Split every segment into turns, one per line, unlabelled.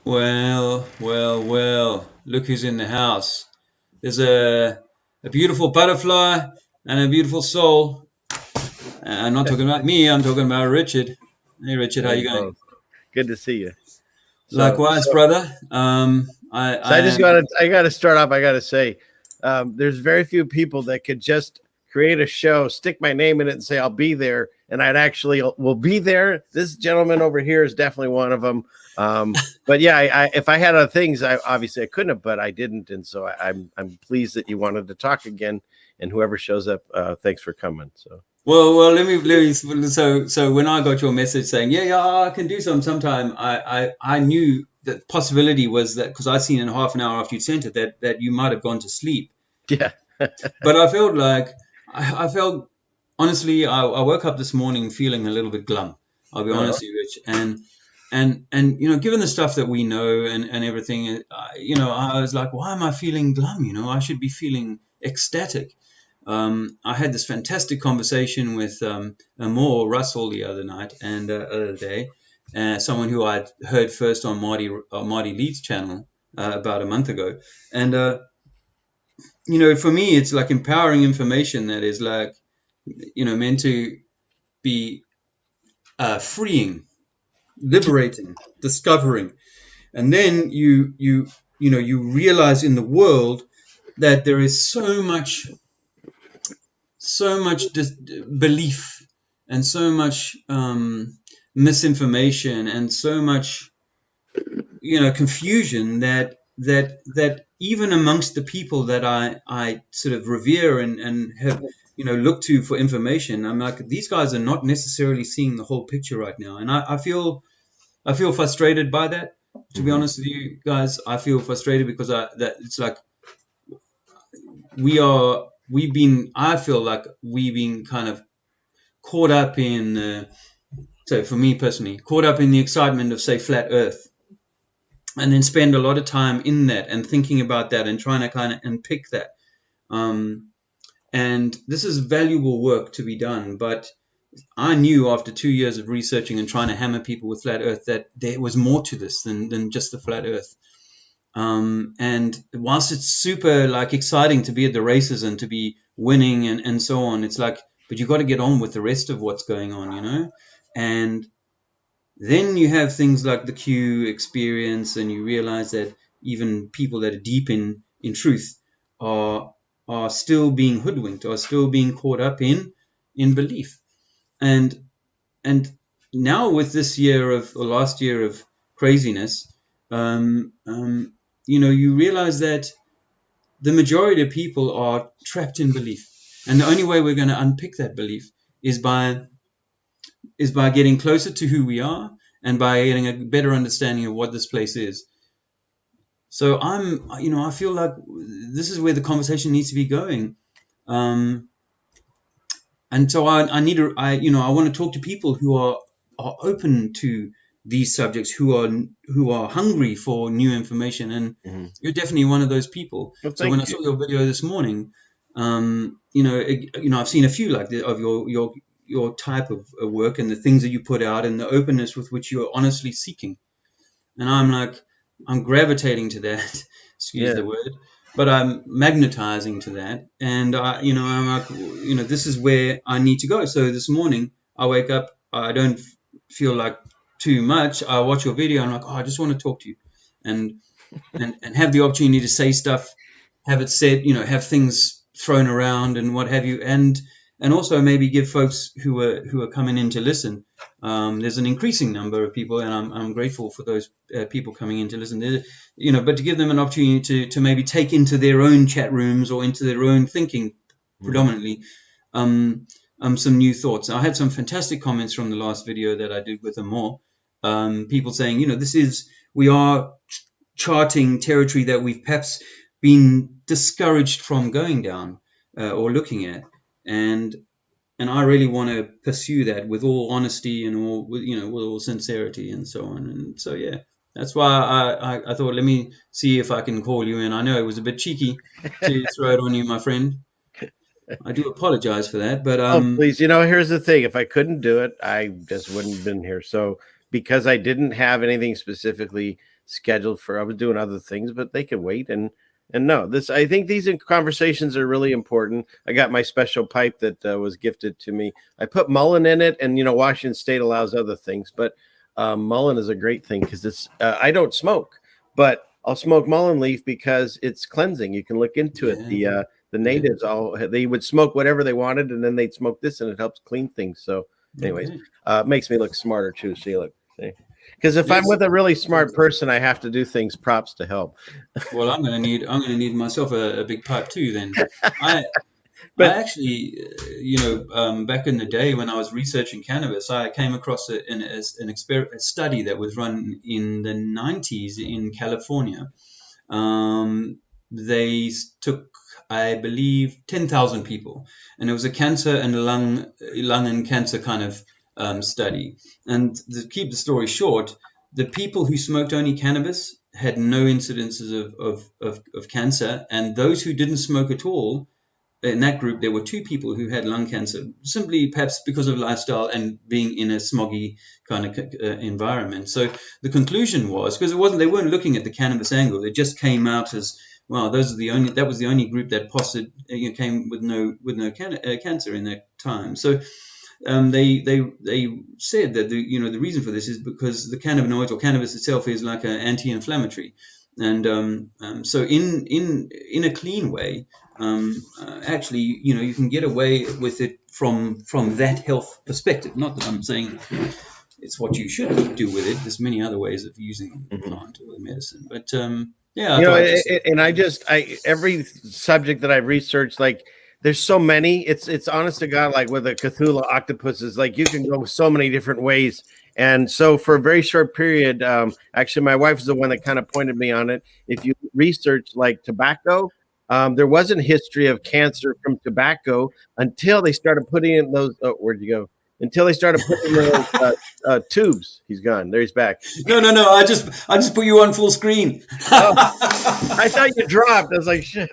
Well. Look who's in the house. There's a beautiful butterfly and a beautiful soul. I'm not talking about me. I'm talking about Richard. Hey, Richard, how
Hey,
you going?
both. Good to see you. So,
Likewise,
so,
brother.
so
I
I just
am.
got to start off. I got to say, there's very few people that could just create a show, stick my name in it, and say I'll be there, and I'd actually will be there. This gentleman over here is definitely one of them. But yeah, if I had other things, I obviously I couldn't have, but I didn't, and so I'm pleased that you wanted to talk again. And whoever shows up, thanks for coming. So
Well. Let me. So when I got your message saying, yeah, I can do sometime, I knew that possibility was that because I seen in half an hour after you sent it that you might have gone to sleep.
yeah,
But I felt like I felt honestly, I woke up this morning feeling a little bit glum. I'll be
uh,
honest with you, Rich. And given the stuff that we know and everything, I was like, why am I feeling glum? I should be feeling ecstatic. I had this fantastic conversation with Amor Russell the other night and other day, someone who I'd heard first on Marty Leeds channel about a month ago, and for me, it's like empowering information that is like meant to be freeing, liberating, discovering, and then you realize in the world that there is so much belief and so much misinformation and so much confusion that even amongst the people that I sort of revere and have looked to for information. I'm like, these guys are not necessarily seeing the whole picture right now, and I feel frustrated by that. To be
mhm.
honest with you guys, I feel frustrated because that it's like I feel like we've been kind of caught up in so for me personally, caught up in the excitement of, say, flat Earth, and then spend a lot of time in that and thinking about that and trying to kind of unpick that. Um, and this is valuable work to be done, but I knew after 2 years of researching and trying to hammer people with flat Earth that there was more to this than just the flat Earth. And whilst it's super like exciting to be at the races and to be winning and so on, it's like, but you got to get on with the rest of what's going on. And then you have things like the Q experience, and you realize that even people that are deep in truth are are still being hoodwinked, are still being caught up in belief. And and now with this year of or last year of craziness, um, um, you realize that the majority of people are trapped in belief, and the only way we're going to unpick that belief is by getting closer to who we are and by getting a better understanding of what this place is. So I feel like this is where the conversation needs to be going. Um, and so I need to, I want to talk to people who are open to these subjects, who are hungry for new information. And
Mhm.
you're definitely one of those people.
Well,
So when
thank
I
you.
saw your video this morning, I've seen a few like of your type of work and the things that you put out and the openness with which you're honestly seeking. And I'm like, I'm gravitating to that, excuse
Yeah.
the word, but I'm magnetizing to that. And I'm like, this is where I need to go. So this morning I wake up, I don't feel like too much. I watch your video and I'm like, oh, I just want to talk to you and, and have the opportunity to say stuff, have it said, have things thrown around and what have you. And also maybe give folks who are coming in to listen. There's an increasing number of people, and I'm grateful for those people coming in to listen. But to give them an opportunity to maybe take into their own chat rooms or into their own thinking,
Mhm.
predominantly, some new thoughts. I had some fantastic comments from the last video that I did with Amor. People saying, we are charting territory that we've perhaps been discouraged from going down or looking at, and and I really want to pursue that with all honesty and with all sincerity and so on. And so yeah, that's why I thought, let me see if I can call you in. I know it was a bit cheeky to throw it on you, my friend. I do apologize for that, but
Oh, please. Here's the thing. If I couldn't do it, I just wouldn't have been here. So, because I didn't have anything specifically scheduled for. I was doing other things, but they can wait. And no, I think these conversations are really important. I got my special pipe that was gifted to me. I put mullein in it, and Washington State allows other things, but mullein is a great thing because it's. I don't smoke, but I'll smoke mullein leaf because it's cleansing. You can look into it. The natives they would smoke whatever they wanted, and then they'd smoke this, and it helps clean things. So, anyways, it makes me look smarter too. See, look, because if I'm with a really smart person, I have to do things props to help.
Well, I'm gonna need myself a big pipe too. Then I actually, back in the day when I was researching cannabis, I came across a study that was run in the 90s in California. They took, I believe, 10,000 people, and it was a cancer and lung and cancer kind of study. And to keep the story short, the people who smoked only cannabis had no incidences of cancer, and those who didn't smoke at all, in that group, there were 2 people who had lung cancer, simply perhaps because of lifestyle and being in a smoggy kind of environment. So the conclusion was, because they weren't looking at the cannabis angle, it just came out as, well, that was the only group that came with no cancer in that time. So they said that the reason for this is because the cannabinoids, or cannabis itself, is like an anti-inflammatory, and so in a clean way, actually, you can get away with it from that health perspective. Not that I'm saying it's what you should do with it. There's many other ways of using the plant or the medicine, but
every subject that I've researched, like, there's so many. It's honest to God, like with a Cthulhu octopuses, like you can go so many different ways. And so for a very short period, actually, my wife is the one that kind of pointed me on it. If you research like tobacco, there wasn't a history of cancer from tobacco until they started putting in those. Oh, where'd you go? Until they started putting those tubes. He's gone. There he's back.
No. I just put you on full screen.
I thought you dropped. I was like, shit,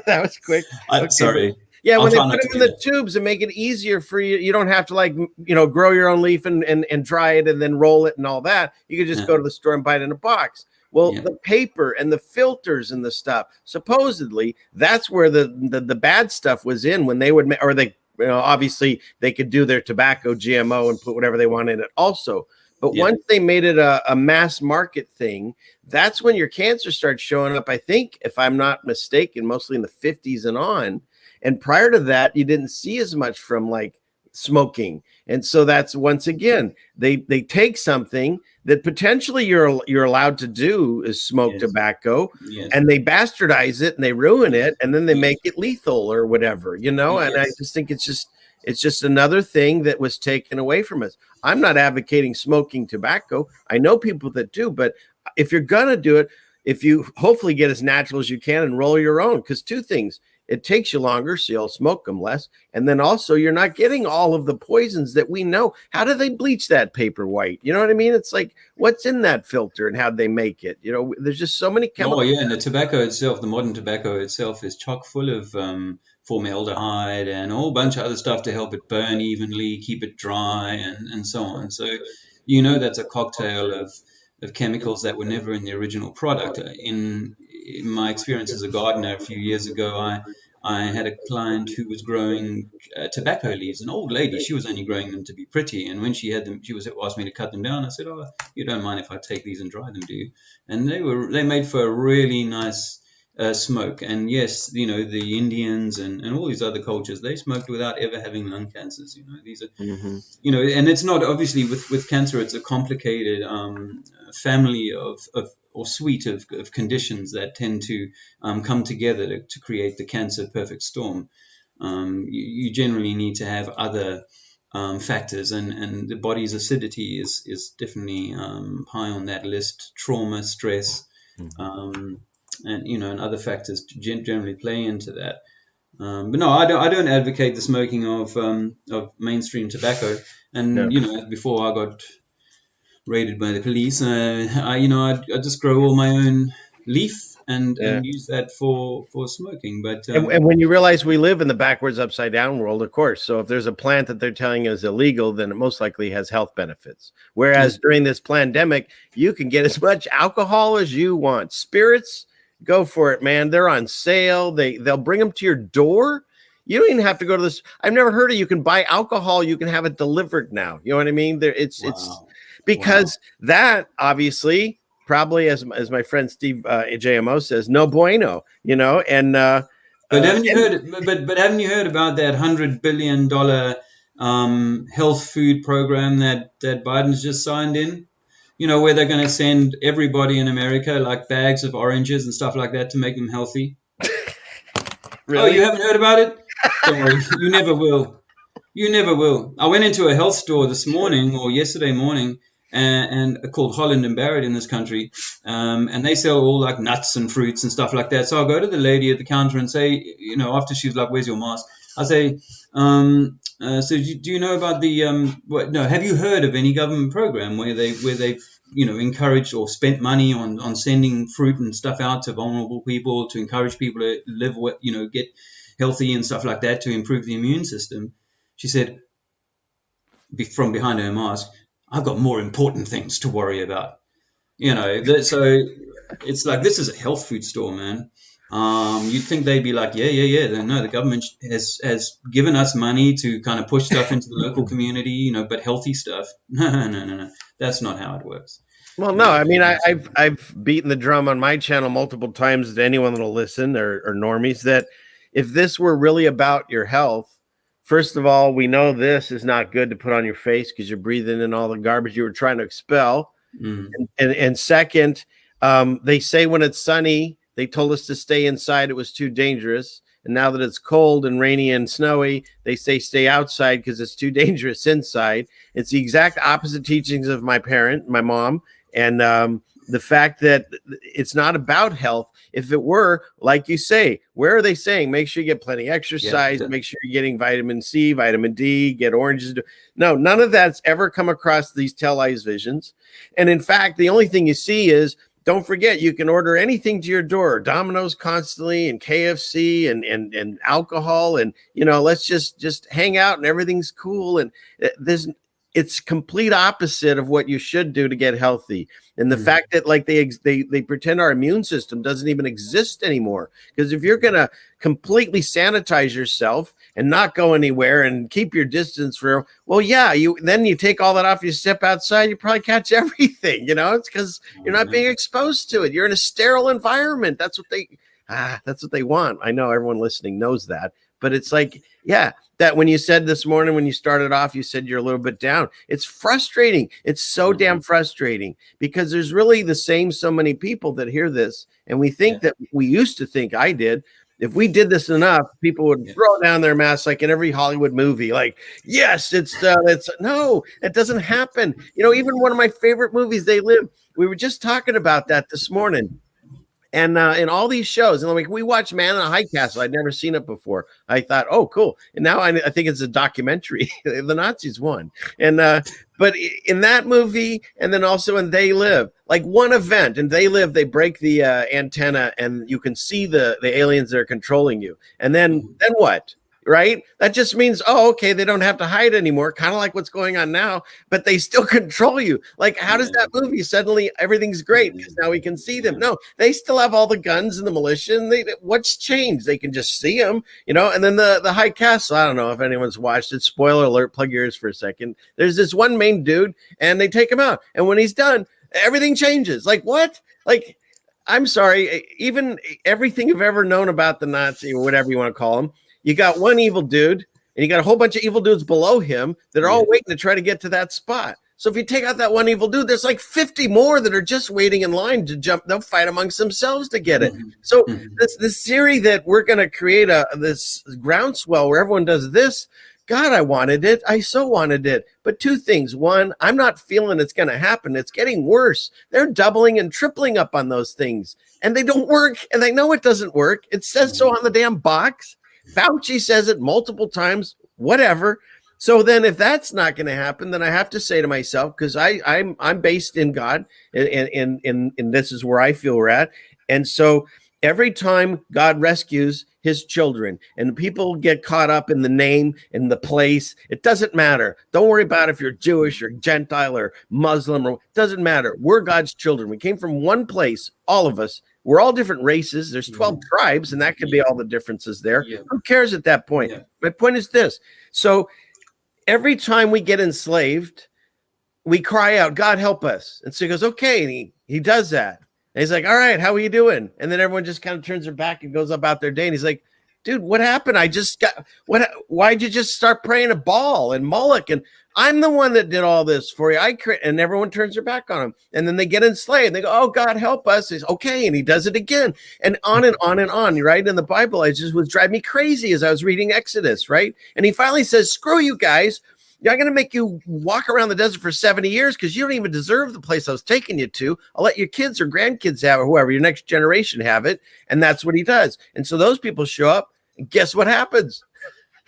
that was quick.
I'm sorry.
Yeah, when they put them in the tubes and make it easier for you, you don't have to grow your own leaf and dry it and then roll it and all that. You could just go to the store and buy it in a box. Well, the paper and the filters and the stuff, supposedly that's where the bad stuff was in when they would, or they, obviously they could do their tobacco GMO and put whatever they want in it also. But once they made it a mass market thing, that's when your cancer starts showing up. I think, if I'm not mistaken, mostly in the 50s and on. And prior to that, you didn't see as much from like smoking. And so that's, once again, they take something that potentially you're allowed to do is smoke tobacco, and they bastardize it and they ruin it, and then they make it lethal or whatever, And I just think it's just another thing that was taken away from us. I'm not advocating smoking tobacco. I know people that do, but if you're gonna do it, if you hopefully get as natural as you can and roll your own, because 2 things. It takes you longer, so you'll smoke them less. And then also you're not getting all of the poisons that we know. How do they bleach that paper white? You know what I mean? It's like, what's in that filter and how'd they make it? There's just so many chemicals.
Oh, yeah. And the tobacco itself, the modern tobacco itself, is chock full of formaldehyde and a whole bunch of other stuff to help it burn evenly, keep it dry, and so on. So, that's a cocktail of chemicals that were never in the original product. In my experience as a gardener a few years ago, I had a client who was growing tobacco leaves, an old lady. She was only growing them to be pretty. And when she had them, she asked me to cut them down. I said, "Oh, you don't mind if I take these and dry them, do you?" And they made for a really nice smoke. And yes, the Indians and all these other cultures, they smoked without ever having lung cancers. These are, and it's not, obviously with cancer, it's a complicated family or suite of conditions that tend to come together to create the cancer perfect storm. You generally need to have other factors, and the body's acidity is definitely high on that list. Trauma, stress, and other factors generally play into that. But no, I don't advocate the smoking of mainstream tobacco. And before I got raided by the police, I just grow all my own leaf and
Yeah.
use that for smoking. But
And when you realize we live in the backwards, upside down world, of course. So if there's a plant that they're telling you is illegal, then it most likely has health benefits. Whereas during this pandemic, you can get as much alcohol as you want. Spirits, go for it, man. They're on sale. They'll bring them to your door. You don't even have to go to this. I've never heard of you can buy alcohol. You can have it delivered now. You know what I mean? It's because that obviously probably as my friend Steve JMO says, no bueno, you know, and
but haven't you heard? But haven't you heard about that $100 billion health food program that Biden's just signed in? You know, where they're going to send everybody in America like bags of oranges and stuff like that to make them healthy.
Really?
Oh, you haven't heard about it? Don't worry, you never will. You never will. I went into a health store this morning or yesterday morning, and called Holland and Barrett in this country, and they sell all like nuts and fruits and stuff like that. So I'll go to the lady at the counter and say, you know, after she's like, "Where's your mask?" I say, "So do you know about the have you heard of any government program where they you know encouraged or spent money on sending fruit and stuff out to vulnerable people to encourage people to live with, you know, get healthy and stuff like that to improve the immune system?" She said, from behind her mask, "I've got more important things to worry about." You know, so it's like, this is a health food store, man. You'd think they'd be like, yeah. No, the government has given us money to kind of push stuff into the local community, you know, but healthy stuff. No. That's not how it works.
Well, no, I mean, I've beaten the drum on my channel multiple times to anyone that'll listen or normies that if this were really about your health, first of all, we know this is not good to put on your face because you're breathing in all the garbage you were trying to expel. And second, they say when it's sunny, they told us to stay inside. It was too dangerous. And now that it's cold and rainy and snowy, they say stay outside because it's too dangerous inside. It's the exact opposite teachings of my mom. And the fact that it's not about health. If it were, like you say, where are they saying? Make sure you get plenty of exercise. Yeah. Make sure you're getting vitamin C, vitamin D, get oranges. No, none of that's ever come across these televisions. And in fact, the only thing you see is, don't forget, you can order anything to your door, Domino's constantly and KFC and alcohol. And, you know, let's just hang out and everything's cool. And it's complete opposite of what you should do to get healthy. And the fact that like they pretend our immune system doesn't even exist anymore. Because if you're going to completely sanitize yourself and not go anywhere and keep your distance for, well, yeah, then you take all that off, you step outside, you probably catch everything, you know, it's because you're not being exposed to it. You're in a sterile environment. That's what they want. I know everyone listening knows that, but it's like, yeah, that when you said this morning, when you started off, you said you're a little bit down. It's frustrating. It's so damn frustrating because there's really so many people that hear this. And we think that we used to think, I did, if we did this enough, people would throw down their masks like in every Hollywood movie. Like, yes, it's no, it doesn't happen. You know, even one of my favorite movies, They Live. We were just talking about that this morning. And in all these shows, and like we watched Man in a High Castle. I'd never seen it before. I thought, oh, cool. And now I think it's a documentary. The Nazis won. And but in that movie, and then also in They Live, like one event, and They Live, they break the antenna, and you can see the aliens that are controlling you. And then what? Right? That just means, oh, okay, they don't have to hide anymore, kind of like what's going on now, but they still control you. Like, how does that movie suddenly everything's great because now we can see them? No, they still have all the guns and the militia. And what's changed? They can just see them, you know. And then the High Castle, I don't know if anyone's watched it. Spoiler alert, plug your ears for a second. There's this one main dude, and they take him out. And when he's done, everything changes. Like, what? Like, I'm sorry, even everything you've ever known about the Nazi or whatever you want to call him, you got one evil dude, and you got a whole bunch of evil dudes below him that are all waiting to try to get to that spot. So if you take out that one evil dude, there's like 50 more that are just waiting in line to jump. They'll fight amongst themselves to get it. So this theory that we're going to create this groundswell where everyone does this, God, I wanted it. I so wanted it. But two things. One, I'm not feeling it's going to happen. It's getting worse. They're doubling and tripling up on those things, and they don't work, and they know it doesn't work. It says so on the damn box. Fauci says it multiple times, whatever. So then if that's not going to happen, then I have to say to myself, because I'm based in God, and this is where I feel we're at. And so Every time God rescues his children and people get caught up in the name and the place, it doesn't matter. Don't worry about if you're Jewish or Gentile or Muslim, or it doesn't matter. We're God's children. We came from one place, all of us. We're all different races. There's 12 tribes, and that could be all the differences there. Who cares at that point? My point is this. So every time we get enslaved, we cry out, God, help us. And so he goes, okay. And he does that. And he's like, all right, how are you doing? And then everyone just kind of turns their back and goes about their day. And he's like, dude, what happened? I just got, why'd you just start praying to Baal and Moloch? And I'm the one that did all this for you. And everyone turns their back on him. And then they get enslaved. And they go, oh, God, help us. He's okay. And he does it again. And on and on and on, right? In the Bible, it just was driving me crazy as I was reading Exodus, right? And he finally says, screw you guys. I'm going to make you walk around the desert for 70 years because you don't even deserve the place I was taking you to. I'll let your kids or grandkids have it, or whoever, your next generation have it. And that's what he does. And so those people show up, and guess what happens?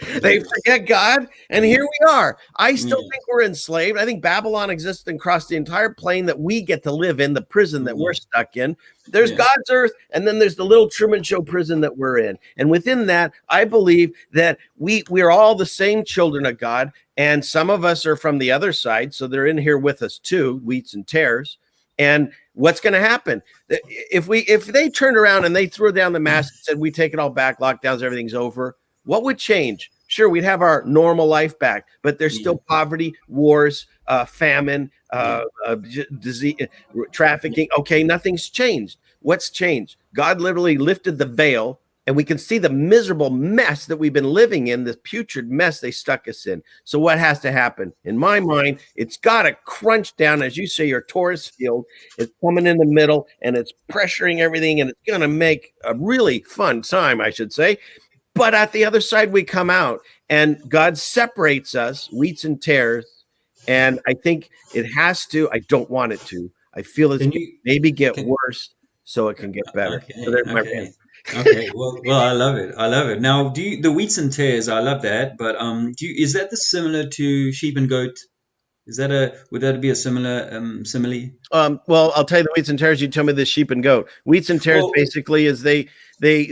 They forget God, and here we are. I still think we're enslaved. I think Babylon exists across the entire plane that we get to live in, the prison that we're stuck in. There's God's earth, and then there's the little Truman Show prison that we're in. And within that, I believe that we're all the same children of God, and some of us are from the other side, so they're in here with us too, wheats and tares. And what's going to happen if they turned around and they threw down the mask and said, we take it all back, lockdowns, everything's over? What would change? Sure, we'd have our normal life back, but there's still poverty, wars, famine, disease, trafficking. Okay, nothing's changed. What's changed? God literally lifted the veil, and we can see the miserable mess that we've been living in, this putrid mess they stuck us in. So what has to happen? In my mind, it's got to crunch down, as you say, your Taurus field. It's coming in the middle, and it's pressuring everything, and it's going to make a really fun time, I should say. But at the other side, we come out, and God separates us, wheats and tares. And I think it has to. I don't want it to. I feel it's maybe get worse so it can get better.
Okay,
so there's my plan.
Okay. Well, I love it. I love it. Now, the wheats and tares? I love that. But is that similar to sheep and goat? Would that be a similar simile?
Well, I'll tell you the wheats and tares. You tell me the sheep and goat. Wheats and tares basically is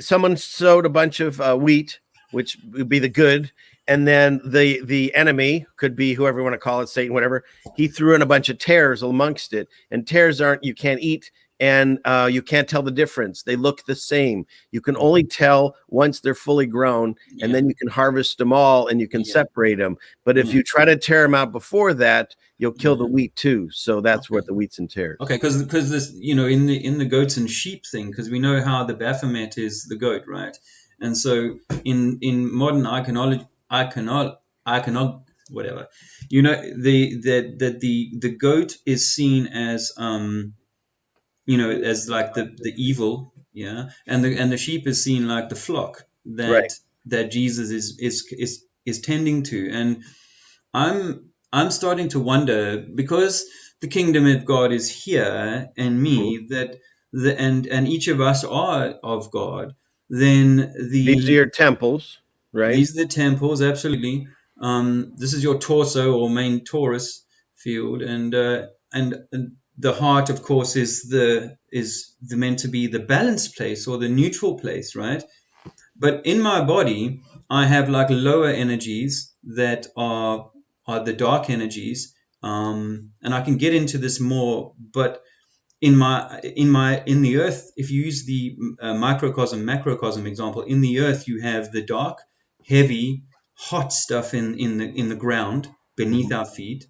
someone sowed a bunch of wheat, which would be the good, and then the enemy could be whoever you want to call it, Satan, whatever. He threw in a bunch of tares amongst it, and tares you can't eat, and you can't tell the difference. They look the same. You can only tell once they're fully grown, and then you can harvest them all, and you can separate them. But if you try to tear them out before that, you'll kill the wheat too. So that's what the wheats and tares.
Okay, because this, in the goats and sheep thing, because we know how the Baphomet is the goat, right? And so in modern iconology, whatever, the goat is seen as as like the evil, and the sheep is seen like the flock that Jesus is tending to. And I'm starting to wonder, because the kingdom of God is here and me, and each of us are of God, then
these are your temples, right?
These are the temples, absolutely. This is your torso or main Taurus field, and the heart, of course, is meant to be the balanced place or the neutral place, right? But in my body, I have like lower energies that are the dark energies, and I can get into this more. But in the earth, if you use the microcosm macrocosm example, in the earth you have the dark, heavy, hot stuff in the ground beneath our feet,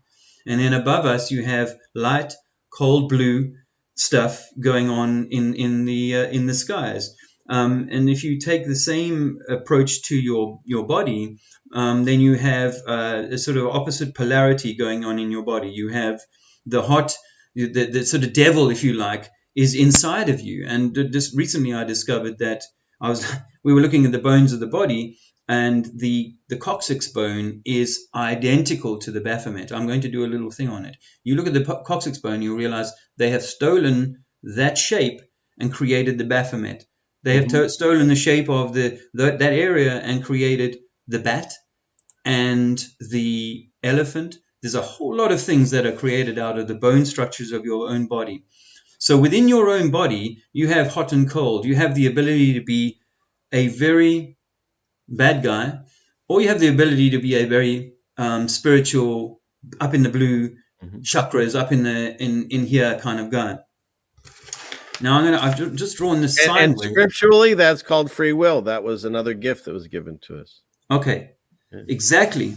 and then above us you have light, cold blue stuff going on in the skies. And if you take the same approach to your body, then you have a sort of opposite polarity going on in your body. You have the hot, the sort of devil, if you like, is inside of you. And just recently I discovered that we were looking at the bones of the body, and the coccyx bone is identical to the Baphomet. I'm going to do a little thing on it. You look at the coccyx bone, you realize they have stolen that shape and created the Baphomet. They have stolen the shape of that area and created the bat and the elephant. There's a whole lot of things that are created out of the bone structures of your own body. So within your own body, you have hot and cold. You have the ability to be a very bad guy, or you have the ability to be a very spiritual, up in the blue chakras, up in the in here kind of guy. Now I've just drawn this sine
And
wave.
scripturally, that's called free will. That was another gift that was given to us.
Okay, exactly.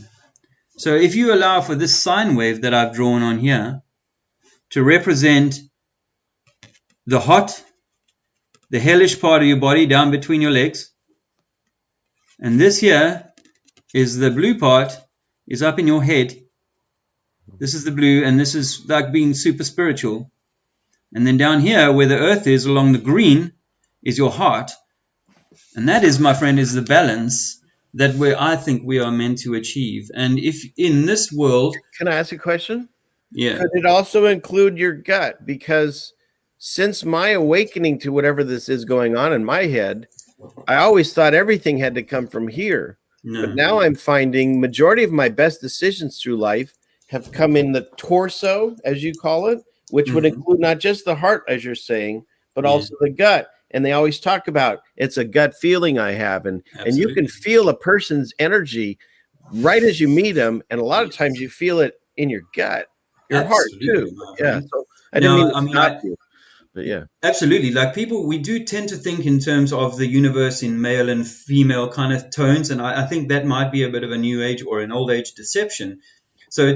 So if you allow for this sine wave that I've drawn on here to represent the hot, the hellish part of your body down between your legs, and this here is the blue part, is up in your head. This is the blue, and this is like being super spiritual. And then down here, where the earth is, along the green, is your heart. And that is, my friend, is the balance that I think we are meant to achieve. And if in this world...
Can I ask a question?
Yeah.
Could it also include your gut? Because since my awakening to whatever this is going on in my head, I always thought everything had to come from here.
No.
But now I'm finding majority of my best decisions through life have come in the torso, as you call it, which would include not just the heart, as you're saying, but also the gut. And they always talk about it's a gut feeling I have. And you can feel a person's energy right as you meet them. And a lot of times you feel it in your gut, your heart too. Yeah. So I didn't mean to stop you. But yeah,
absolutely. Like people, we do tend to think in terms of the universe in male and female kind of tones. And I think that might be a bit of a new age or an old age deception. So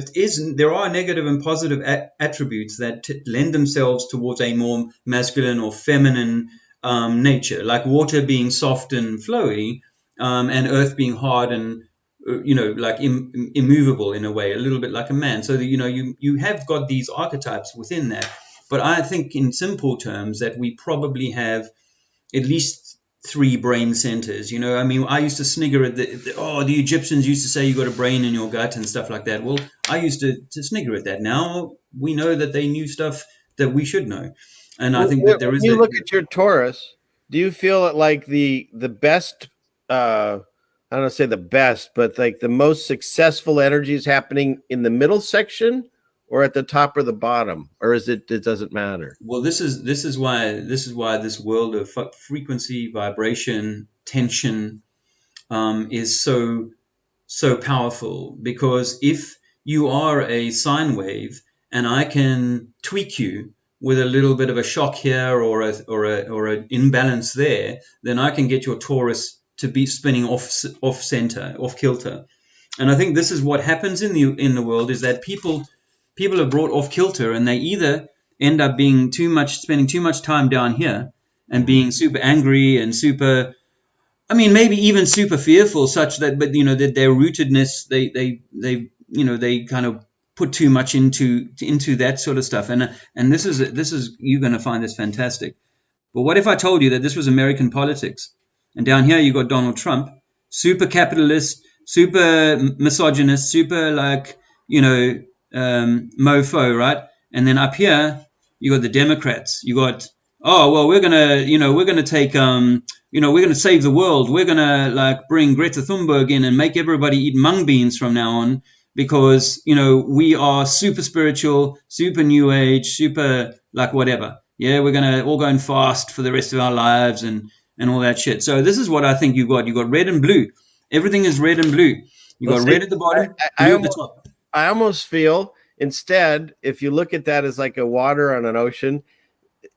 there are negative and positive attributes that lend themselves towards a more masculine or feminine nature, like water being soft and flowy, and earth being hard and, like immovable in a way, a little bit like a man. So that, you have got these archetypes within that. But I think in simple terms that we probably have at least 3 brain centers. I mean, I used to snigger at the Egyptians used to say you got a brain in your gut and stuff like that. Well, I used to snigger at that. Now we know that they knew stuff that we should know. And I think that there is...
When you look at your Taurus, do you feel it like the best, I don't want to say the best, but like the most successful energy is happening in the middle section or at the top or the bottom, or it doesn't matter?
Well, this is why this world of frequency, vibration, tension is so powerful, because if you are a sine wave and I can tweak you with a little bit of a shock here or a imbalance there, then I can get your Taurus to be spinning off center, off kilter. And I think this is what happens in the world, is that people are brought off kilter, and they either end up spending too much time down here and being super angry and super, maybe even super fearful, such that, but that their rootedness, they kind of put too much into that sort of stuff. And this is you're going to find this fantastic. But what if I told you that this was American politics, and down here you got Donald Trump, super capitalist, super misogynist, super mofo, right? And then up here you got the Democrats. You got, we're gonna take we're gonna save the world. We're gonna bring Greta Thunberg in and make everybody eat mung beans from now on, because we are super spiritual, super new age, super whatever. Yeah, we're gonna all go and fast for the rest of our lives and all that shit. So this is what I think you got. You got red and blue. Everything is red and blue. You got red at the bottom, blue at the top.
I almost feel, instead, if you look at that as like a water on an ocean,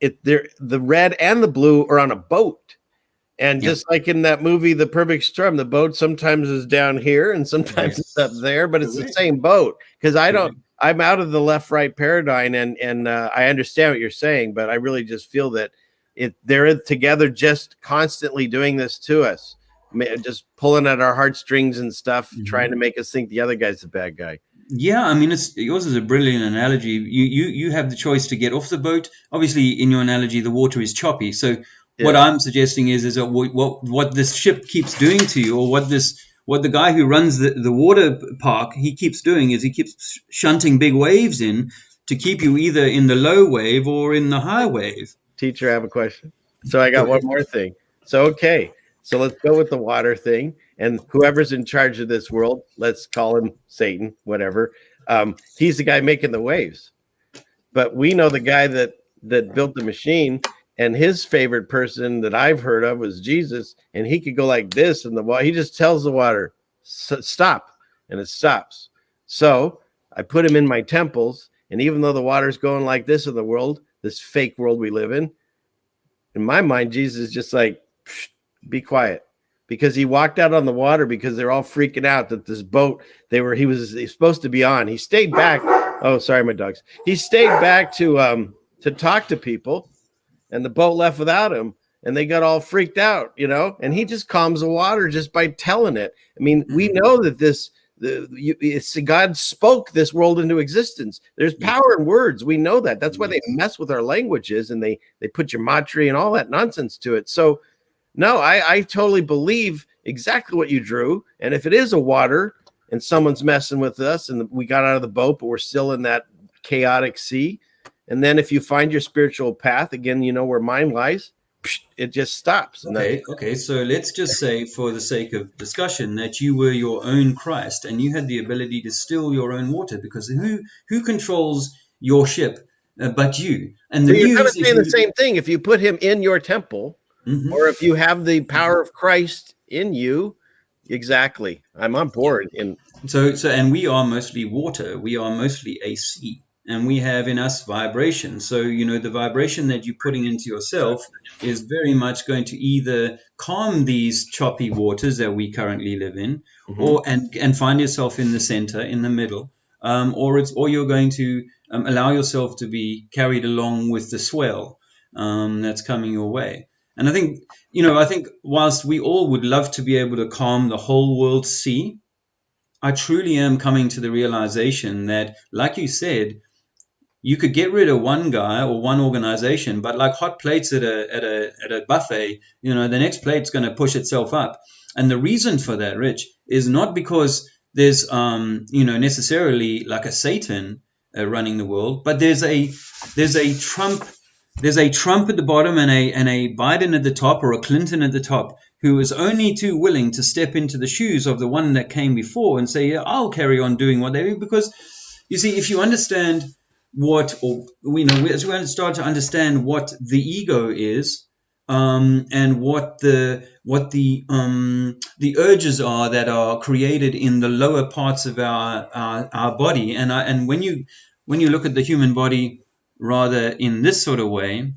the red and the blue are on a boat. And just like in that movie, The Perfect Storm, the boat sometimes is down here and sometimes it's up there, but it's the same boat. Because I'm out of the left-right paradigm, and I understand what you're saying, but I really just feel that they're together, just constantly doing this to us, just pulling at our heartstrings and stuff, trying to make us think the other guy's the bad guy.
Yeah, yours is a brilliant analogy. You have the choice to get off the boat. Obviously, in your analogy, the water is choppy. So what I'm suggesting is that what this ship keeps doing to you, or what the guy who runs the water park, he keeps doing, is he keeps shunting big waves in to keep you either in the low wave or in the high wave.
Teacher, I have a question. So I got one more thing. So let's go with the water thing. And whoever's in charge of this world, let's call him Satan, whatever. He's the guy making the waves. But we know the guy that that built the machine, and his favorite person that I've heard of was Jesus, and he could go like this, and the water, he just tells the water, stop, and it stops. So I put him in my temples, and even though the water's going like this in the world, this fake world we live in my mind, Jesus is just like, be quiet. Because he walked out on the water because they're all freaking out that this boat he was supposed to be on. He stayed back. Oh, sorry, my dogs. He stayed back to talk to people, and the boat left without him, and they got all freaked out, and he just calms the water just by telling it. I mean, we know that God spoke this world into existence. There's power in words. We know that. That's why they mess with our languages, and they put gematria and all that nonsense to it. So no, I totally believe exactly what you drew. And if it is a water and someone's messing with us and we got out of the boat, but we're still in that chaotic sea. And then if you find your spiritual path, again, where mine lies, it just stops.
Okay. So let's just say, for the sake of discussion, that you were your own Christ and you had the ability to still your own water, because who controls your ship but you? And
so you're kind of saying the same thing. If you put him in your temple, or if you have the power of Christ in you, exactly. I'm on board. And
and we are mostly water. We are mostly AC. And we have in us vibration. So, the vibration that you're putting into yourself is very much going to either calm these choppy waters that we currently live in, or and find yourself in the center, in the middle, or you're going to allow yourself to be carried along with the swell that's coming your way. And I think whilst we all would love to be able to calm the whole world sea, I truly am coming to the realization that, like you said, you could get rid of one guy or one organization, but like hot plates at a buffet, the next plate's going to push itself up. And the reason for that, Rich, is not because there's necessarily like a Satan running the world, but there's a Trump. There's a Trump at the bottom and a Biden at the top, or a Clinton at the top, who is only too willing to step into the shoes of the one that came before and say, yeah, I'll carry on doing what they do. Because you see, if you understand as we start to understand what the ego is, and what the urges are that are created in the lower parts of our body, and when you look at the human body rather in this sort of way,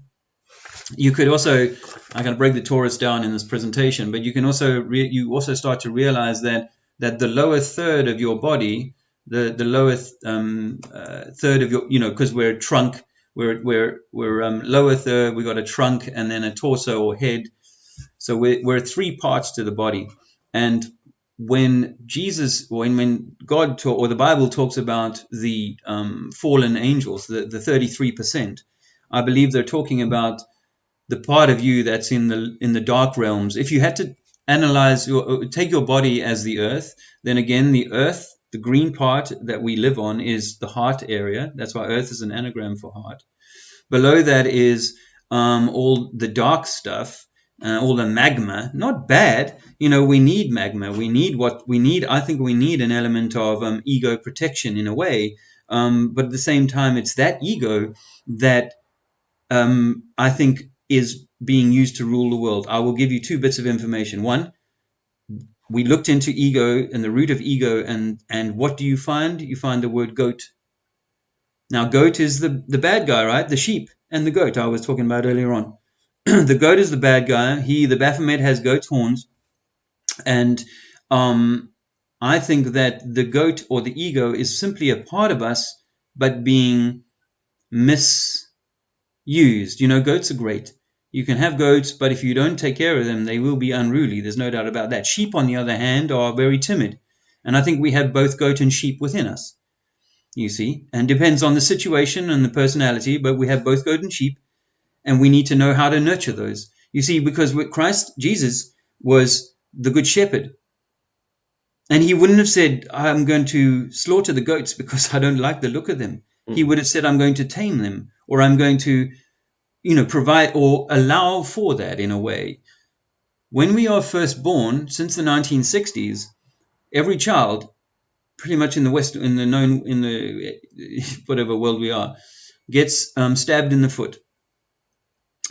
you could also, I'm going to break the torus down in this presentation, but you can also you also start to realize that the lower third of your body, the lower third of your, because we're trunk, we're lower third, we got a trunk and then a torso or head, so we're three parts to the body. And when Jesus, or when God or the Bible talks about the fallen angels, the 33%, I believe they're talking about the part of you that's in the dark realms. If you had to analyze take your body as the earth, then again, the earth, the green part that we live on, is the heart area. That's why earth is an anagram for heart. Below that is all the dark stuff, all the magma. Not bad. We need magma. We need what we need. I think we need an element of ego protection in a way. But at the same time, it's that ego that I think is being used to rule the world. I will give you two bits of information. One, we looked into ego and the root of ego, and what do you find? You find the word goat. Now, goat is the bad guy, right? The sheep and the goat I was talking about earlier on. The goat is the bad guy. The Baphomet has goat's horns. And I think that the goat, or the ego, is simply a part of us, but being misused. Goats are great. You can have goats, but if you don't take care of them, they will be unruly. There's no doubt about that. Sheep, on the other hand, are very timid. And I think we have both goat and sheep within us, you see. And depends on the situation and the personality, but we have both goat and sheep. And we need to know how to nurture those. You see, because with Christ, Jesus was the good shepherd. And he wouldn't have said, I'm going to slaughter the goats because I don't like the look of them. He would have said, I'm going to tame them, or I'm going to, provide or allow for that in a way. When we are first born, since the 1960s, every child, pretty much in the West, in the whatever world we are, gets stabbed in the foot.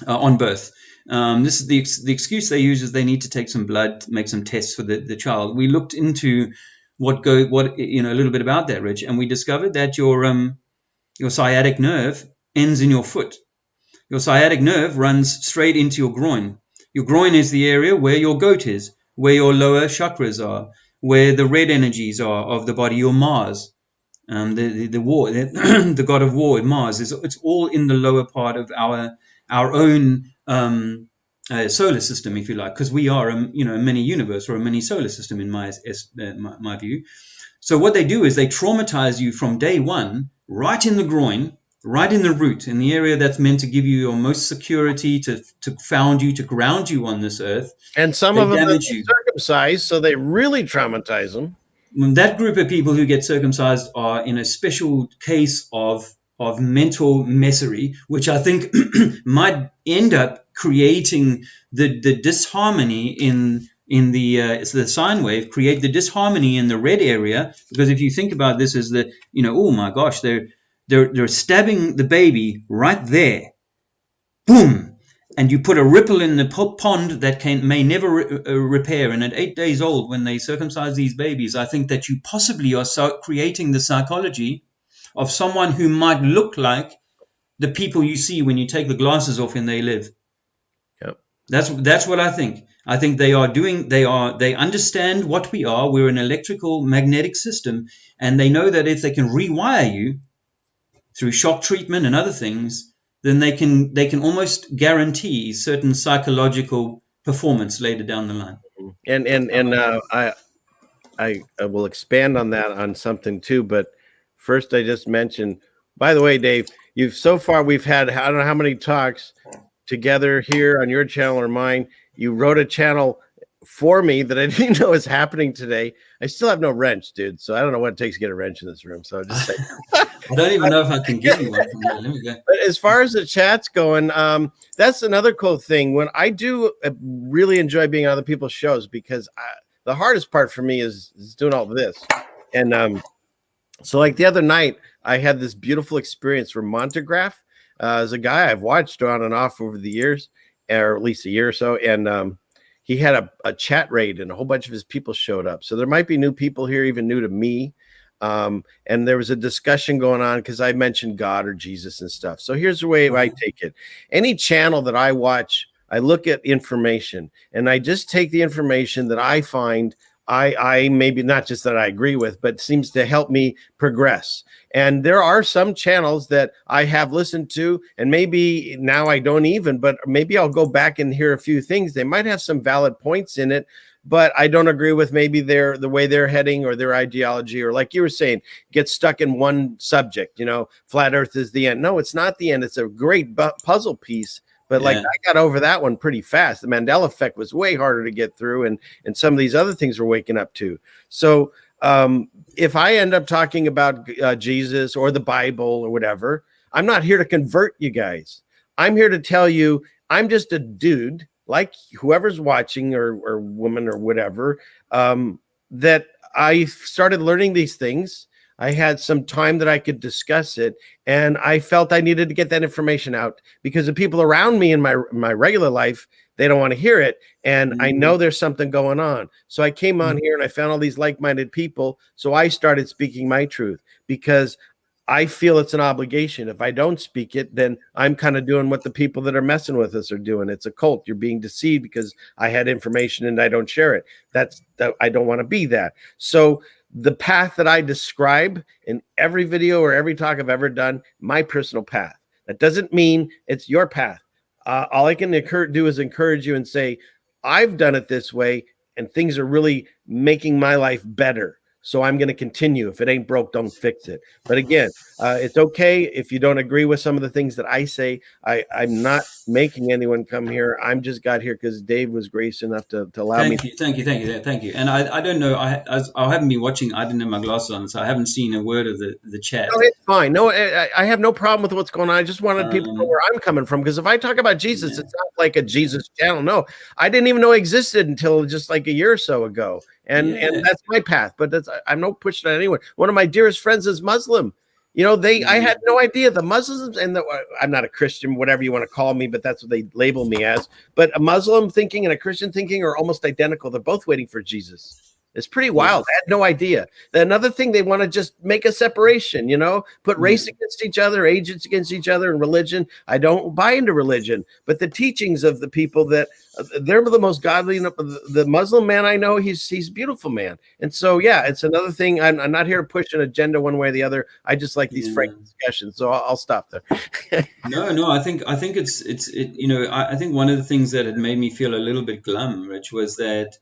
on birth. This is the excuse they use is they need to take some blood, make some tests for the child. We looked into what a little bit about that, Rich, and we discovered that your sciatic nerve ends in your foot. Your sciatic nerve runs straight into your groin. Your groin is the area where your goat is, where your lower chakras are, where the red energies are of the body, your Mars. The war, the god of war, Mars, it's all in the lower part of our own solar system, if you like, because we are a mini universe or a mini solar system in my view. So what they do is they traumatize you from day one, right in the groin, right in the root, in the area that's meant to give you your most security, to found you, to ground you on this earth.
And some of them are circumcised, so they really traumatize them.
That group of people who get circumcised are in a special case of mental messery, which I think might end up creating the disharmony in the sine wave, create the disharmony in the red area. Because if you think about this as oh my gosh, they're stabbing the baby right there, boom. And you put a ripple in the pond that may never repair. And at 8 days old, when they circumcise these babies, I think that you possibly are creating the psychology of someone who might look like the people you see when you take the glasses off and they live.
Yep.
That's what I think. I think they understand what we are. We're an electrical magnetic system, and they know that if they can rewire you through shock treatment and other things, then they can almost guarantee certain psychological performance later down the line.
And I will expand on that on something too. But first, I just mentioned. By the way, Dave, we've had I don't know how many talks together here on your channel or mine. You wrote a channel for me that I didn't know was happening today. I still have no wrench, dude. So I don't know what it takes to get a wrench in this room. So I'm just saying.
I don't even know if I can give you one. Let me go.
But as far as the chat's going, that's another cool thing. When I do really enjoy being on other people's shows, because the hardest part for me is doing all this. And so like the other night, I had this beautiful experience from Montegraph. As a guy I've watched on and off over the years, or at least a year or so. And he had a chat raid and a whole bunch of his people showed up. So there might be new people here, even new to me. And there was a discussion going on because I mentioned God or Jesus and stuff. So here's the way I take it. Any channel that I watch, I look at information and I just take the information that I find I maybe not just that I agree with, but seems to help me progress. And there are some channels that I have listened to, and maybe now I don't even, but maybe I'll go back and hear a few things. They might have some valid points in it, but I don't agree with maybe the way they're heading or their ideology, or like you were saying, get stuck in one subject, flat earth is the end. No, it's not the end. It's a great puzzle piece. But I got over that one pretty fast. The Mandela effect was way harder to get through, and some of these other things we're waking up to. So if I end up talking about Jesus or the Bible or whatever, I'm not here to convert you guys. I'm here to tell you I'm just a dude like whoever's watching or woman or whatever, that I started learning these things. I had some time that I could discuss it, and I felt I needed to get that information out because the people around me in my regular life, they don't want to hear it. And I know there's something going on. So I came on here and I found all these like-minded people. So I started speaking my truth because I feel it's an obligation. If I don't speak it, then I'm kind of doing what the people that are messing with us are doing. It's a cult. You're being deceived because I had information and I don't share it. I don't want to be that. So the path that I describe in every video or every talk I've ever done, my personal path. That doesn't mean it's your path. All I can do is encourage you and say, I've done it this way and things are really making my life better. So I'm going to continue. If it ain't broke, don't fix it. But again, it's okay if you don't agree with some of the things that I say. I'm not making anyone come here. I'm just got here because Dave was gracious enough to allow me.
Thank you. And I don't know. I haven't been watching. I didn't have my glasses on, so I haven't seen a word of the chat.
No, it's fine. No, I have no problem with what's going on. I just wanted people to know where I'm coming from, because if I talk about Jesus, it's not like a Jesus channel. No, I didn't even know it existed until just like a year or so ago. And that's my path, but I'm not pushing on anyone. One of my dearest friends is Muslim. You know, I had no idea the Muslims and I'm not a Christian, whatever you want to call me, but that's what they label me as. But a Muslim thinking and a Christian thinking are almost identical. They're both waiting for Jesus. It's pretty wild. I had no idea. Another thing, they want to just make a separation, you know, put race against each other, agents against each other, and religion. I don't buy into religion, but the teachings of the people that they're the most godly. The Muslim man I know, he's a beautiful man. And so, yeah, it's another thing. I'm not here to push an agenda one way or the other. I just like these frank discussions. So I'll stop there.
No, I think it's you know, I think one of the things that had made me feel a little bit glum, Rich, was that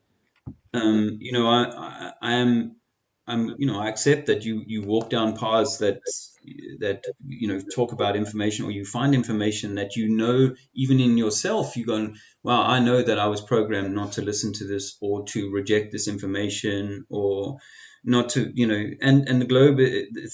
you know, you know, I accept that you walk down paths that you know, talk about information, or you find information that, you know, even in yourself, you go, wow, I know that I was programmed not to listen to this, or to reject this information, or not to, you know, and the globe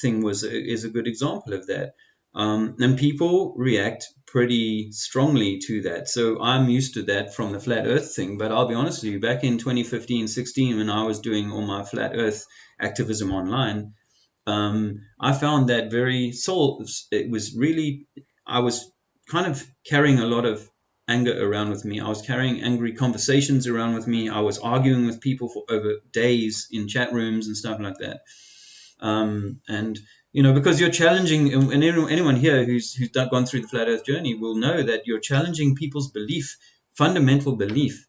thing is a good example of that. And people react pretty strongly to that. So I'm used to that from the flat earth thing. But I'll be honest with you, back in 2015, 16, when I was doing all my flat earth activism online, I found that it was really, I was kind of carrying a lot of anger around with me. I was carrying angry conversations around with me. I was arguing with people for over days in chat rooms and stuff like that. And you know, because you're challenging, and anyone here who's gone through the flat earth journey will know that you're challenging people's fundamental belief.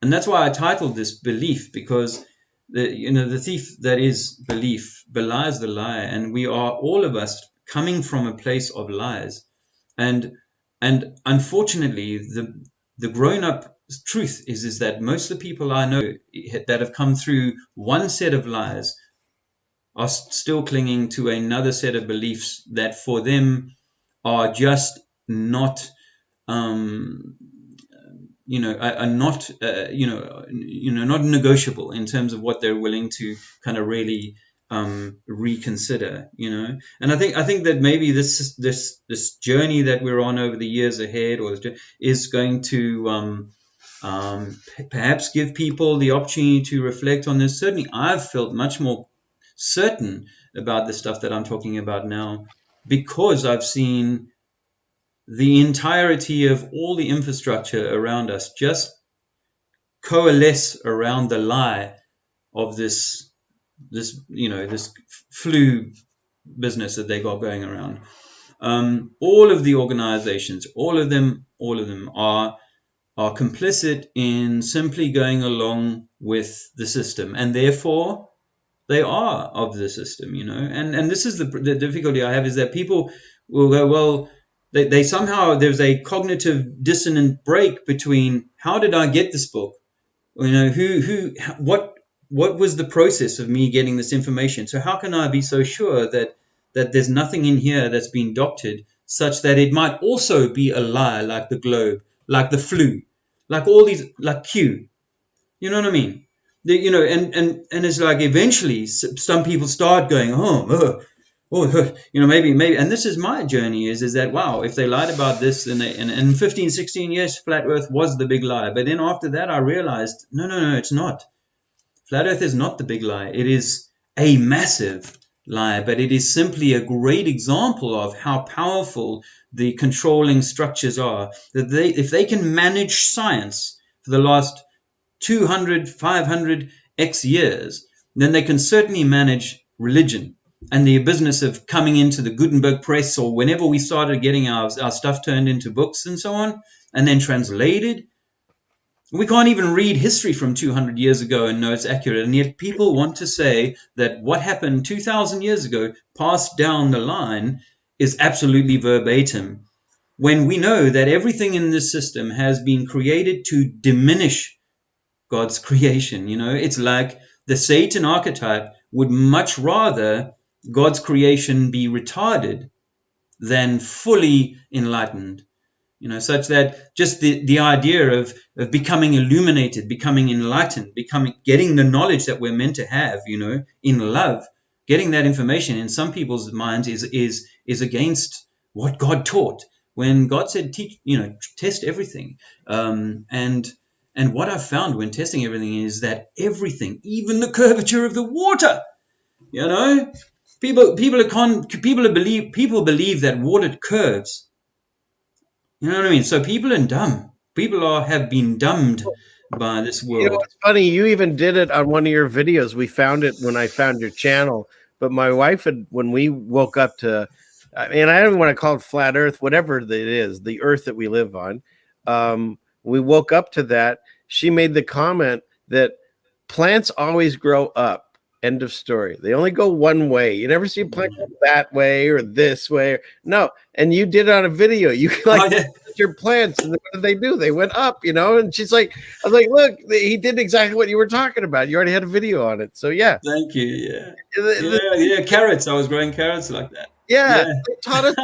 And that's why I titled this Belief, because the thief that is belief belies the lie, and we are, all of us, coming from a place of lies. And unfortunately, the grown-up truth is that most of the people I know that have come through one set of lies are still clinging to another set of beliefs that for them are just not, you know, are not, you know, not negotiable in terms of what they're willing to kind of really reconsider, you know. And I think that maybe this journey that we're on over the years ahead, is going to perhaps give people the opportunity to reflect on this. Certainly, I've felt much more certain about the stuff that I'm talking about now, because I've seen the entirety of all the infrastructure around us just coalesce around the lie of this you know, this flu business that they got going around. All of the organizations, all of them are complicit in simply going along with the system, and therefore they are of the system, you know. And this is the difficulty I have, is that people will go, well, they somehow, there's a cognitive dissonant break between, how did I get this book, you know, what was the process of me getting this information? So how can I be so sure that there's nothing in here that's been doctored such that it might also be a lie, like the globe, like the flu, like all these, like Q, you know what I mean? You know, and it's like, eventually some people start going, oh, you know, maybe, and this is my journey, is that, wow, if they lied about this, then and in 15, 16 years, flat earth was the big lie. But then after that, I realized, no, it's not. Flat earth is not the big lie. It is a massive lie, but it is simply a great example of how powerful the controlling structures are. That if they can manage science for the last 200, 500 X years, then they can certainly manage religion and the business of coming into the Gutenberg press, or whenever we started getting our stuff turned into books and so on, and then translated. We can't even read history from 200 years ago and know it's accurate. And yet people want to say that what happened 2,000 years ago, passed down the line, is absolutely verbatim, when we know that everything in this system has been created to diminish God's creation. You know, it's like the Satan archetype would much rather God's creation be retarded than fully enlightened. You know, such that just the idea of becoming illuminated, becoming enlightened, getting the knowledge that we're meant to have, you know, in love, getting that information in some people's minds is against what God taught. When God said, teach, you know, test everything. And what I've found when testing everything is that everything, even the curvature of the water, you know, People believe that water curves. You know what I mean? So people are dumb. People have been dumbed by this
You know,
world.
it's funny. You even did it on one of your videos. We found it when I found your channel. But my wife had, when we woke up to, and I don't want to call it flat Earth, whatever it is, the Earth that we live on. We woke up to that. She made the comment that plants always grow up. End of story. They only go one way. You never see a plant go that way or this way. No. And you did it on a video. You like your plants, and what did they do? They went up, you know. And she's like, I was like, look, he did exactly what you were talking about. You already had a video on it. So yeah.
Thank you. Yeah. Carrots. I was growing carrots like that.
Yeah. They taught us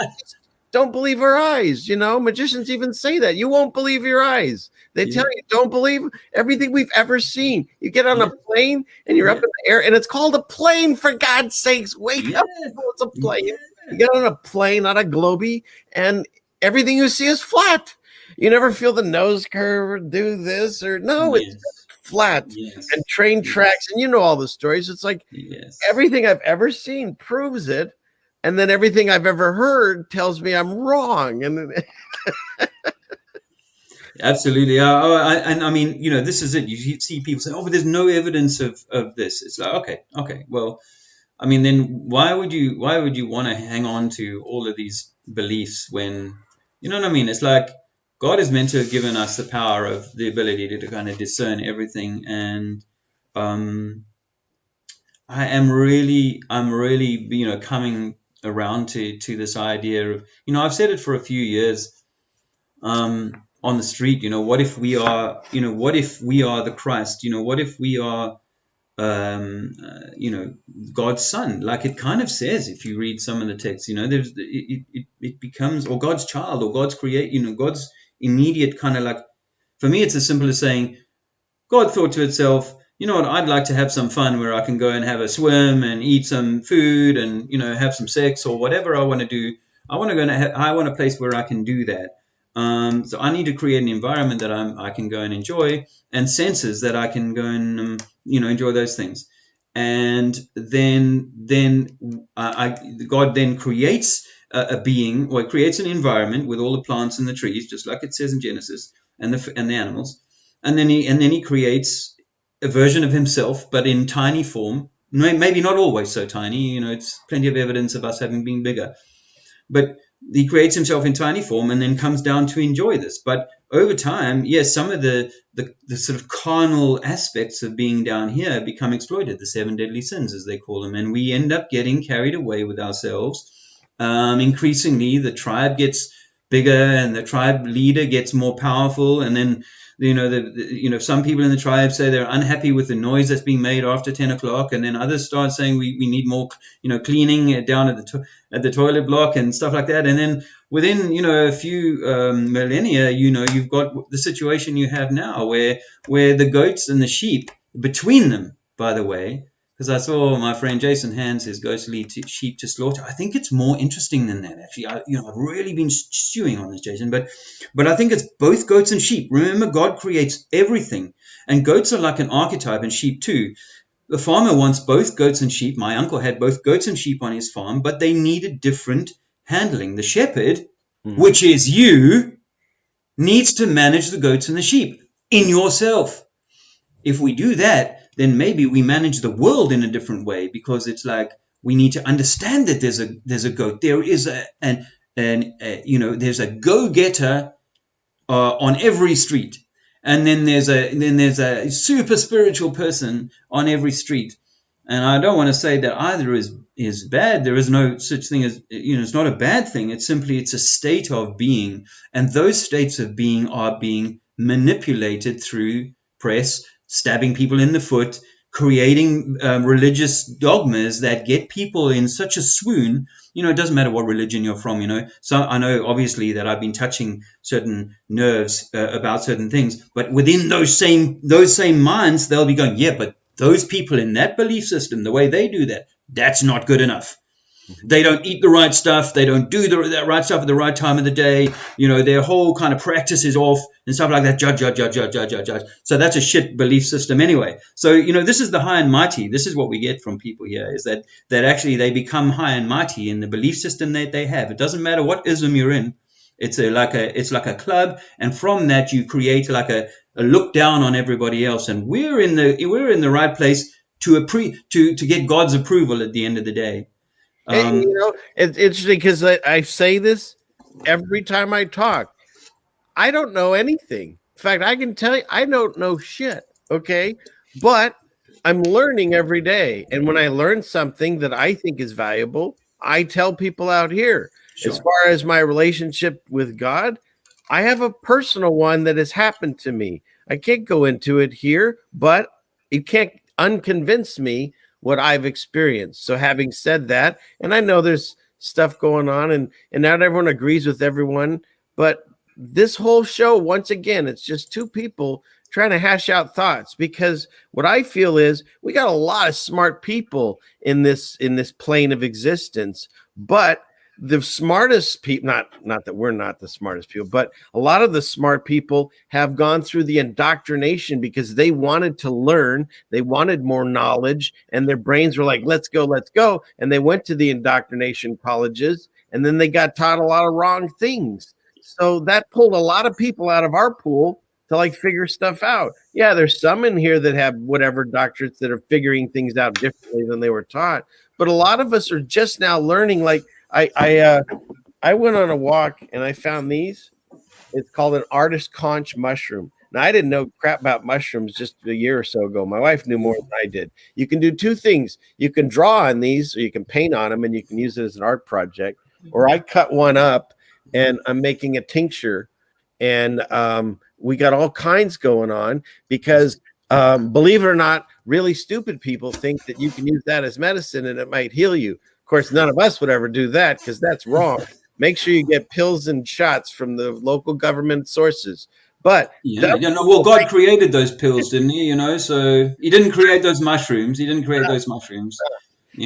don't believe our eyes. You know, magicians even say that. You won't believe your eyes. They tell you don't believe everything we've ever seen. You get on a plane and you're up in the air, and it's called a plane, for God's sakes. Wake up. It's a plane. You get on a plane, not a globey, and everything you see is flat. You never feel the nose curve or do this or no, it's flat. And train tracks, and you know all the stories. It's like everything I've ever seen proves it, and then everything I've ever heard tells me I'm wrong. And
absolutely. And I mean, you know, this is it. You see people say, "Oh, but there's no evidence of this." It's like, okay. Well, I mean, then why would you want to hang on to all of these beliefs when, you know what I mean? It's like God is meant to have given us the power of the ability to kind of discern everything. And I'm really, you know, coming around to this idea of, you know, I've said it for a few years. On the street, you know, what if we are the Christ? You know, what if we are, you know, God's son? Like it kind of says, if you read some of the texts, you know, it becomes, or God's child, or God's God's immediate kind of like, for me, it's as simple as saying, God thought to itself, you know what, I'd like to have some fun where I can go and have a swim and eat some food and, you know, have some sex or whatever I want to do. I want a place where I can do that. So I need to create an environment that I can go and enjoy, and senses that I can go and you know, enjoy those things. And then God then creates a being, or creates an environment with all the plants and the trees, just like it says in Genesis, and the animals. And then he creates a version of himself, but in tiny form. Maybe not always so tiny. You know, it's plenty of evidence of us having been bigger, but he creates himself in tiny form and then comes down to enjoy this. But over time, yes, some of the sort of carnal aspects of being down here become exploited, the 7 deadly sins, as they call them, and we end up getting carried away with ourselves. Increasingly, the tribe gets bigger and the tribe leader gets more powerful, and then you know, some people in the tribe say they're unhappy with the noise that's being made after 10 o'clock, and then others start saying we need more, you know, cleaning down at the toilet block and stuff like that. And then within, you know, a few millennia, you know, you've got the situation you have now, where the goats and the sheep, between them, by the way, because I saw my friend Jason hands his goats lead sheep to slaughter. I think it's more interesting than that, actually. I've really been stewing on this, Jason, but I think it's both goats and sheep. Remember, God creates everything, and goats are like an archetype, and sheep too. The farmer wants both goats and sheep. My uncle had both goats and sheep on his farm, but they needed different handling. The shepherd, which is you, needs to manage the goats and the sheep in yourself. If we do that, then maybe we manage the world in a different way, because it's like we need to understand that there's a goat. There is there's a go-getter on every street, and then there's a super spiritual person on every street. And I don't want to say that either is bad. There is no such thing as, you know, it's not a bad thing. It's a state of being, and those states of being are being manipulated through press, stabbing people in the foot, creating religious dogmas that get people in such a swoon. You know, it doesn't matter what religion you're from, you know. So I know obviously that I've been touching certain nerves about certain things, but within those same minds, they'll be going, yeah, but those people in that belief system, the way they do that, that's not good enough. They don't eat the right stuff. They don't do that right stuff at the right time of the day. Their whole kind of practice is off and stuff like that. Judge. So that's a shit belief system anyway. So, this is the high and mighty. This is what we get from people here, is that actually they become high and mighty in the belief system that they have. It doesn't matter what ism you're in. It's like a club, and from that you create like a look down on everybody else. And we're in the right place to get God's approval at the end of the day.
And, it's interesting because I say this every time I talk. I don't know anything. In fact, I can tell you I don't know shit. Okay. But I'm learning every day. And when I learn something that I think is valuable, I tell people out here. Sure. As far as my relationship with God, I have a personal one that has happened to me. I can't go into it here, but it can't unconvince me what I've experienced. So having said that, and I know there's stuff going on and not everyone agrees with everyone, but this whole show, once again, it's just two people trying to hash out thoughts, because what I feel is we got a lot of smart people in this plane of existence, but the smartest people, not that we're not the smartest people, but a lot of the smart people have gone through the indoctrination because they wanted to learn, they wanted more knowledge, and their brains were like, let's go. And they went to the indoctrination colleges, and then they got taught a lot of wrong things. So that pulled a lot of people out of our pool to like figure stuff out. Yeah, there's some in here that have whatever doctorates that are figuring things out differently than they were taught. But a lot of us are just now learning. Like I went on a walk and I found these. It's called an artist conch mushroom. Now, I didn't know crap about mushrooms just a year or so ago. My wife knew more than I did. You can do two things. You can draw on these, or you can paint on them, and you can use it as an art project. Or I cut one up and I'm making a tincture, and we got all kinds going on because believe it or not, really stupid people think that you can use that as medicine and it might heal you. Of course, none of us would ever do that because that's wrong. Make sure you get pills and shots from the local government sources. But
well, God created those pills, didn't he? So he didn't create those mushrooms.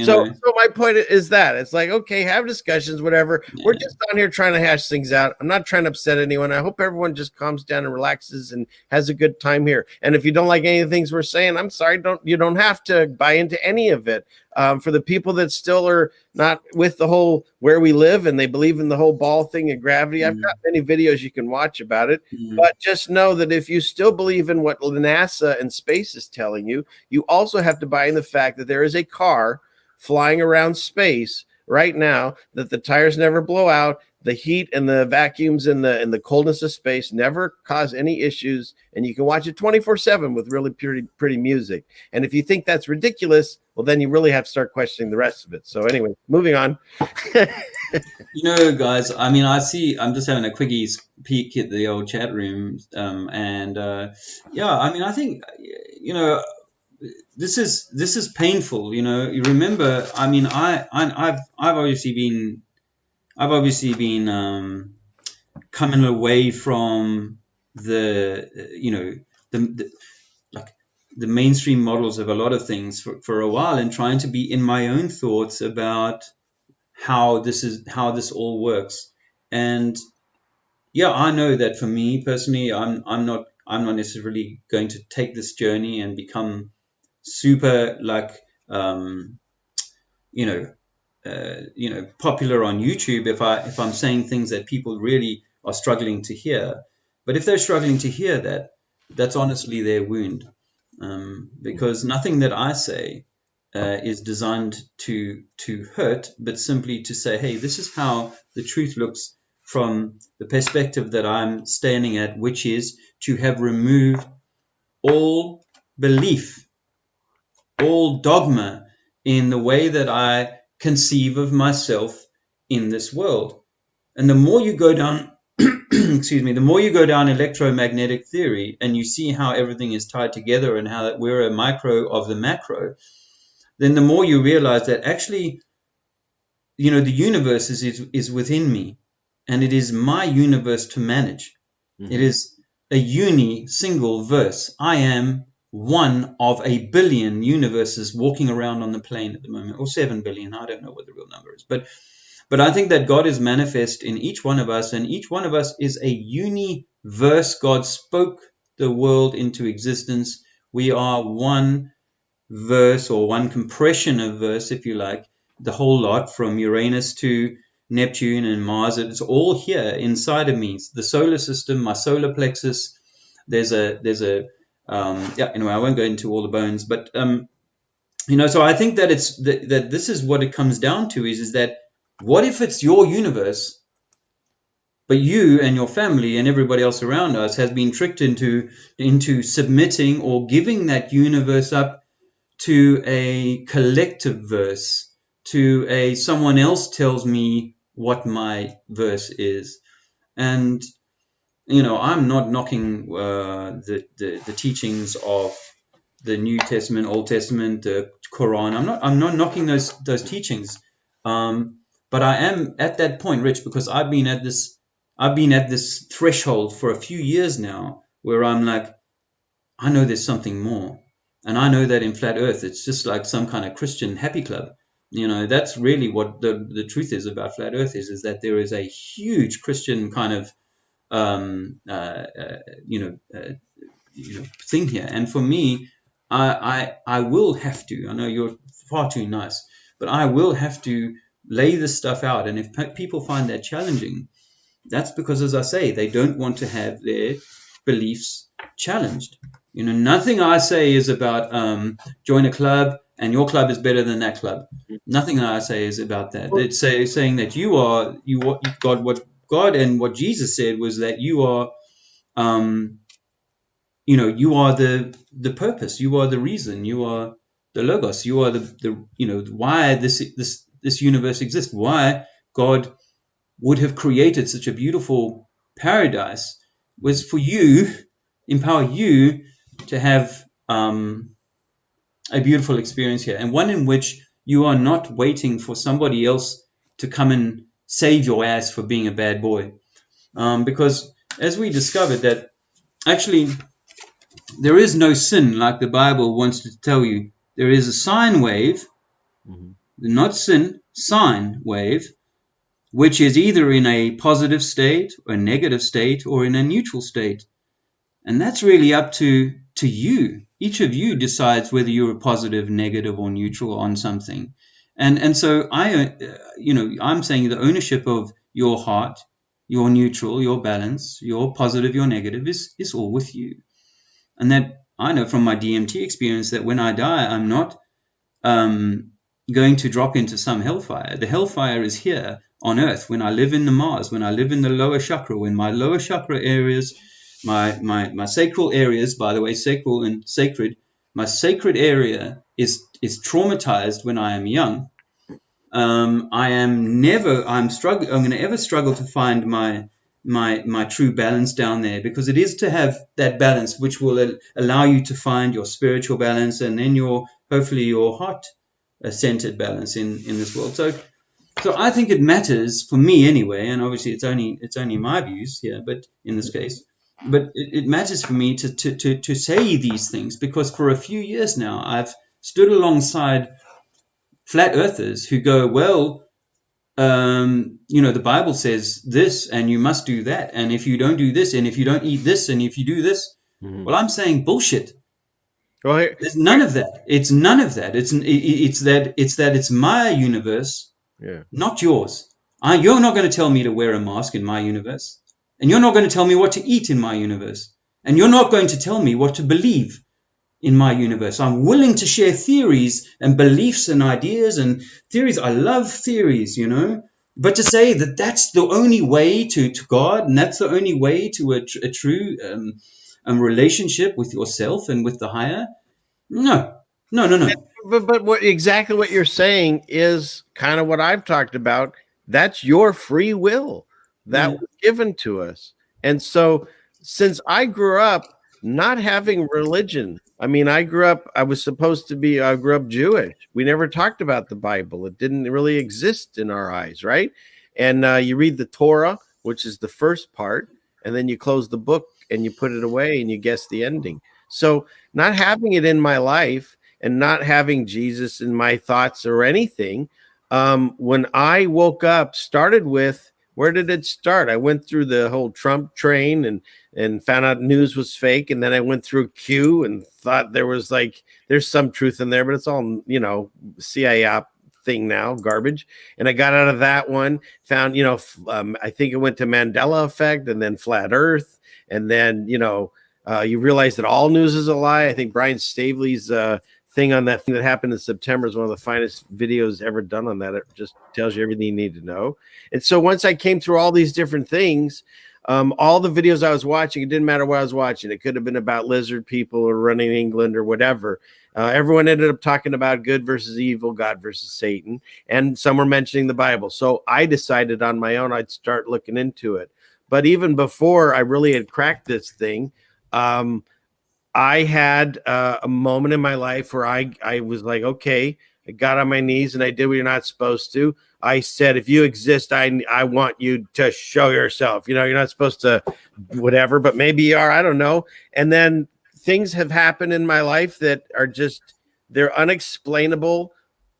So my point is that it's like, okay, have discussions, whatever. Yeah. We're just on here trying to hash things out. I'm not trying to upset anyone. I hope everyone just calms down and relaxes and has a good time here. And if you don't like any of the things we're saying, I'm sorry, you don't have to buy into any of it. For the people that still are not with the whole where we live and they believe in the whole ball thing and gravity, I've got many videos you can watch about it. But just know that if you still believe in what NASA and space is telling you, you also have to buy in the fact that there is a car flying around space right now, that the tires never blow out, the heat and the vacuums and the coldness of space never cause any issues, and you can watch it 24/7 with really pretty music. And if you think that's ridiculous, well, then you really have to start questioning the rest of it. So anyway, moving on.
Guys, I mean, I'm just having a quickie peek at the old chat room, I think this is painful. You remember, I mean, I've obviously been coming away from the mainstream models of a lot of things for a while, and trying to be in my own thoughts about how this all works. And I know that for me personally, I'm not necessarily going to take this journey and become super popular on YouTube if I'm saying things that people really are struggling to hear. But if they're struggling to hear that, that's honestly their wound, because nothing that I say is designed to hurt, but simply to say, hey, this is how the truth looks from the perspective that I'm standing at, which is to have removed all belief, all dogma in the way that I conceive of myself in this world. And the more you go down, the more you go down electromagnetic theory and you see how everything is tied together and how we're a micro of the macro, then the more you realize that actually, the universe is within me, and it is my universe to manage. Mm-hmm. It is a single verse. I am one of a billion universes walking around on the plane at the moment, or 7 billion. I don't know what the real number is, but I think that God is manifest in each one of us, and each one of us is a universe. God spoke the world into existence. We are one verse, or one compression of verse, if you like, the whole lot from Uranus to Neptune and Mars. It's all here inside of me. The solar system, my solar plexus. There's a anyway, I won't go into all the bones, but so I think that that this is what it comes down to is that what if it's your universe, but you and your family and everybody else around us has been tricked into submitting or giving that universe up to a collective verse, to a someone else tells me what my verse is. And I'm not knocking the teachings of the New Testament, Old Testament, the Quran. I'm not knocking those teachings. But I am at that point, Rich, because I've been at this threshold for a few years now where I'm like, I know there's something more. And I know that in Flat Earth, it's just like some kind of Christian happy club. That's really what the truth is about Flat Earth is that there is a huge Christian kind of thing here. And for me, I will have to. I know you're far too nice, but I will have to lay this stuff out. And if people find that challenging, that's because, as I say, they don't want to have their beliefs challenged. Nothing I say is about join a club and your club is better than that club. Nothing that I say is about that. It's saying that God and what Jesus said was that you are, you are the purpose, you are the reason, you are the logos, you are the why this universe exists, why God would have created such a beautiful paradise was for you, empower you to have a beautiful experience here, and one in which you are not waiting for somebody else to come and save your ass for being a bad boy. Because as we discovered that actually there is no sin like the Bible wants to tell you. There is a sine wave, not sin, sine wave, which is either in a positive state, a negative state, or in a neutral state. And that's really up to you. Each of you decides whether you're a positive, negative, or neutral on something. And so I'm saying the ownership of your heart, your neutral, your balance, your positive, your negative is all with you. And that I know from my DMT experience that when I die, I'm not going to drop into some hellfire. The hellfire is here on earth when I live in the Mars, when I live in the lower chakra, when my lower chakra areas, my sacral areas, by the way, sacral and sacred, my sacred area is traumatized when I am young. I'm going to ever struggle to find my true balance down there, because it is to have that balance which will allow you to find your spiritual balance and then hopefully your heart centered balance in this world. So I think it matters for me anyway, and obviously it's only my views here, but in this case, but it matters for me to say these things, because for a few years now I've stood alongside flat earthers who go, well, the Bible says this and you must do that, and if you don't do this, and if you don't eat this, and if you do this, well, I'm saying bullshit. Well, there's none of that. It's none of that. It's that it's my universe, not yours. You're not going to tell me to wear a mask in my universe, and you're not going to tell me what to eat in my universe, and you're not going to tell me what to believe in my universe. I'm willing to share theories and beliefs and ideas and theories. I love theories, but to say that that's the only way to God, and that's the only way to a true relationship with yourself and with the higher, no.
But exactly what you're saying is kind of what I've talked about. That's your free will that was given to us. And so since I grew up not having religion, I mean, I grew up Jewish. We never talked about the Bible. It didn't really exist in our eyes, right? And you read the Torah, which is the first part, and then you close the book and you put it away and you guess the ending. So not having it in my life and not having Jesus in my thoughts or anything, when I woke up, started with, where did it start? I went through the whole Trump train and found out news was fake. And then I went through Q and thought there was like, there's some truth in there, but it's all, you know, CIA thing now, garbage. And I got out of that one, found, you know, I think it went to Mandela effect and then flat earth. And then, you know, you realize that all news is a lie. I think Brian Staveley's thing on that thing that happened in September is one of the finest videos ever done on that. It just tells you everything you need to know. And so once I came through all these different things, all the videos I was watching, it didn't matter what I was watching. It could have been about lizard people or running England or whatever. Everyone ended up talking about good versus evil, God versus Satan, and some were mentioning the Bible. So I decided on my own I'd start looking into it. But even before I really had cracked this thing, I had a moment in my life where I was like, okay, I got on my knees and I did what you're not supposed to. I said, if you exist, I want you to show yourself. You know, you're not supposed to whatever, but maybe you are. I don't know. And then things have happened in my life that are just, they're unexplainable,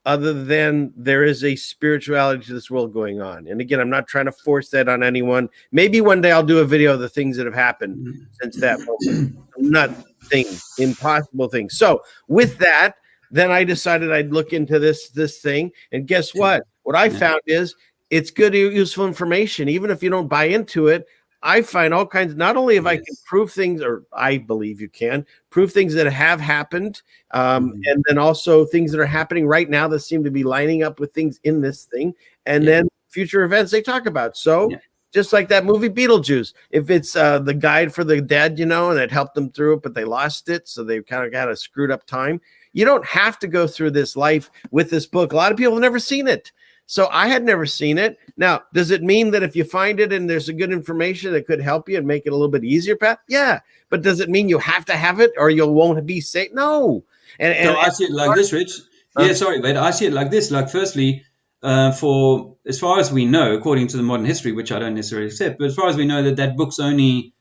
other than there is a spirituality to this world going on. And again, I'm not trying to force that on anyone. Maybe one day I'll do a video of the things that have happened since that moment. Not things, impossible things. So with that, then I decided I'd look into this thing. And guess what? What I found is it's good, useful information. Even if you don't buy into it, I find all kinds, not only if I can prove things, or I believe you can prove things that have happened, and then also things that are happening right now that seem to be lining up with things in this thing, and then future events they talk about. So just like that movie Beetlejuice, if it's the guide for the dead, you know, and it helped them through it, but they lost it, so they kind of got a screwed up time. You don't have to go through this life with this book. A lot of people have never seen it. So I had never seen it. Now, does it mean that if you find it and there's a good information that could help you and make it a little bit easier, Pat? Yeah. But does it mean you have to have it or you won't be safe? No.
So I see it like this, Rich. Yeah, sorry, but I see it like this. Like, firstly, for as far as we know, according to the modern history, which I don't necessarily accept, but as far as we know, that book's only,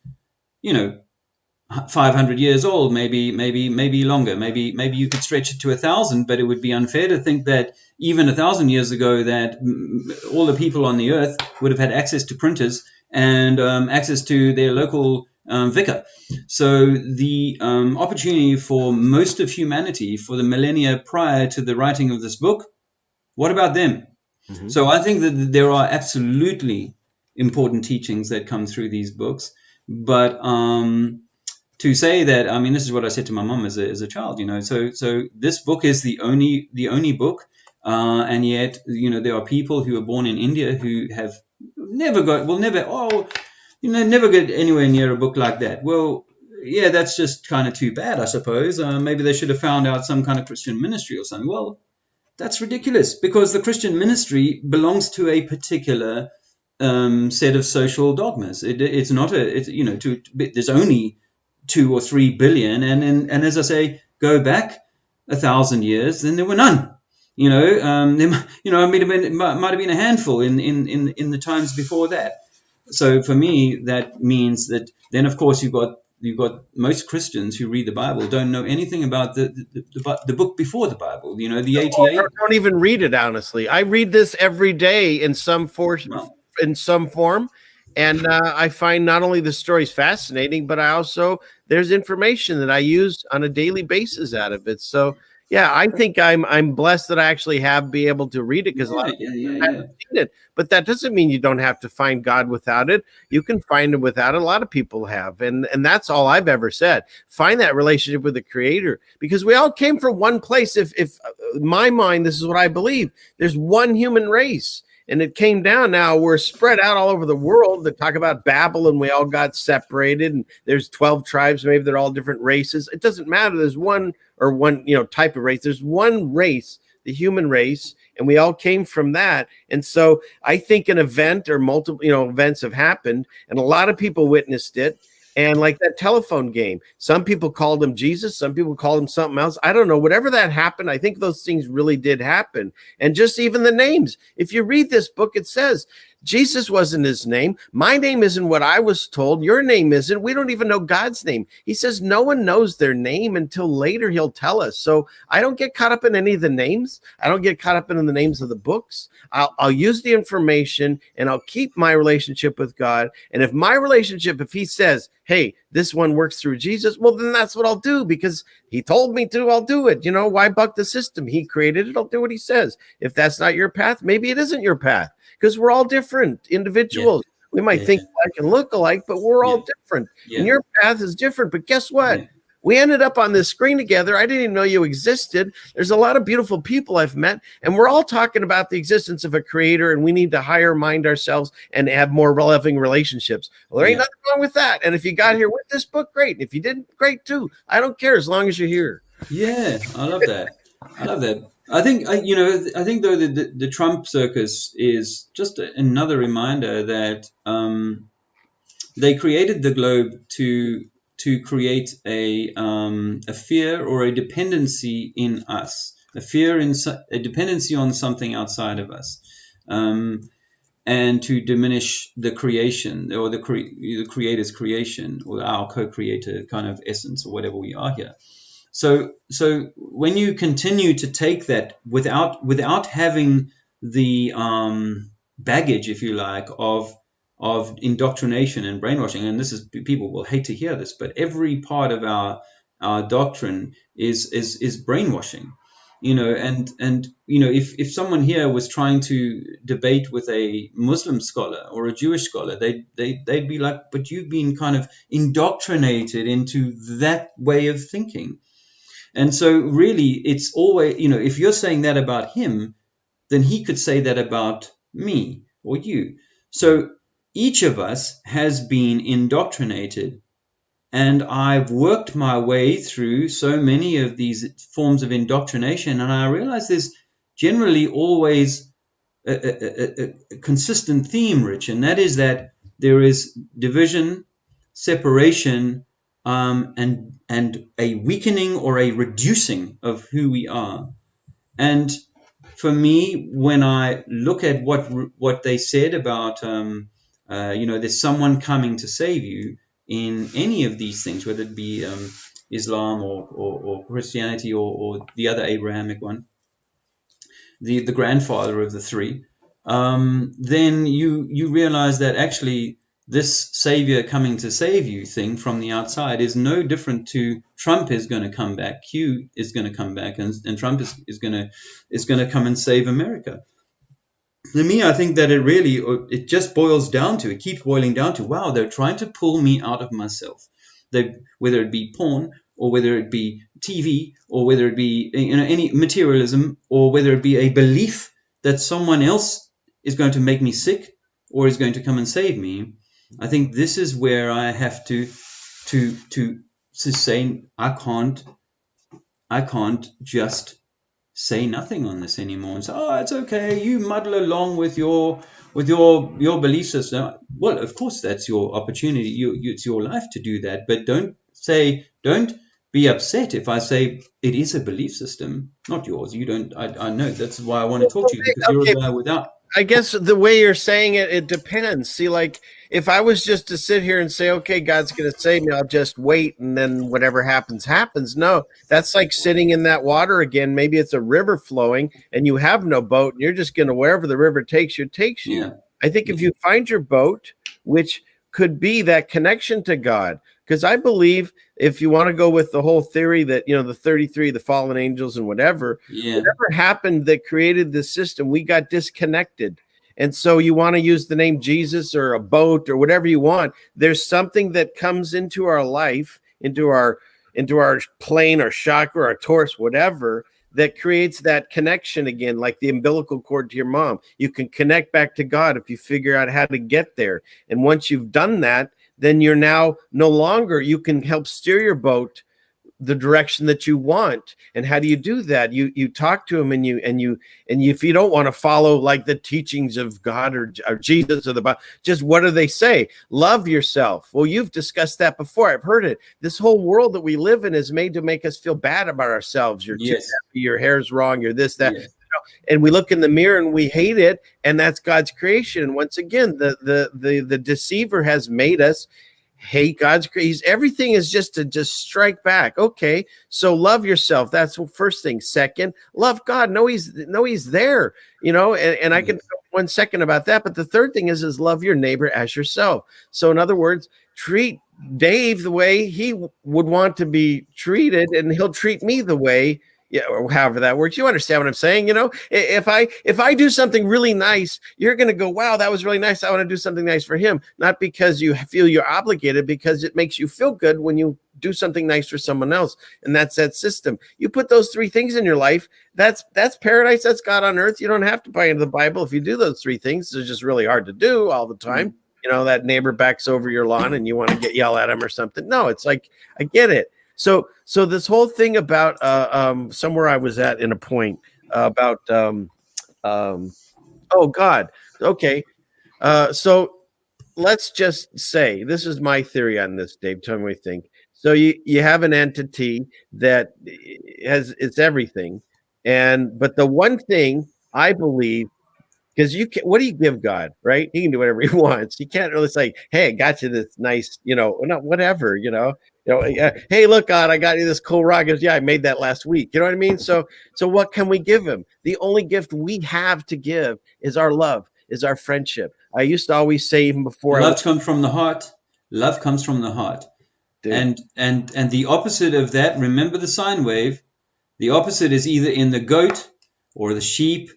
you know, 500 years old, maybe longer. Maybe you could stretch it to 1,000, but it would be unfair to think that even 1,000 years ago that all the people on the earth would have had access to printers and access to their local vicar. So the opportunity for most of humanity for the millennia prior to the writing of this book, what about them? So I think that there are absolutely important teachings that come through these books, but to say that, I mean, this is what I said to my mom as a child, you know. So this book is the only book, and yet, you know, there are people who are born in India who have never get anywhere near a book like that. Well, yeah, that's just kind of too bad, I suppose. Maybe they should have found out some kind of Christian ministry or something. Well, that's ridiculous, because the Christian ministry belongs to a particular set of social dogmas. It's not there's only 2 or 3 billion, and as I say, go back 1,000 years, then there were none. You know, it might have been a handful in the times before that. So for me, that means that then, of course, you've got most Christians who read the Bible don't know anything about the book before the Bible. You know, the 88.
I don't even read it, honestly. I read this every day in some form. And I find not only the stories fascinating, but there's information that I use on a daily basis out of it. So yeah, I think I'm blessed that I actually be able to read it, because a lot of people haven't seen it. But that doesn't mean you don't have to find God without it. You can find it without it. A lot of people have, and that's all I've ever said. Find that relationship with the Creator, because we all came from one place. If in my mind, this is what I believe. There's one human race. And it came down. Now we're spread out all over the world. They talk about Babel, and we all got separated. And there's 12 tribes. Maybe they're all different races. It doesn't matter. There's one type of race. There's one race, the human race, and we all came from that. And so I think an event or multiple, events have happened, and a lot of people witnessed it. And like that telephone game, some people called him Jesus, some people called him something else. I don't know. Whatever that happened, I think those things really did happen. And just even the names. If you read this book, it says Jesus wasn't his name. My name isn't what I was told. Your name isn't. We don't even know God's name. He says no one knows their name until later he'll tell us. So I don't get caught up in any of the names. I don't get caught up in the names of the books. I'll use the information and I'll keep my relationship with God. And if my relationship, if he says, hey, this one works through Jesus, well, then that's what I'll do because he told me to, I'll do it. You know, why buck the system? He created it. I'll do what he says. If that's not your path, maybe it isn't your path because we're all different individuals. Yeah. We might think alike and look alike, but we're all different. Yeah. And your path is different. But guess what? Yeah. We ended up on this screen together. I didn't even know you existed. There's a lot of beautiful people I've met, and we're all talking about the existence of a creator, and we need to higher mind ourselves and have more loving relationships. Well, there ain't nothing wrong with that. And if you got here with this book, great. And if you didn't, great too. I don't care as long as you're here.
Yeah, I love that. I love that. I think, I think though the Trump circus is just another reminder that they created the globe to create a fear or a dependency in us, a dependency on something outside of us, and to diminish the creation or the creator's creation or our co-creator kind of essence or whatever we are here. So when you continue to take that without having the baggage, if you like, of indoctrination and brainwashing, and this is, people will hate to hear this, but every part of our doctrine is brainwashing, and if someone here was trying to debate with a Muslim scholar or a Jewish scholar, they'd be like, but you've been kind of indoctrinated into that way of thinking. And so really it's always, if you're saying that about him, then he could say that about me or you. So each of us has been indoctrinated, and I've worked my way through so many of these forms of indoctrination, and I realize there's generally always a consistent theme, Rich, and that is that there is division, separation, and a weakening or a reducing of who we are. And for me, when I look at what they said about there's someone coming to save you in any of these things, whether it be Islam or Christianity or the other Abrahamic one, the grandfather of the three, then you realize that actually this savior coming to save you thing from the outside is no different to Trump is going to come back, Q is going to come back, and Trump is going to come and save America. To me, I think that it just keeps boiling down to, wow, they're trying to pull me out of myself. Whether it be porn, or whether it be TV, or whether it be any materialism, or whether it be a belief that someone else is going to make me sick or is going to come and save me. I think this is where I have to say I can't just say nothing on this anymore and say, oh, it's okay, you muddle along with your belief system. Well, of course that's your opportunity, it's your life to do that, but don't be upset if I say it is a belief system, not yours. You don't. I know, that's why I want to talk to you, because you're a guy without.
I guess the way you're saying it, it depends. See, like if I was just to sit here and say, okay, God's going to save me, I'll just wait, and then whatever happens, happens. No, that's like sitting in that water again. Maybe it's a river flowing and you have no boat, and you're just going to, wherever the river takes you, takes you. Yeah. I think if you find your boat, which could be that connection to God, because I believe if you want to go with the whole theory that, the 33, the fallen angels and whatever happened that created this system, we got disconnected. And so you want to use the name Jesus or a boat or whatever you want. There's something that comes into our life, into our plane or chakra or our torus, whatever, that creates that connection again, like the umbilical cord to your mom. You can connect back to God if you figure out how to get there. And once you've done that, then you're now no longer, you can help steer your boat the direction that you want. And how do you do that? You talk to him, and if you don't want to follow like the teachings of God or Jesus or the Bible, just what do they say? Love yourself. Well, you've discussed that before. I've heard it. This whole world that we live in is made to make us feel bad about ourselves. You're too happy, your hair's wrong, you're this, that. Yes. And we look in the mirror and we hate it, and that's God's creation. And once again, the deceiver has made us hate God's creation. Everything is just to just strike back. Okay, so love yourself. That's the first thing. Second, love God. Know he's there. And I can talk 1 second about that. But the third thing is love your neighbor as yourself. So in other words, treat Dave the way he would want to be treated, and he'll treat me the way, or however that works. You understand what I'm saying? If I do something really nice, you're going to go, wow, that was really nice. I want to do something nice for him. Not because you feel you're obligated, because it makes you feel good when you do something nice for someone else. And that's that system. You put those 3 things in your life. That's paradise. That's God on earth. You don't have to buy into the Bible if you do those 3 things. It's just really hard to do all the time. That neighbor backs over your lawn and you want to yell at him or something. No, it's like, I get it. So this whole thing about somewhere I was at in a point about oh God. Okay. So let's just say, this is my theory on this, Dave. Tell me what you think. So you have an entity that it's everything. But the one thing I believe, because what do you give God, right? He can do whatever he wants. You can't really say, hey, I got you this nice, not whatever, hey, look, God, I got you this cool rock. Goes, yeah, I made that last week. You know what I mean? So what can we give him? The only gift we have to give is our love, is our friendship. I used to always say, even before,
love comes from the heart. Love comes from the heart. Dude. And the opposite of that, remember the sine wave, the opposite is either in the goat or the sheep.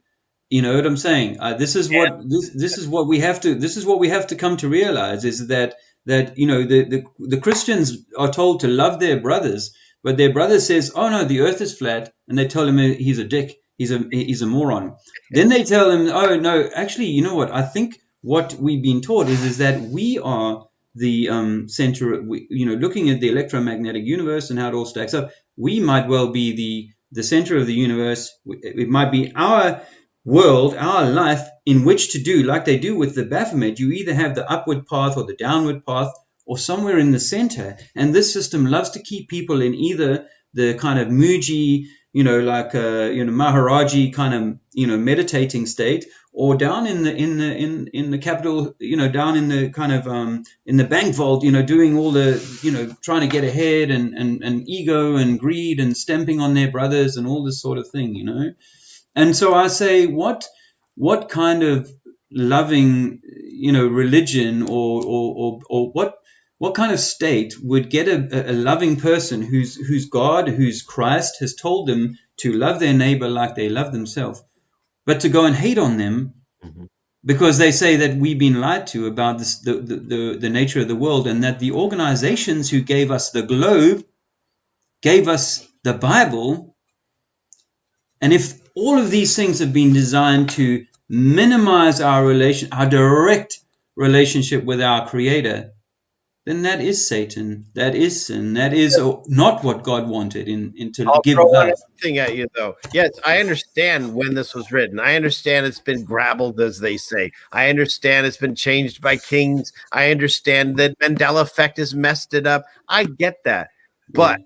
You know what I'm saying? This is what we have to come to realize, is that the Christians are told to love their brothers, but their brother says, oh no, the earth is flat, and they tell him he's a dick, he's a moron. Then they tell him, oh no, actually, you know what? I think what we've been taught is that we are the center. Looking at the electromagnetic universe and how it all stacks up, we might well be the center of the universe. It might be our world, our life, in which to do like they do with the Baphomet. You either have the upward path or the downward path, or somewhere in the center. And this system loves to keep people in either the kind of Muji, Maharaji kind of meditating state, or down in the capital, down in the kind of in the bank vault, doing all the trying to get ahead and ego and greed and stamping on their brothers and all this sort of thing, And so I say, what kind of loving, religion or what kind of state would get a loving person whose God, whose Christ has told them to love their neighbor like they love themselves, but to go and hate on them because they say that we've been lied to about this, the nature of the world, and that the organizations who gave us the globe gave us the Bible. And if all of these things have been designed to minimize our direct relationship with our Creator, then that is Satan. That is sin. That is not what God wanted to give love.
One thing at you, though. Yes, I understand when this was written. I understand it's been grabbled, as they say. I understand it's been changed by kings. I understand that Mandela effect has messed it up. I get that. But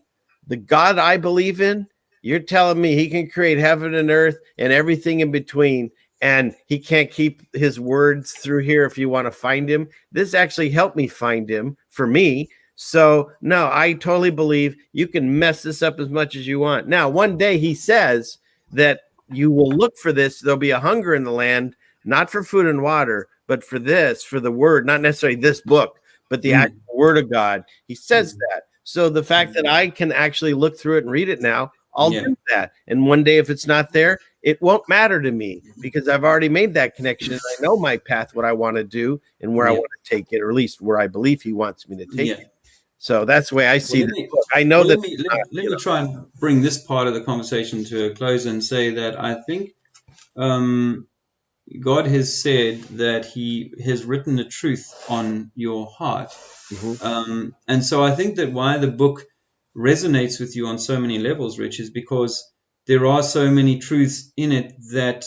the God I believe in, you're telling me he can create heaven and earth and everything in between, and he can't keep his words through here if you want to find him? This actually helped me find him for me. So, no, I totally believe you can mess this up as much as you want. Now, one day he says that you will look for this. There'll be a hunger in the land, not for food and water, but for the word, not necessarily this book, but the actual word of God. He says that. So the fact that I can actually look through it and read it now, I'll do that. And one day, if it's not there, it won't matter to me, because I've already made that connection. And I know my path, what I want to do and where I want to take it, or at least where I believe he wants me to take it. So that's the way I see it. I know that.
Let me try and bring this part of the conversation to a close and say that I think God has said that he has written the truth on your heart. And so I think that why the book resonates with you on so many levels, Rich, is because there are so many truths in it that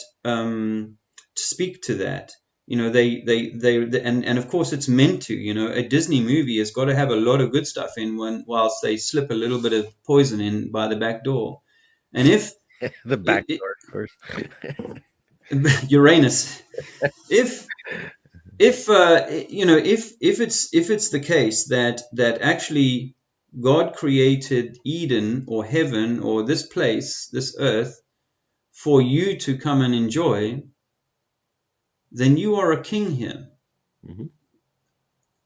speak to that. And of course it's meant to. A Disney movie has got to have a lot of good stuff in whilst they slip a little bit of poison in by the back door. And
The back
It,
door, of course.
Uranus. If if it's the case that actually God created Eden or heaven or this place, this earth, for you to come and enjoy, then you are a king here.
Mhm.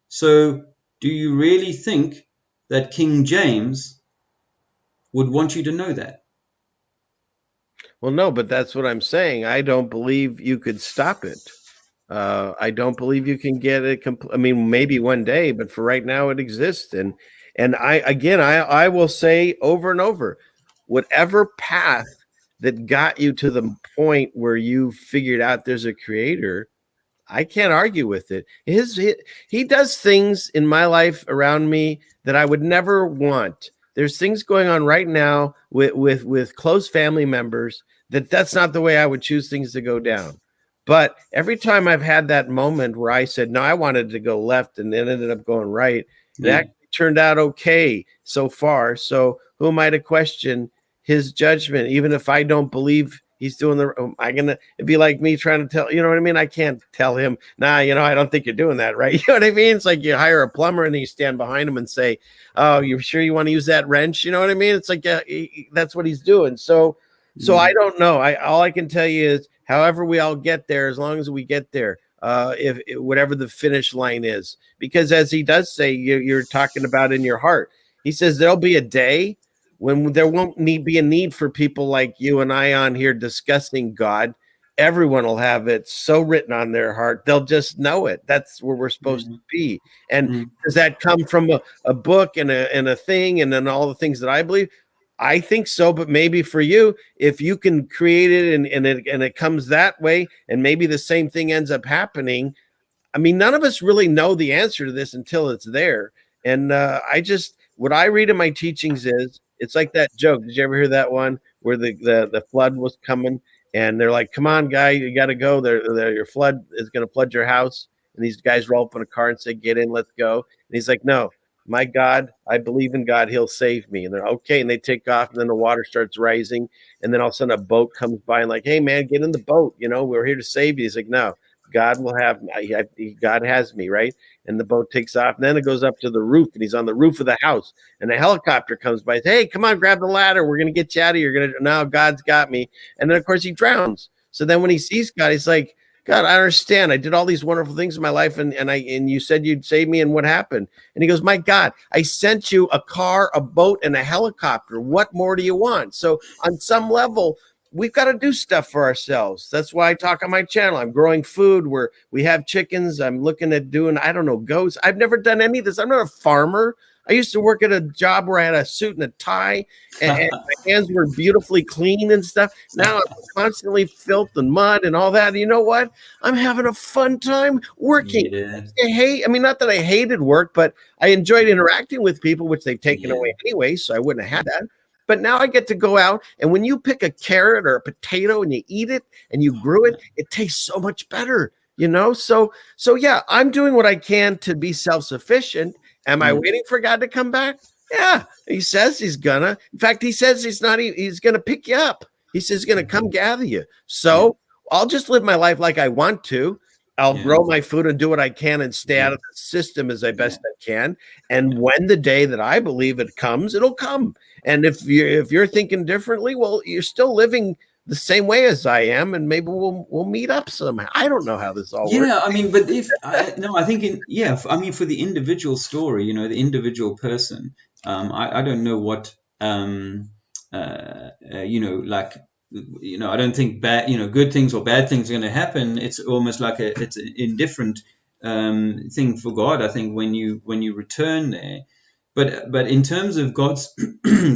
So do you really think that King James would want you to know that?
Well, no, but that's what I'm saying. I don't believe you could stop it. I don't believe you can get it. I mean, maybe one day, but for right now, it exists. And I will say over and over, whatever path that got you to the point where you figured out there's a creator, I can't argue with it. He does things in my life around me that I would never want. There's things going on right now with close family members that's not the way I would choose things to go down. But every time I've had that moment where I said no, I wanted to go left and then ended up going right, it
Yeah.
actually turned out okay so far. So who am I to question his judgment, even if I don't believe he's doing I gonna it'd be like me trying to tell, you know what I mean? I can't tell him, nah, I don't think you're doing that right. You know what I mean? It's like you hire a plumber and then you stand behind him and say, oh, you're sure you want to use that wrench? You know what I mean? It's like, yeah, that's what he's doing. So I don't know. All I can tell you is however we all get there, as long as we get there, if whatever the finish line is, because as he does say, you're talking about in your heart, he says there'll be a day when there won't be a need for people like you and I on here discussing God. Everyone will have it so written on their heart. They'll just know it. That's where we're supposed to be. And
Mm.
does that come from a book and a thing and then all the things that I believe? I think so, but maybe for you, if you can create it and it comes that way, and maybe the same thing ends up happening. I mean, none of us really know the answer to this until it's there. And what I read in my teachings is it's like that joke. Did you ever hear that one where the flood was coming and they're like, "Come on, guy, you got to go. Your flood is going to flood your house." And these guys roll up in a car and say, "Get in, let's go." And he's like, "No, my God, I believe in God. He'll save me." And they're okay. And they take off, and then the water starts rising. And then all of a sudden, a boat comes by and like, "Hey, man, get in the boat. We're here to save you." He's like, "No, God will have me. God has me," right? And the boat takes off. And then it goes up to the roof, and he's on the roof of the house. And a helicopter comes by. Hey, come on, grab the ladder. We're gonna get you out of here. Now God's got me. And then of course he drowns. So then when he sees God, he's like, God, I understand. I did all these wonderful things in my life, and you said you'd save me, and what happened? And he goes, my God, I sent you a car, a boat, and a helicopter. What more do you want? So on some level, we've got to do stuff for ourselves. That's why I talk on my channel. I'm growing food where we have chickens. I'm looking at doing, I don't know, goats. I've never done any of this. I'm not a farmer. I used to work at a job where I had a suit and a tie, and my hands were beautifully clean and stuff. Now I'm constantly filth and mud and all that. And you know what? I'm having a fun time working.
Yeah.
I mean, not that I hated work, but I enjoyed interacting with people, which they've taken
Yeah.
away anyway, so I wouldn't have had that. But now I get to go out, and when you pick a carrot or a potato and you eat it and you grew it, it tastes so much better, So yeah, I'm doing what I can to be self-sufficient. Am I waiting for God to come back? Yeah, he says he's gonna. In fact, he says he's gonna pick you up. He says he's gonna come gather you. So I'll just live my life like I want to. I'll grow my food and do what I can and stay out of the system as I best I can. And when the day that I believe it comes, it'll come. And if you're thinking differently, well, you're still living the same way as I am, and maybe we'll meet up somehow. I don't know how this all works.
Yeah, I mean, but I think I mean, for the individual story, the individual person, I don't know what, like, I don't think good things or bad things are going to happen. It's almost like it's an indifferent thing for God. I think when you return there, but in terms of God's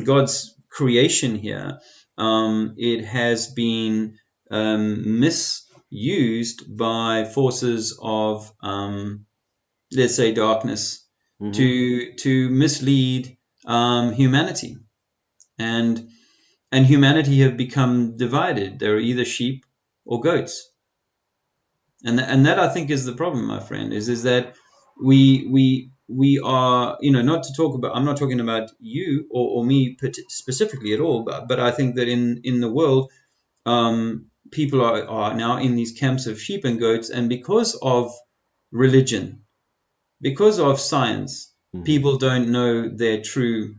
God's creation here, it has been misused by forces of, let's say, darkness to mislead humanity, and humanity have become divided. They're either sheep or goats, and that I think is the problem, my friend. Is that we we are, not to talk about, I'm not talking about you or me specifically at all, but I think that in the world, people are now in these camps of sheep and goats, and because of religion, because of science, people don't know their true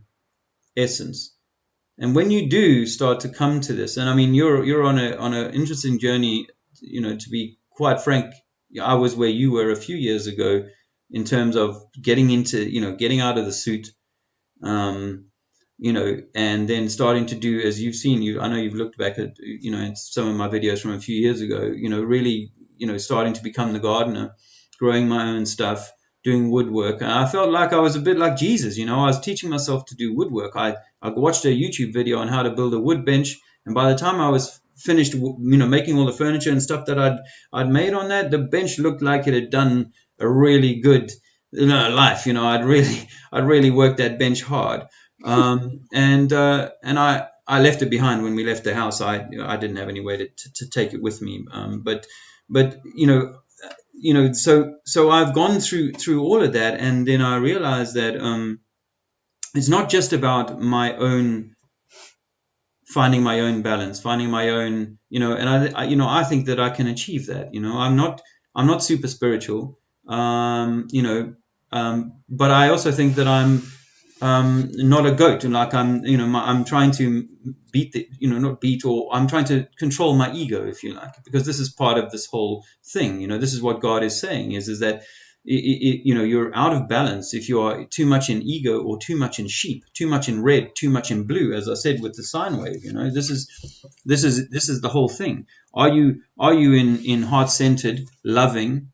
essence. And when you do start to come to this, and I mean, you're on an interesting journey, to be quite frank, I was where you were a few years ago in terms of getting into, getting out of the suit, and then starting to do, as you've seen, I know you've looked back at, at some of my videos from a few years ago, really, starting to become the gardener, growing my own stuff, doing woodwork. And I felt like I was a bit like Jesus, I was teaching myself to do woodwork. I watched a YouTube video on how to build a wood bench, and by the time I was finished, making all the furniture and stuff that I'd made on that, the bench looked like it had done a really good life. I'd really worked that bench hard. And I left it behind when we left the house. I didn't have any way to take it with me. But so I've gone through all of that, and then I realized that it's not just about finding my own balance, finding my own, and I think that I can achieve that. I'm not super spiritual, but I also think that I'm not a goat, and like I'm trying to not beat, or I'm trying to control my ego, if you like, because this is part of this whole thing. This is what God is saying is that you're out of balance if you are too much in ego or too much in sheep, too much in red, too much in blue, as I said with the sine wave. This is the whole thing. Are you in heart-centered, loving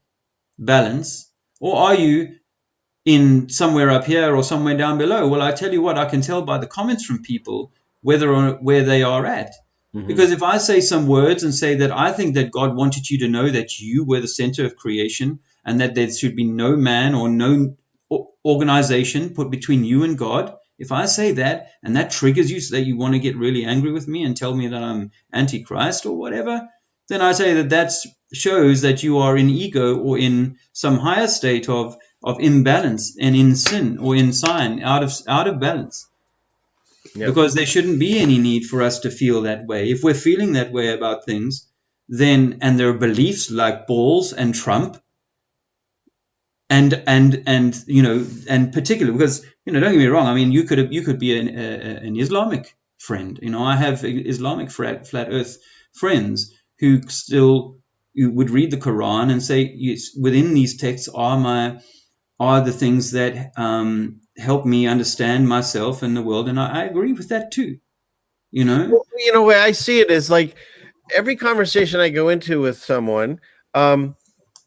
balance, or are you in somewhere up here or somewhere down below? Well, I tell you what, I can tell by the comments from people where they are at. Because if I say some words and say that I think that God wanted you to know that you were the center of creation, and that there should be no man or no organization put between you and God, if I say that and that triggers you so that you want to get really angry with me and tell me that I'm antichrist or whatever, then I say that shows that you are in ego or in some higher state of imbalance, and in sin or in sign, out of balance. Yep. Because there shouldn't be any need for us to feel that way. If we're feeling that way about things, then, and there are beliefs like balls and Trump, and particularly because, don't get me wrong, I mean, you could be an Islamic friend. I have Islamic flat earth friends who still would read the Quran and say, yes, within these texts are the things that help me understand myself and the world, and I agree with that too.
Well, the way I see it is like every conversation I go into with someone,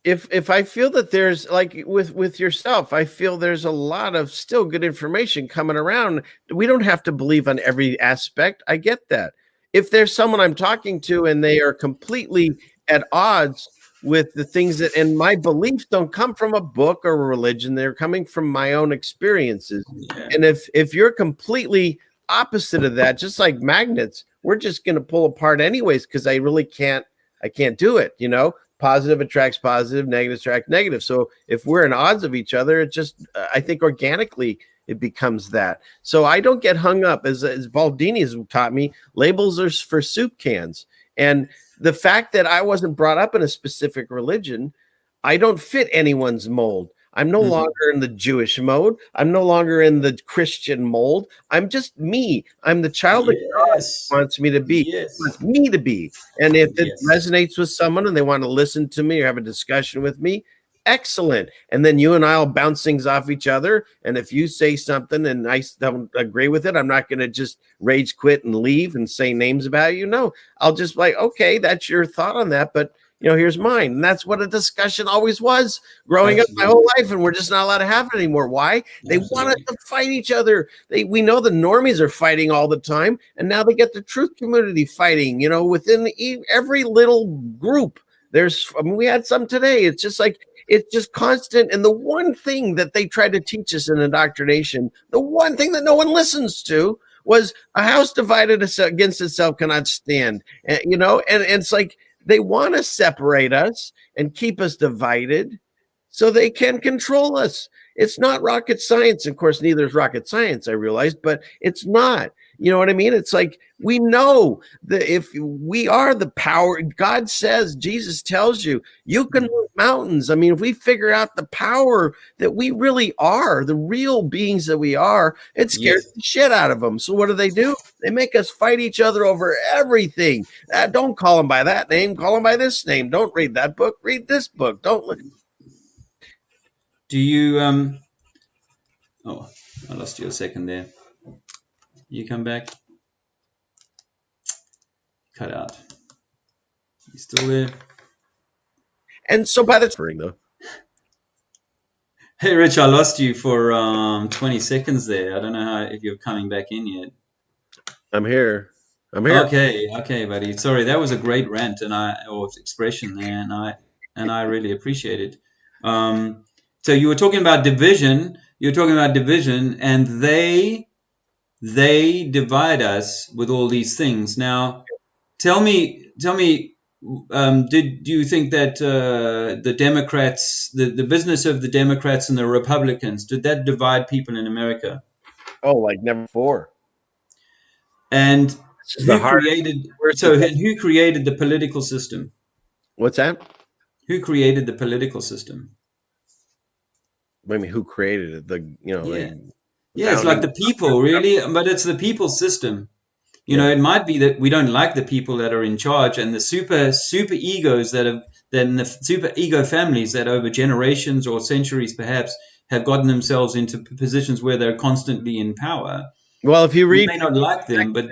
if I feel that there's, like with yourself, I feel there's a lot of still good information coming around. We don't have to believe on every aspect. I get that. If there's someone I'm talking to and they are completely at odds with the things that, and my beliefs don't come from a book or a religion, they're coming from my own experiences. Yeah. And if you're completely opposite of that, just like magnets, we're just going to pull apart anyways, because I can't do it. Positive attracts positive, negative attract negative. So if we're in odds of each other, it just, I think organically it becomes that. So I don't get hung up, as Baldini has taught me, labels are for soup cans. And the fact that I wasn't brought up in a specific religion, I don't fit anyone's mold. I'm no longer in the Jewish mode. I'm no longer in the Christian mold. I'm just me. I'm the child that God wants me to be. Wants me to be. And if it resonates with someone and they want to listen to me or have a discussion with me, excellent. And then you and I will bounce things off each other. And if you say something and I don't agree with it, I'm not going to just rage quit and leave and say names about you. No, I'll just like, okay, that's your thought on that, but here's mine. And that's what a discussion always was growing up my whole life. And we're just not allowed to have it anymore. Why? They want us to fight each other. We know the normies are fighting all the time. And now they get the truth community fighting, within every little group. We had some today. It's just constant. And the one thing that they tried to teach us in indoctrination, the one thing that no one listens to, was a house divided against itself cannot stand. And it's like, they want to separate us and keep us divided so they can control us. It's not rocket science. Of course, neither is rocket science, I realized, but it's not. You know what I mean? It's like we know that if we are the power, God says, Jesus tells you, you can move mountains. I mean, if we figure out the power that we really are, the real beings that we are, it scares the shit out of them. So what do? They make us fight each other over everything. Don't call them by that name. Call them by this name. Don't read that book. Read this book. Don't look.
Do you oh, I lost you a second there. You come back. Cut out. You still there?
And so by the time though.
Hey Rich, I lost you for 20 seconds there. I don't know if you're coming back in yet.
I'm here.
Okay, buddy. Sorry, that was a great rant or expression there, and I really appreciate it. So you were talking about division. And they divide us with all these things. Now, tell me, do you think that the Democrats, the business of the Democrats and the Republicans, did that divide people in America?
Oh, like never before.
And who created the political system?
What's that?
Who created the political system?
I mean, who created it?
It's like the people, really, but it's the people's system. You know, it might be that we don't like the people that are in charge, and the super egos the super ego families that over generations or centuries perhaps have gotten themselves into positions where they're constantly in power.
Well, if you read,
we may not like them, but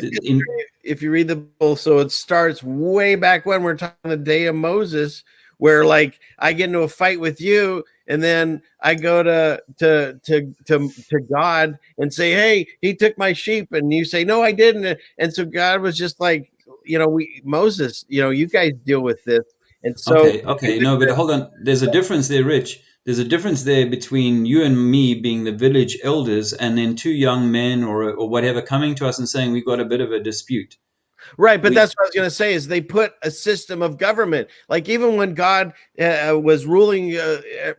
if you read the Bible, so it starts way back when we're talking the day of Moses, where like I get into a fight with you, and then I go to God and say, "Hey, he took my sheep," and you say, "No, I didn't." And so God was just like, Moses, you guys deal with this. And so,
okay, no, but hold on. There's a difference there, Rich. There's a difference there between you and me being the village elders and then two young men or whatever coming to us and saying we've got a bit of a dispute.
Right, but that's what I was going to say is they put a system of government. Like even when God was ruling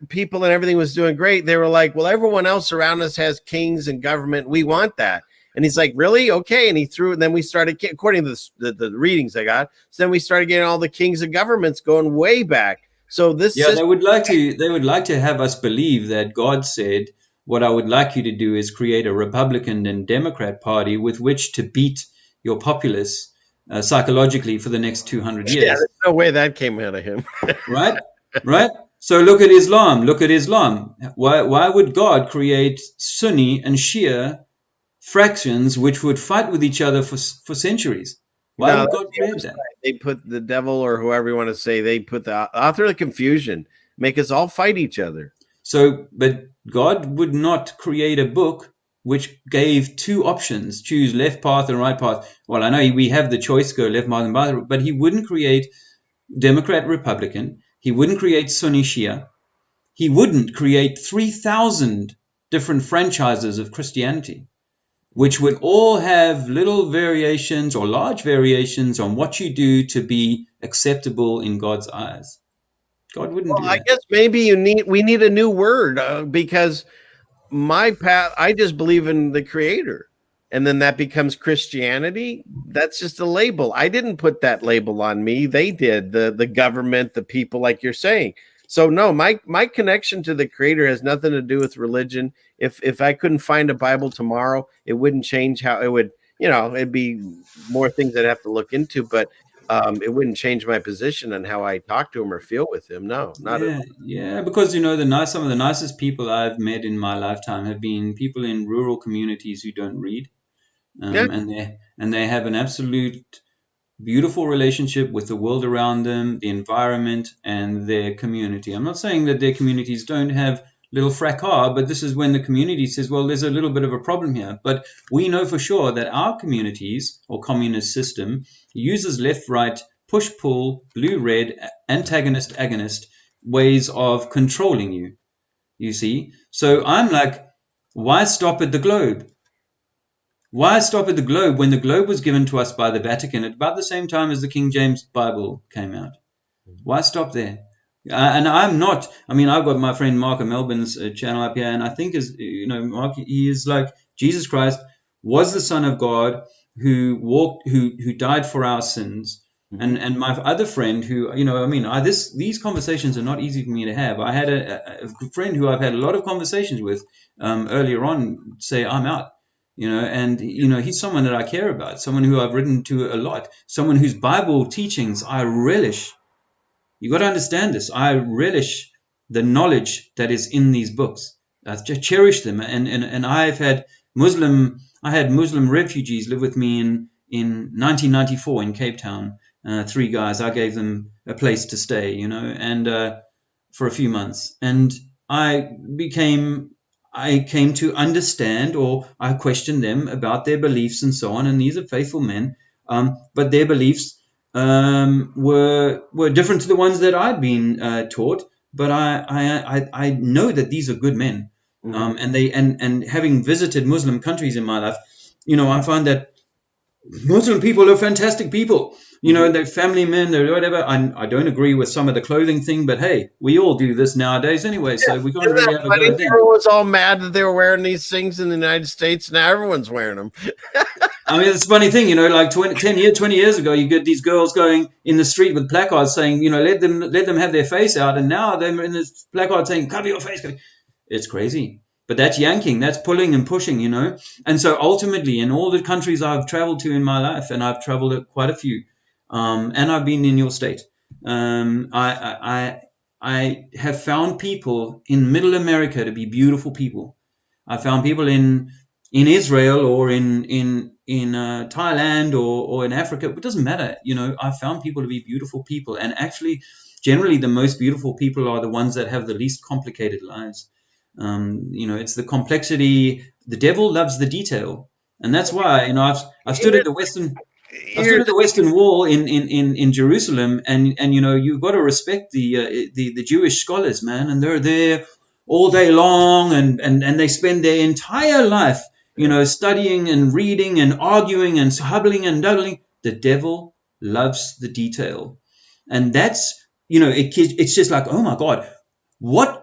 people and everything was doing great, they were like, well, everyone else around us has kings and government. We want that. And he's like, really? Okay. And he threw it. And then we started, according to the readings I got, so then we started getting all the kings and governments going way back. So this system,
they would like to have us believe that God said, what I would like you to do is create a Republican and Democrat party with which to beat your populace psychologically for the next 200 years.
Yeah, there's no way that came out of him.
Right. So look at Islam. Why would God create Sunni and Shia fractions which would fight with each other for centuries? Why would God create that?
They put the devil, or whoever you want to say, they put the author of the confusion, make us all fight each other.
So, but God would not create a book which gave two options, choose left path and right path. Well, I know we have the choice, go left path and right, but he wouldn't create Democrat, Republican. He wouldn't create Sunni, Shia. He wouldn't create 3,000 different franchises of Christianity, which would all have little variations or large variations on what you do to be acceptable in God's eyes. God wouldn't do that.
I guess maybe we need a new word because my path, I just believe in the Creator, and then that becomes Christianity. That's just a label. I didn't put that label on me. They did, the government, the people, like you're saying. So no, my connection to the Creator has nothing to do with religion. If I couldn't find a Bible tomorrow, it wouldn't change how it would, it'd be more things I'd have to look into, but it wouldn't change my position and how I talk to him or feel with him. No, not at all.
Yeah, because some of the nicest people I've met in my lifetime have been people in rural communities who don't read, and they have an absolute beautiful relationship with the world around them, the environment, and their community. I'm not saying that their communities don't have little fracas, but this is when the community says, well, there's a little bit of a problem here. But we know for sure that our communities or communist system uses left, right, push, pull, blue, red, antagonist, agonist ways of controlling you, you see. So I'm like, why stop at the globe? Why stop at the globe when the globe was given to us by the Vatican at about the same time as the King James Bible came out? Why stop there? And I'm not. I mean, I've got my friend Mark of Melbourne's channel up here, and I think Mark, he is like Jesus Christ was the Son of God who died for our sins.
Mhm.
And my other friend who, I mean, these conversations are not easy for me to have. I had a friend who I've had a lot of conversations with earlier on say I'm out. And he's someone that I care about, someone who I've written to a lot, someone whose Bible teachings I relish. You got to understand this. I relish the knowledge that is in these books. I cherish them, and I had Muslim refugees live with me in 1994 in Cape Town. Three guys. I gave them a place to stay, and for a few months, and I came to understand, or I questioned them about their beliefs and so on. And these are faithful men, but their beliefs were different to the ones that I'd been taught. But I know that these are good men,
Mhm.
and having visited Muslim countries in my life, I find that Muslim people are fantastic people.
Mhm.
They're family men, they're whatever. I don't agree with some of the clothing thing, but hey, we all do this nowadays anyway, so we can't
Isn't that
really have a go
funny?
at them.
Everyone was all mad that they were wearing these things in the United States. Now everyone's wearing them.
I mean, it's a funny thing, like 20 years ago, you get these girls going in the street with placards saying, let them have their face out, and now they're in this placard saying, cover your face. It's crazy. But that's yanking, that's pulling and pushing. And so ultimately, in all the countries I've traveled to in my life, and I've traveled to quite a few, and I've been in your state, I have found people in Middle America to be beautiful people. I found people in Israel or in Thailand or in Africa. It doesn't matter. I found people to be beautiful people, and actually, generally, the most beautiful people are the ones that have the least complicated lives. It's the complexity. The devil loves the detail, and that's why I've stood at
Here's,
the Western. I've stood
here's
at the Western Wall in Jerusalem, and you've got to respect the Jewish scholars, man, and they're there all day long, and they spend their entire life, studying and reading and arguing and hubbling and duddling. The devil loves the detail, and that's it's just like, oh my God, what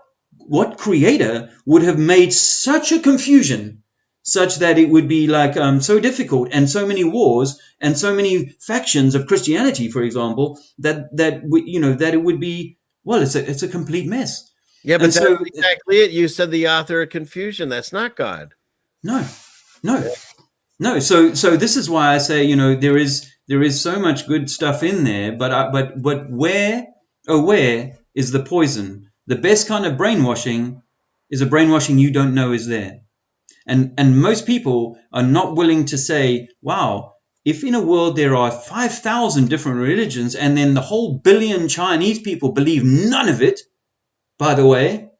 what creator would have made such a confusion, such that it would be like so difficult, and so many wars and so many factions of Christianity, for example, that it would be, well, it's a complete mess.
yeah,
And
but that's
so
exactly it. You said the author of confusion. That's not God.
no, no, no. So this is why I say, there is so much good stuff in there, but where is the poison? The best kind of brainwashing is a brainwashing you don't know is there. And most people are not willing to say, wow, if in a world there are 5,000 different religions, and then the whole billion Chinese people believe none of it, by the way,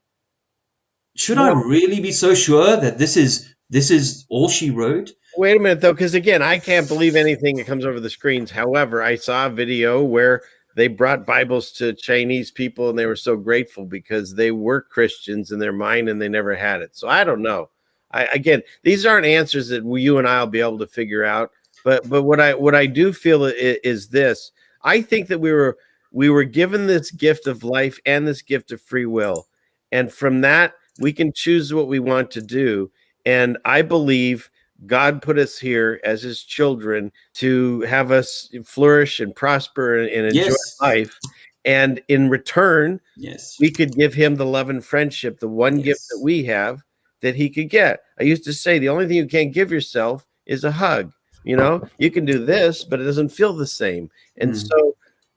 should I
Well,
really be so sure that this is all she wrote?
wait a minute though, because again, I can't believe anything that comes over the screens. However, I saw a video where they brought Bibles to Chinese people and they were so grateful because they were Christians in their mind and they never had it. So I don't know. Again, these aren't answers that you and I'll be able to figure out. But what I do feel is this. I think that we were given this gift of life and this gift of free will. And from that, we can choose what we want to do. And I believe God put us here as his children to have us flourish and prosper and enjoy
Yes,
life. And in return,
yes,
we could give him the love and friendship, the one gift that
yes.
we have that he could get. I used to say the only thing you can't give yourself is a hug. You can do this, but it doesn't feel the same. And
Mm,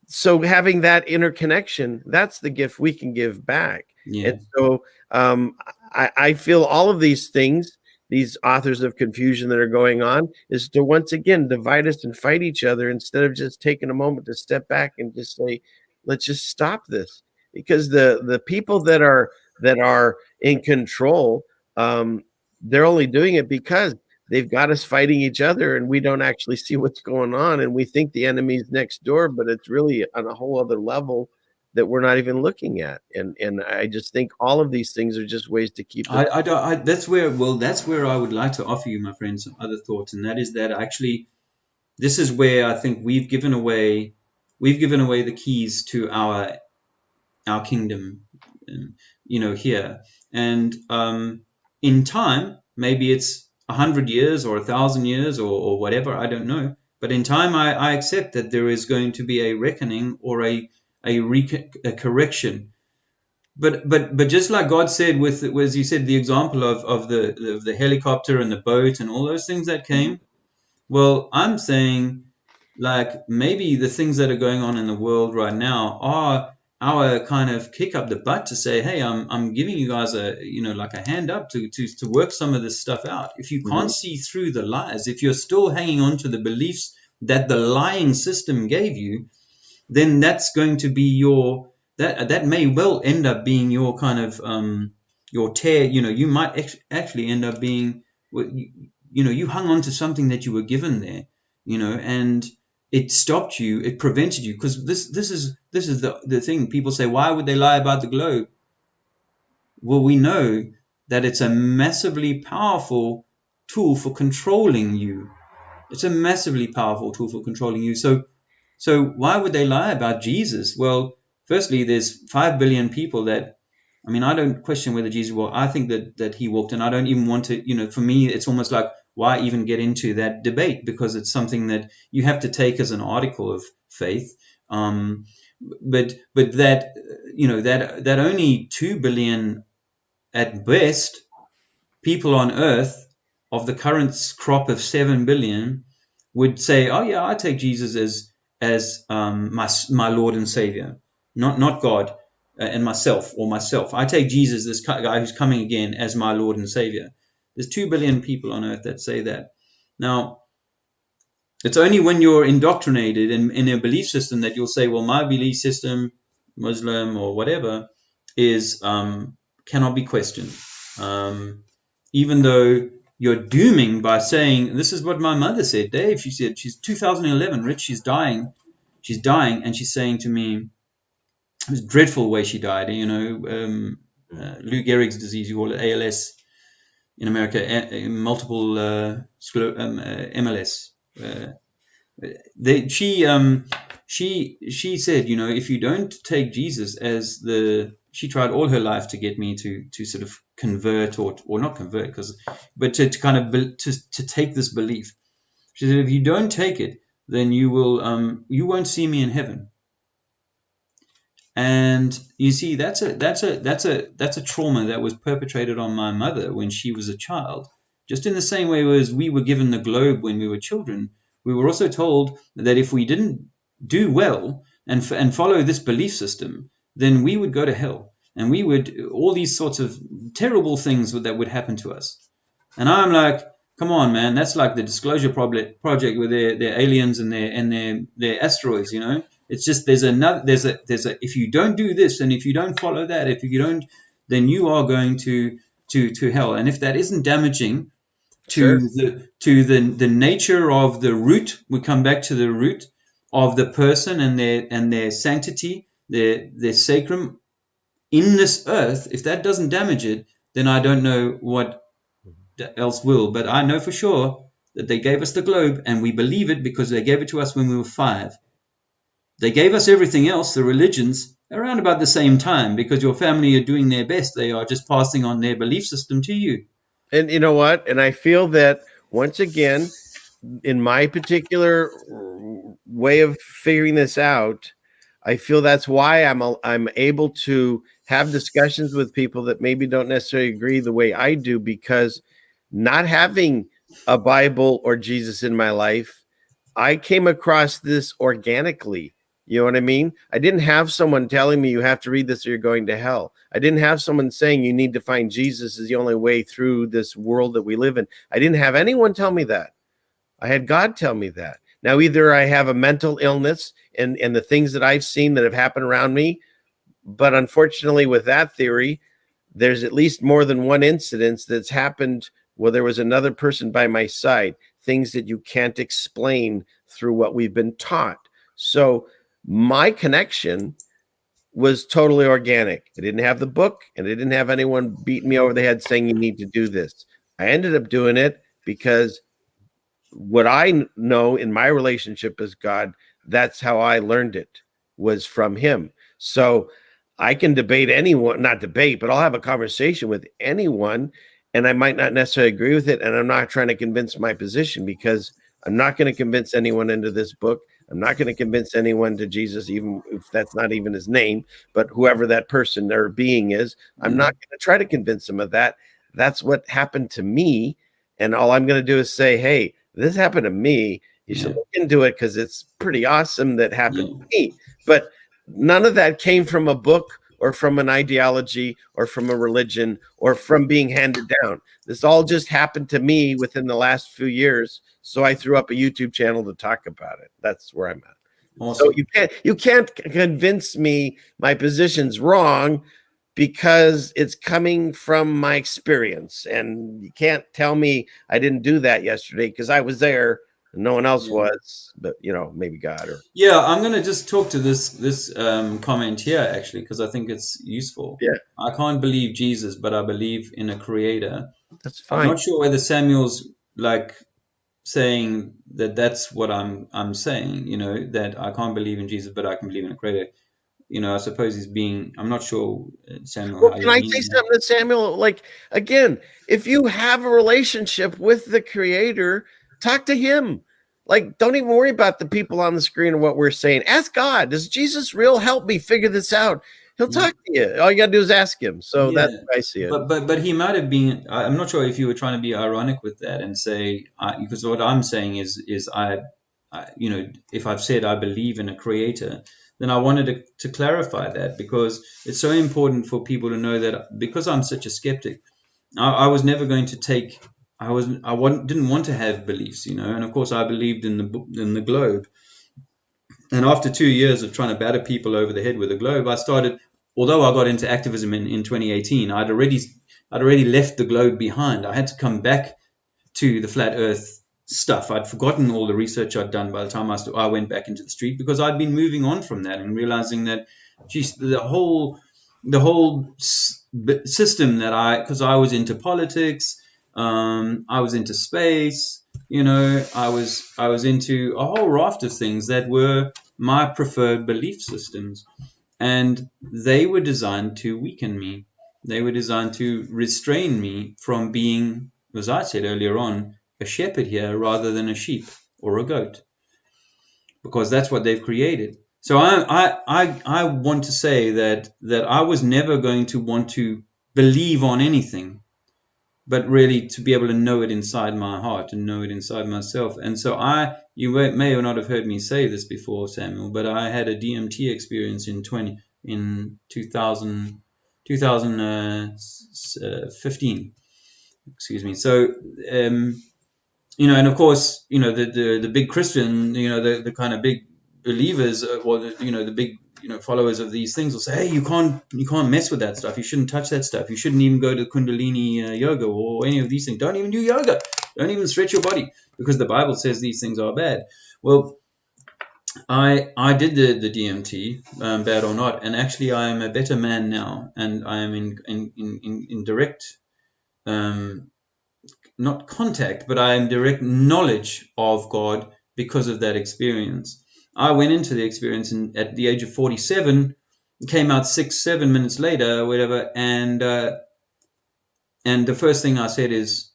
so having that interconnection, that's the gift we can give back. And
yeah.
so I feel all of these things, these authors of confusion that are going on, is to once again divide us and fight each other instead of just taking a moment to step back and just say, let's just stop this. Because the people that are in control, they're only doing it because they've got us fighting each other and we don't actually see what's going on, and we think the enemy's next door, but it's really on a whole other level that we're not even looking at. And I just think all of these things are just ways to keep us.
I don't. That's where I would like to offer you, my friend, some other thoughts, and that is that actually this is where I think we've given away the keys to our our kingdom, here. And in time, maybe it's 100 years or 1,000 years or whatever, I don't know. But in time, I accept that there is going to be a reckoning or a correction. But just like God said, as you said, the example of the helicopter and the boat and all those things that came. Well, I'm saying, like, maybe the things that are going on in the world right now are our kind of kick up the butt to say, hey, I'm giving you guys like a hand up to work some of this stuff out. If you can't see through the lies, if you're still hanging on to the beliefs that the lying system gave you, then that's going to be that may well end up being your kind of your tear. You might actually end up being, you hung on to something that you were given there, and it stopped you, it prevented you, because this is the thing. People say, why would they lie about the globe? Well, we know that it's a massively powerful tool for controlling you. It's a massively powerful tool for controlling you. So why would they lie about Jesus? Well, firstly, there's 5 billion people that, I don't question whether Jesus walked. I think that he walked, and I don't even want to, for me, it's almost like, why even get into that debate? Because it's something that you have to take as an article of faith. But that, that only 2 billion at best people on earth of the current crop of 7 billion would say, oh yeah, I take Jesus as my Lord and Savior, not God and myself. I take Jesus, this guy who's coming again, as my Lord and Savior. There's 2 billion people on earth that say that. Now, it's only when you're indoctrinated in a belief system that you'll say, well, my belief system, Muslim or whatever, is cannot be questioned. Even though you're dooming by saying, this is what my mother said, Dave. She said, she's 2011, Rich, she's dying, and she's saying to me, it was a dreadful way she died. Lou Gehrig's disease, you call it ALS in America, multiple MLS. She said, if you don't take Jesus as she tried all her life to get me to sort of convert or not convert, but to kind of to take this belief. She said, if you don't take it, then you won't see me in heaven. And you see, that's a trauma that was perpetrated on my mother when she was a child. Just in the same way as we were given the globe when we were children, we were also told that if we didn't do well and follow this belief system, then we would go to hell, and we would, all these sorts of terrible things that would happen to us. And I'm like, come on, man, that's like the Disclosure Project with their aliens and their asteroids, It's just there's a if you don't do this and if you don't follow that, if you don't, then you are going to hell. And if that isn't damaging to the nature of the root, we come back to the root of the person and their sanctity, their sacrum in this earth. If that doesn't damage it, then I don't know what else will. But I know for sure that they gave us the globe, and we believe it because they gave it to us when we were 5. They gave us everything else, the religions, around about the same time, because your family are doing their best. They are just passing on their belief system to you.
And you know what? And I feel that, once again, in my particular way of figuring this out, I feel that's why I'm able to have discussions with people that maybe don't necessarily agree the way I do, because not having a Bible or Jesus in my life, I came across this organically. You know what I mean? I didn't have someone telling me you have to read this or you're going to hell. I didn't have someone saying you need to find Jesus as the only way through this world that we live in. I didn't have anyone tell me that. I had God tell me that. Now, either I have a mental illness and the things that I've seen that have happened around me, but unfortunately with that theory, there's at least more than one incident that's happened where there was another person by my side, things that you can't explain through what we've been taught. So my connection was totally organic. I didn't have the book, and I didn't have anyone beating me over the head saying you need to do this. I ended up doing it because what I know in my relationship with God, that's how I learned it, was from him. So I can debate anyone, not debate, but I'll have a conversation with anyone, and I might not necessarily agree with it. And I'm not trying to convince my position, because I'm not going to convince anyone into this book. I'm not going to convince anyone to Jesus, even if that's not even his name, but whoever that person or being is. I'm not going to try to convince them of that. That's what happened to me. And all I'm going to do is say, hey, this happened to me. You should look into it, because it's pretty awesome that happened to me. But none of that came from a book or from an ideology or from a religion or from being handed down. This all just happened to me within the last few years. So I threw up a YouTube channel to talk about it. That's where I'm at. Awesome. So you can't convince me my position's wrong, because it's coming from my experience. And you can't tell me I didn't do that yesterday, because I was there. No one else was, but maybe God. Or
I'm going to just talk to this comment here, actually, because I think it's useful. I can't believe Jesus, but I believe in a creator.
That's fine.
I'm not sure whether Samuel's like saying that's what I'm saying, that I can't believe in Jesus, but I can believe in a creator. I suppose he's being, I'm not sure, Samuel.
Well, can I say something to Samuel? Like, again, if you have a relationship with the creator, talk to him. Like, don't even worry about the people on the screen or what we're saying. Ask God, is Jesus real? Help me figure this out. He'll talk to you. All you got to do is ask him. So that's what I see it.
But he might have been, I'm not sure if you were trying to be ironic with that and say, because what I'm saying is I if I've said I believe in a creator, then I wanted to clarify that, because it's so important for people to know that, because I'm such a skeptic, I was never going to take, didn't want to have beliefs, and of course I believed in the globe. And after 2 years of trying to batter people over the head with a globe, I started, although I got into activism in 2018, I'd already left the globe behind. I had to come back to the flat earth stuff. I'd forgotten all the research I'd done by the time I went back into the street, because I'd been moving on from that and realizing that, geez, the whole system because I was into politics, I was into space, I was into a whole raft of things that were my preferred belief systems, and they were designed to weaken me. They were designed to restrain me from being, as I said earlier on, a shepherd here rather than a sheep or a goat, because that's what they've created. So I want to say that I was never going to want to believe on anything, but really to be able to know it inside my heart and know it inside myself. And so you may or not have heard me say this before, Samuel, but I had a DMT experience in 2015. Excuse me. So, and of course, the big Christian, the kind of big believers, or the big followers of these things will say, hey, you can't mess with that stuff. You shouldn't touch that stuff. You shouldn't even go to Kundalini yoga or any of these things. Don't even do yoga. Don't even stretch your body, because the Bible says these things are bad. Well, I did the DMT, bad or not, and actually I am a better man now, and I am in direct, not contact, but I am direct knowledge of God because of that experience. I went into the experience at the age of 47, came out 6-7 minutes later, whatever, and the first thing I said is,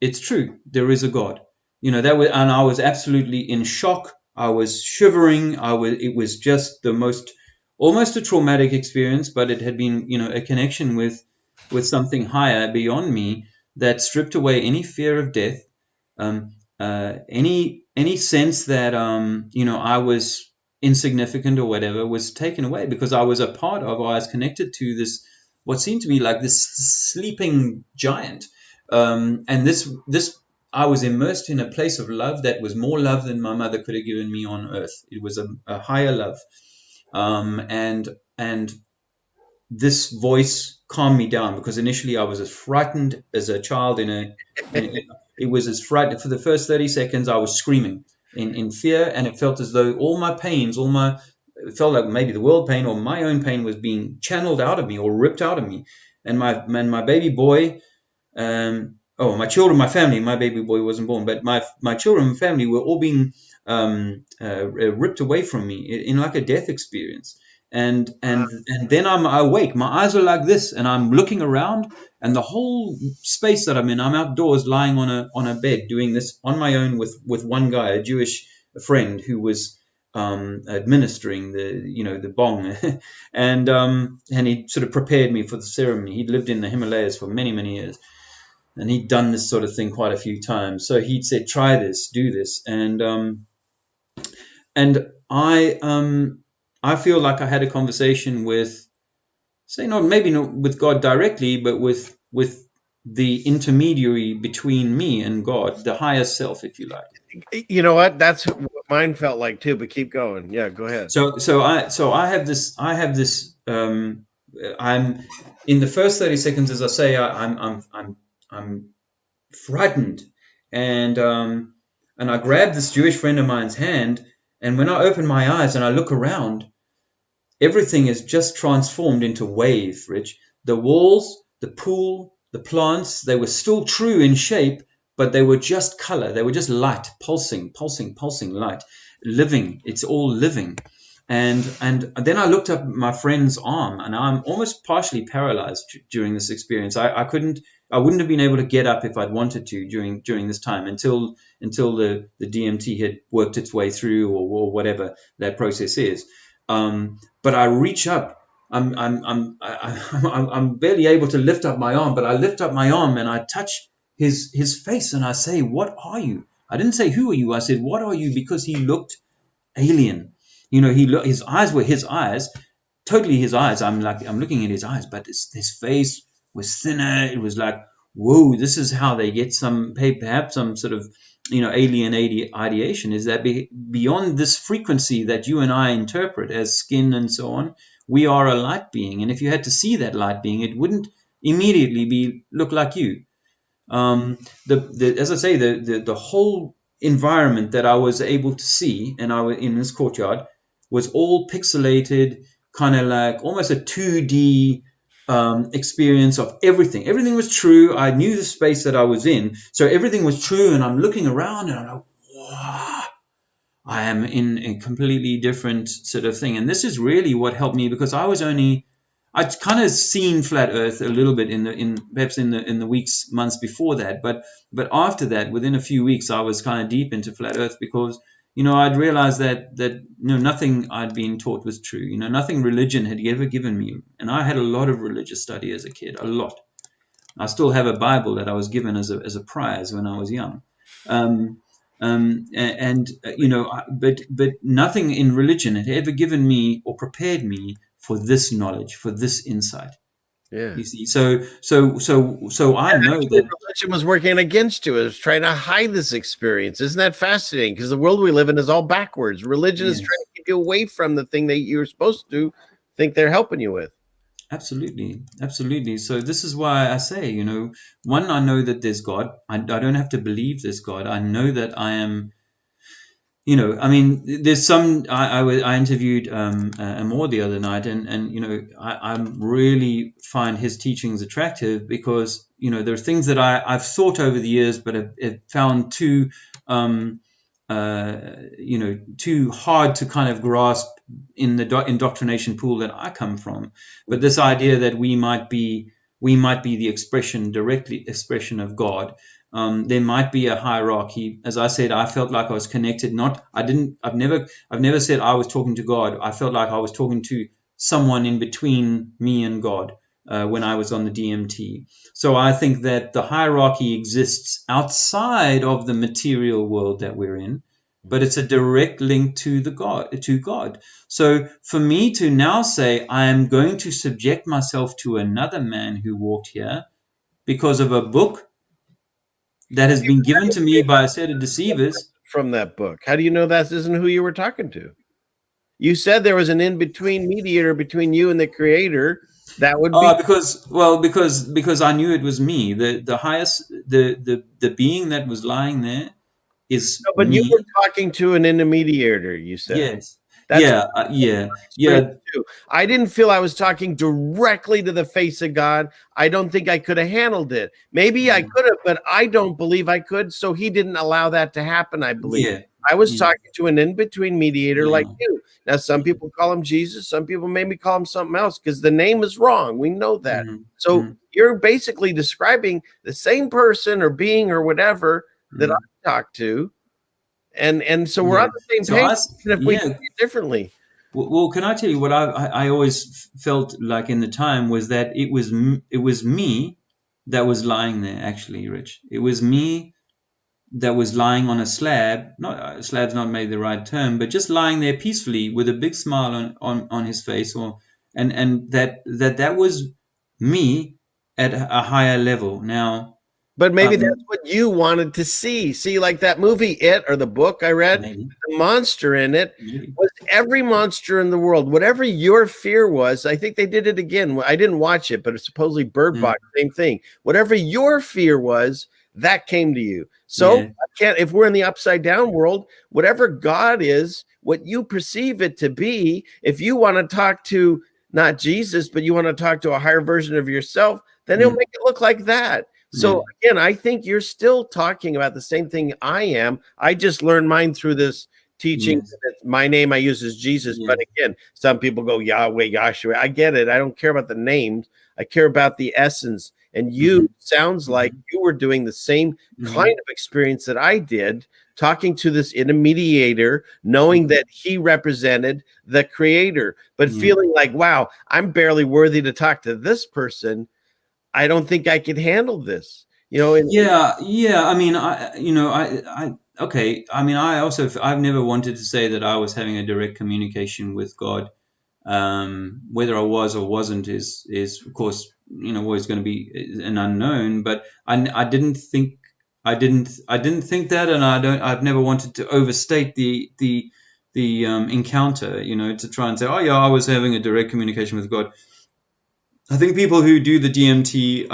it's true, there is a God. And I was absolutely in shock. I was shivering. It was just the most, almost a traumatic experience, but it had been, a connection with something higher beyond me that stripped away any fear of death, any sense that I was insignificant or whatever was taken away, because I was a part of, or I was connected to this, what seemed to me like this sleeping giant, and this I was immersed in a place of love that was more love than my mother could have given me on earth. It was a higher love, and this voice calmed me down, because initially I was as frightened as a child it was as frightened. For the first 30 seconds I was screaming in fear, and it felt as though all my pains, it felt like maybe the world pain or my own pain was being channeled out of me or ripped out of me. And my baby boy, my children, my family, my baby boy wasn't born, but my children and family were all being ripped away from me in like a death experience. and then I'm awake. My eyes are like this, and I'm looking around, and the whole space that I'm in, I'm outdoors, lying on a bed, doing this on my own with one guy, a Jewish friend who was administering the bong, and he sort of prepared me for the ceremony. He'd lived in the Himalayas for many years, and he'd done this sort of thing quite a few times. So he'd said, "Try this, do this," and I feel like I had a conversation with, say, maybe not with God directly, but with the intermediary between me and God, the higher self, if you like.
You know what? That's what mine felt like too. But keep going. Yeah, go ahead.
So I have this. I'm in the first 30 seconds, as I say, I'm frightened, and I grab this Jewish friend of mine's hand, and when I open my eyes and I look around, everything is just transformed into wave, Rich. The walls, the pool, the plants, they were still true in shape, but they were just color. They were just light, pulsing light, living. It's all living. And then I looked up my friend's arm, and I'm almost partially paralyzed during this experience. I wouldn't have been able to get up if I'd wanted to during this time until the DMT had worked its way through, or whatever that process is. But I reach up. I'm barely able to lift up my arm, but I lift up my arm and I touch his face, and I say, "What are you?" I didn't say, "Who are you?" I said, "What are you?" Because he looked alien. His eyes were his eyes, totally his eyes. I'm looking at his eyes, but his face was thinner. It was like, whoa, this is how they get perhaps some sort of alien ideation, is that beyond this frequency that you and I interpret as skin and so on, we are a light being, and if you had to see that light being, it wouldn't immediately look like you. As I say, the whole environment that I was able to see, and I was in this courtyard, was all pixelated, kind of like almost a 2D experience of everything. Everything was true. I knew the space that I was in, so everything was true. And I'm looking around, and I'm like, wow, I am in a completely different sort of thing. And this is really what helped me, because I'd kind of seen flat Earth a little bit in the weeks, months before that, but after that, within a few weeks, I was kind of deep into flat Earth, because I'd realized that nothing I'd been taught was true. Nothing religion had ever given me, and I had a lot of religious study as a kid, a lot. I still have a Bible that I was given as a prize when I was young, but nothing in religion had ever given me or prepared me for this knowledge, for this insight.
Yeah.
You see, so I know that
religion was working against you. It was trying to hide this experience. Isn't that fascinating? Because the world we live in is all backwards. Religion is trying to keep you away from the thing that you're supposed to think they're helping you with.
Absolutely. So this is why I say, one, I know that there's God. I don't have to believe there's God. I know that I am. There's some. I interviewed Amor the other night, and I really find his teachings attractive, because there are things that I've thought over the years, but have found too too hard to kind of grasp in the indoctrination pool that I come from. But this idea that we might be the direct expression of God. There might be a hierarchy. As I said, I felt like I was connected. I've never said I was talking to God. I felt like I was talking to someone in between me and God when I was on the DMT. So I think that the hierarchy exists outside of the material world that we're in, but it's a direct link to God. So for me to now say I am going to subject myself to another man who walked here because of a book that has been given to me by a set of deceivers.
From that book, how do you know that isn't who you were talking to? You said there was an in-between mediator between you and the Creator. That would be
because I knew it was me. The highest, the being that was lying there is
no, but
me.
You were talking to an intermediator, you said.
Yes.
That's
yeah.
I didn't feel I was talking directly to the face of God. I don't think I could have handled it. Maybe I could have, but I don't believe I could. So he didn't allow that to happen, I believe.
Yeah.
I was talking to an in-between mediator like
Yeah.
you. Now, some people call him Jesus. Some people maybe call him something else because the name is wrong. We know that. So you're basically describing the same person or being or whatever that I talked to. And so we're on the same
So
page, even if we do
yeah.
it differently.
Well, can I tell you what I always felt like in the time was that it was me that was lying there, actually, Rich. It was me that was lying on a slab. Not slab's not maybe the right term, but just lying there peacefully with a big smile on his face, and that was me at a higher level. Now,
But maybe that's what you wanted to see. See, like that movie, It, or the book I read,
maybe,
the monster in it
maybe.
was every monster in the world. Whatever your fear was, I think they did it again. I didn't watch it, but it's supposedly Bird Box, same thing. Whatever your fear was, that came to you. So I can't, if we're in the upside down world, whatever God is, what you perceive it to be, if you want to talk to not Jesus, but you want to talk to a higher version of yourself, then he'll make it look like that. So again, I think you're still talking about the same thing I am. I just learned mine through this teaching. My name I use is Jesus. But again, some people go Yahweh, Yahshua. I get it. I don't care about the names. I care about the essence. And you sounds like you were doing the same kind of experience that I did, talking to this intermediator, knowing that he represented the creator, but feeling like, wow, I'm barely worthy to talk to this person. I don't think I could handle this, you know.
Yeah. I mean, okay. I mean, I've never wanted to say that I was having a direct communication with God. Whether I was or wasn't is of course, always going to be an unknown. But I didn't think that, and I've never wanted to overstate the encounter. To try and say, oh yeah, I was having a direct communication with God. I think people who do the DMT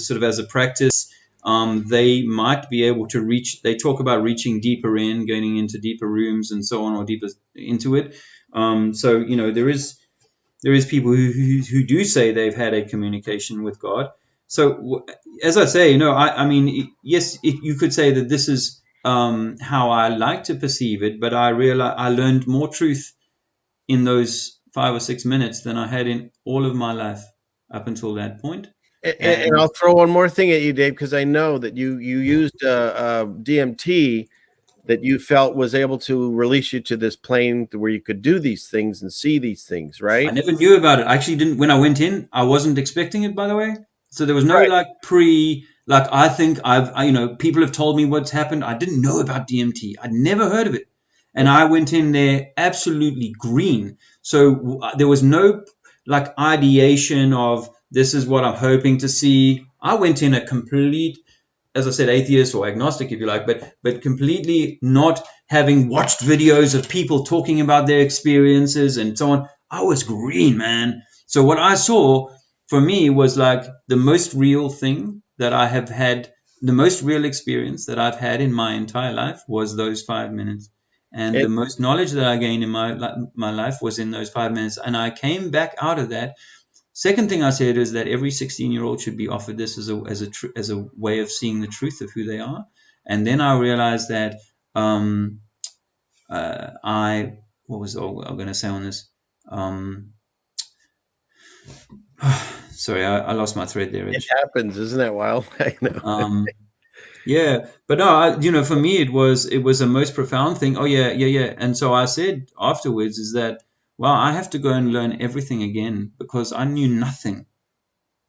sort of as a practice, they might be able to reach. They talk about reaching deeper in, going into deeper rooms, and so on, or deeper into it. So there is people who do say they've had a communication with God. So as I say, I mean, yes, you could say that this is how I like to perceive it, but I learned more truth in those 5 or 6 minutes than I had in all of my life up until that point.
And I'll throw one more thing at you, Dave, because I know that you used DMT that you felt was able to release you to this plane where you could do these things and see these things, right?
I never knew about it. I actually didn't. When I went in, I wasn't expecting it, by the way. So there was no I think people have told me what's happened. I didn't know about DMT. I'd never heard of it. And I went in there absolutely green. So there was no ideation of this is what I'm hoping to see. I went in a complete, as I said, atheist or agnostic, if you like, but completely not having watched videos of people talking about their experiences and so on. I was green, man. So what I saw for me was like the most real thing that I have had, the most real experience that I've had in my entire life was those 5 minutes. And the most knowledge that I gained in my life was in those 5 minutes. And I came back out of that. Second thing I said is that every 16-year-old should be offered this as a way of seeing the truth of who they are. And then I realized that what was all I'm going to say on this? Sorry, I lost my thread there, Rich.
It happens, isn't that wild? I know.
Yeah, but no, for me it was a most profound thing. Oh yeah. And so I said afterwards is that, well, I have to go and learn everything again because I knew nothing.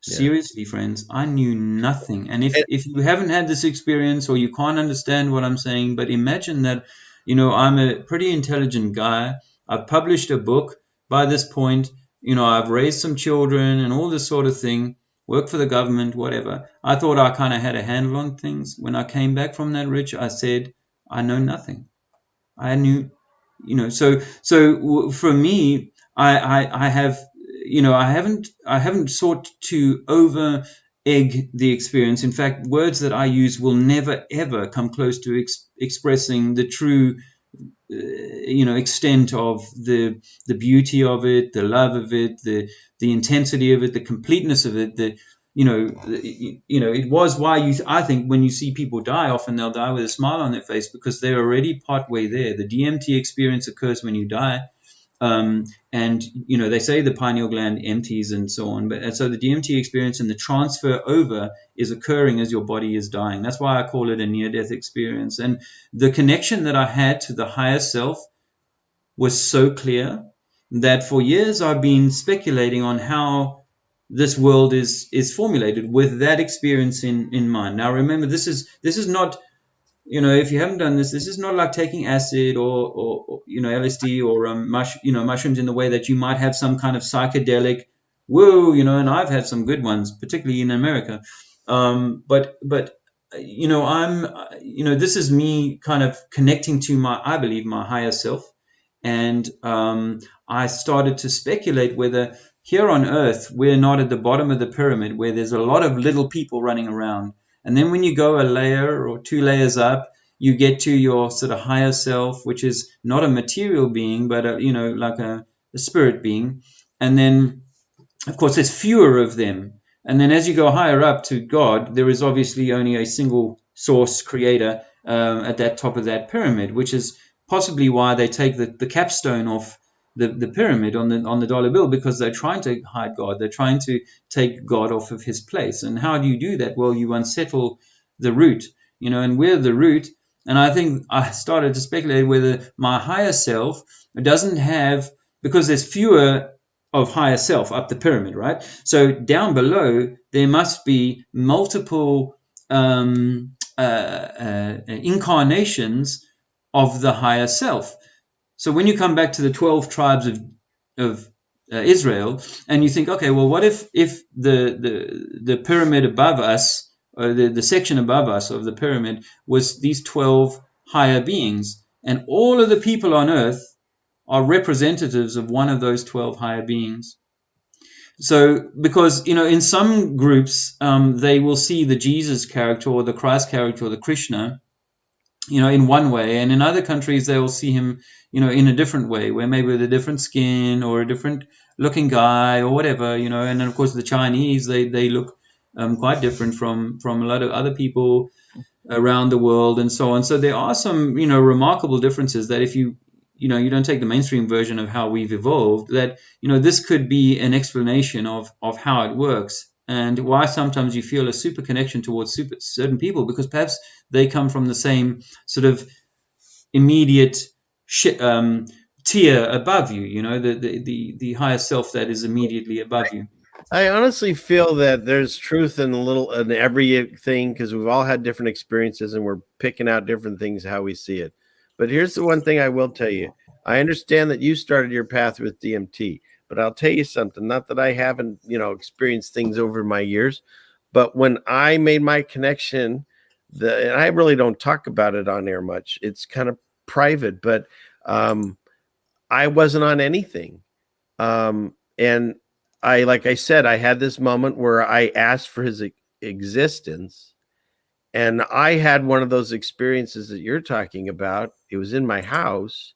Seriously, friends, I knew nothing. And if you haven't had this experience or you can't understand what I'm saying, but imagine that, I'm a pretty intelligent guy. I've published a book by this point. I've raised some children and all this sort of thing, work for the government, whatever. I thought I kind of had a handle on things. When I came back from that, Rich, I said, I know nothing. I knew, so for me, I have, I haven't sought to over egg the experience. In fact, words that I use will never ever come close to expressing the true, extent of the beauty of it, the love of it, the intensity of it, the completeness of it. it was why I think when you see people die, often they'll die with a smile on their face because they're already part way there. The DMT experience occurs when you die. And they say the pineal gland empties and so on, but so the DMT experience and the transfer over is occurring as your body is dying. That's why I call it a near-death experience. And the connection that I had to the higher self was so clear that for years I've been speculating on how this world is formulated with that experience in mind. Now remember, this is not, if you haven't done this is not like taking acid or LSD or mushrooms in the way that you might have some kind of psychedelic woo, and I've had some good ones, particularly in America. But this is me kind of connecting to I believe my higher self. And I started to speculate whether here on Earth we're not at the bottom of the pyramid where there's a lot of little people running around. And then when you go a layer or two layers up, you get to your sort of higher self, which is not a material being, but like a spirit being. And then, of course, there's fewer of them. And then as you go higher up to God, there is obviously only a single source creator at that top of that pyramid, which is possibly why they take the capstone off the pyramid on the dollar bill, because they're trying to hide God. They're trying to take God off of his place. And how do you do that? Well, you unsettle the root, and we're the root. And I think I started to speculate whether my higher self doesn't have, because there's fewer of higher self up the pyramid, right? So down below, there must be multiple incarnations of the higher self. So when you come back to the 12 tribes of Israel, and you think, okay, well, what if the pyramid above us, or the section above us of the pyramid, was these 12 higher beings, and all of the people on earth are representatives of one of those 12 higher beings. So, because, in some groups, they will see the Jesus character or the Christ character or the Krishna, in one way, and in other countries they will see him, in a different way, where maybe with a different skin or a different looking guy or whatever, and then of course the Chinese, they look quite different from a lot of other people around the world and so on. So there are some, remarkable differences that if you don't take the mainstream version of how we've evolved, that, this could be an explanation of how it works. And why sometimes you feel a super connection towards certain people, because perhaps they come from the same sort of immediate tier above you, the higher self that is immediately above you.
I honestly feel that there's truth in everything, because we've all had different experiences and we're picking out different things how we see it. But here's the one thing I will tell you. I understand that you started your path with DMT. But I'll tell you something, not that I haven't, experienced things over my years, but when I made my connection, and I really don't talk about it on air much, it's kind of private, but I wasn't on anything. And like I said, I had this moment where I asked for his existence, and I had one of those experiences that you're talking about. It was in my house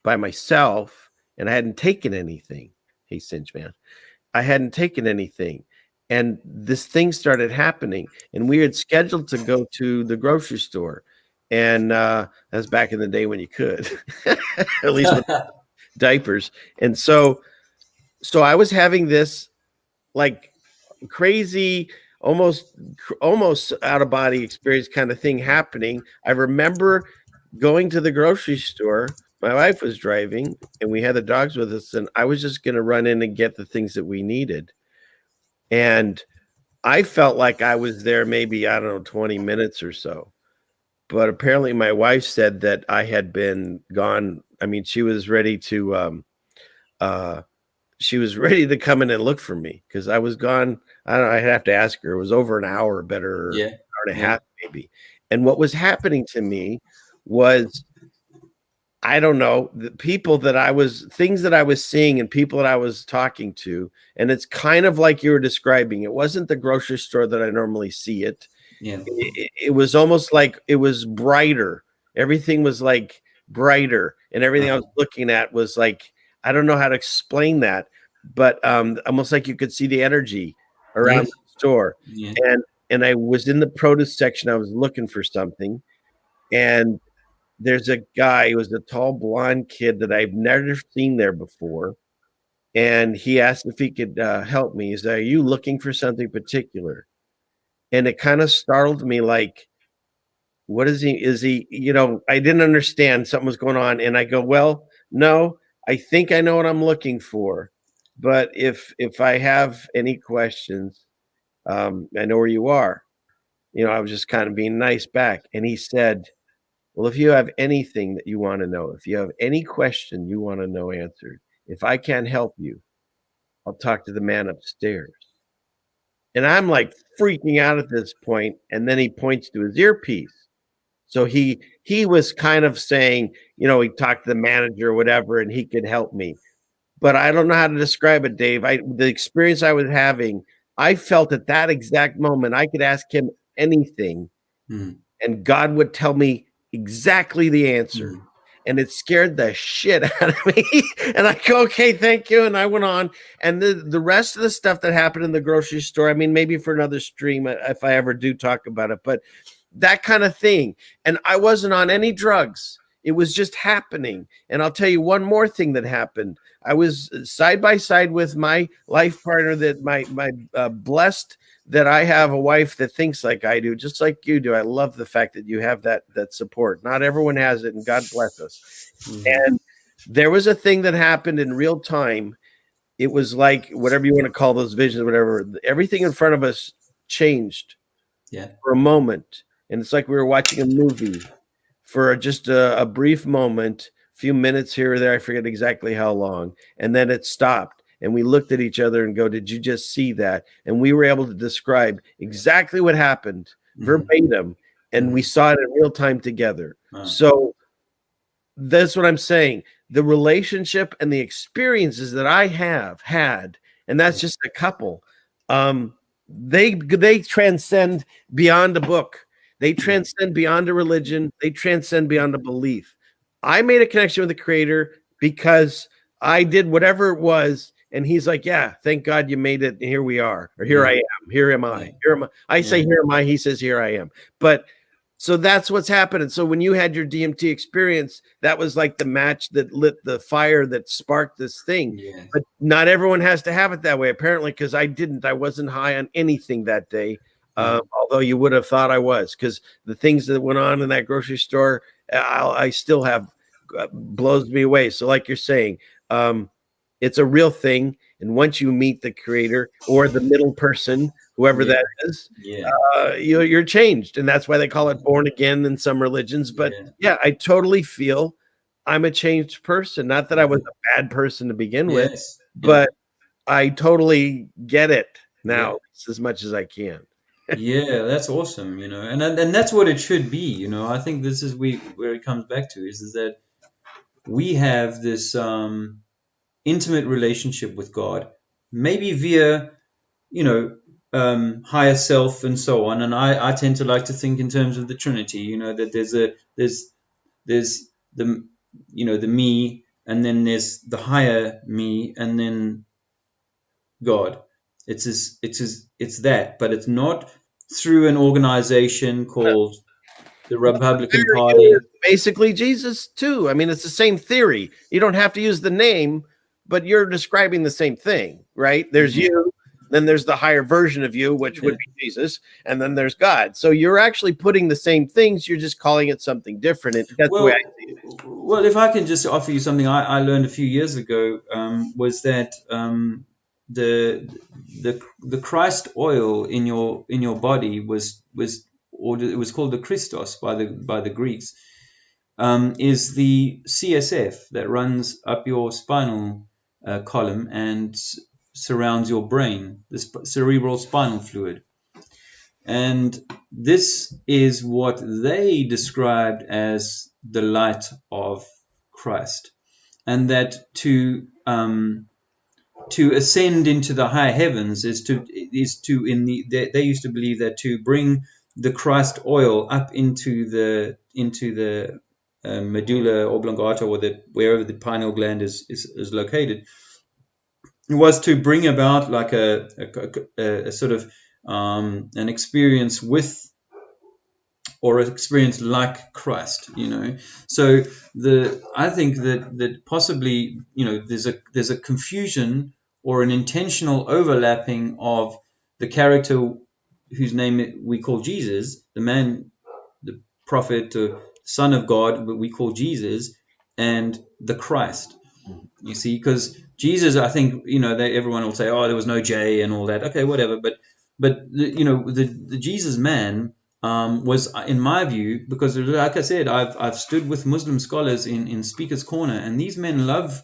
by myself, and I hadn't taken anything. Hey, Cinch Man, I hadn't taken anything. And this thing started happening, and we had scheduled to go to the grocery store. And that's back in the day when you could, at least with diapers. And so I was having this like crazy, almost out of body experience kind of thing happening. I remember going to the grocery store. My wife was driving and we had the dogs with us, and I was just going to run in and get the things that we needed. And I felt like I was there maybe, 20 minutes or so. But apparently my wife said that I had been gone. I mean, she was ready to come in and look for me because I was gone. I don't know, I'd have to ask her. It was over an hour, hour and a half maybe. And what was happening to me was, I don't know, the things that I was seeing and people that I was talking to. And it's kind of like you were describing. It wasn't the grocery store that I normally see it.
Yeah.
It was almost like it was brighter. Everything was like brighter, and everything I was looking at was like, I don't know how to explain that, but almost like you could see the energy around the store,
Yeah.
and I was in the produce section. I was looking for something, and there's a guy who was a tall blonde kid that I've never seen there before, and he asked if he could help me. He said, "Are you looking for something particular?" And it kind of startled me, like, what is he? Is he? I didn't understand something was going on, and I go, "Well, no, I think I know what I'm looking for, but if I have any questions, I know where you are." I was just kind of being nice back, and he said, "Well, if you have anything that you want to know, if you have any question you want to know answered, if I can't help you, I'll talk to the man upstairs." And I'm like freaking out at this point, and then he points to his earpiece. So he was kind of saying, he talked to the manager or whatever, and he could help me. But I don't know how to describe it, Dave. The experience I was having, I felt at that exact moment I could ask him anything,
Mm.
and God would tell me exactly the answer.
Mm.
And it scared the shit out of me. And I go, okay, thank you. And I went on. And the rest of the stuff that happened in the grocery store, I mean, maybe for another stream, if I ever do talk about it, but that kind of thing. And I wasn't on any drugs. It was just happening. And I'll tell you one more thing that happened. I was side by side with my life partner, that my blessed that I have a wife that thinks like I do, just like you do. I love the fact that you have that support. Not everyone has it, and God bless us.
Mm.
And there was a thing that happened in real time. It was like, whatever you want to call those visions, whatever, everything in front of us changed
Yeah.
for a moment. And it's like we were watching a movie for just a brief moment, a few minutes here or there. I forget exactly how long. And then it stopped. And we looked at each other and go, "Did you just see that?" And we were able to describe exactly what happened verbatim. And we saw it in real time together.
Wow.
So that's what I'm saying. The relationship and the experiences that I have had, and that's just a couple, they transcend beyond a book. They transcend beyond a religion. They transcend beyond a belief. I made a connection with the creator because I did whatever it was. And he's like, "Yeah, thank God you made it. And here we are, or here I am. Here am I. Here am I." I say, "Here am I." He says, "Here I am." But so that's what's happening. So when you had your DMT experience, that was like the match that lit the fire that sparked this thing.
Yeah.
But not everyone has to have it that way, apparently, because I didn't. I wasn't high on anything that day, although you would have thought I was, because the things that went on in that grocery store, I still have, blows me away. So like you're saying, it's a real thing. And once you meet the creator or the middle person, whoever that is, you're changed. And that's why they call it born again in some religions. But yeah, I totally feel I'm a changed person. Not that I was a bad person to begin with, but I totally get it now as much as I can.
Yeah, that's awesome, and that's what it should be. I think this is where it comes back to is that we have this intimate relationship with God, maybe via higher self and so on. And I tend to like to think in terms of the Trinity. That there's the the me, and then there's the higher me, and then God. It's that, but it's not through an organization called the Republican Party.
Basically Jesus too. I mean, it's the same theory. You don't have to use the name, but you're describing the same thing, right? There's you, then there's the higher version of you, which would be Jesus, and then there's God. So you're actually putting the same things, you're just calling it something different. And that's the way I see it.
Well, if I can just offer you something I learned a few years ago, was that the Christ oil in your body was ordered. It was called the Christos by the Greeks. Is the CSF that runs up your spinal column and surrounds your brain, the cerebral spinal fluid. And this is what they described as the light of Christ, and that to ascend into the high heavens is to they used to believe that to bring the Christ oil up into the medulla oblongata, or wherever the pineal gland is located, was to bring about like a sort of an experience with, or an experience like Christ, So I think that possibly, there's a confusion or an intentional overlapping of the character whose name we call Jesus, the man, the prophet, son of God, but we call Jesus, and the Christ. You see, because Jesus, I think, everyone will say, oh, there was no J and all that. Okay, whatever. But the Jesus man was, in my view, because like I said, I've stood with Muslim scholars in Speaker's Corner, and these men love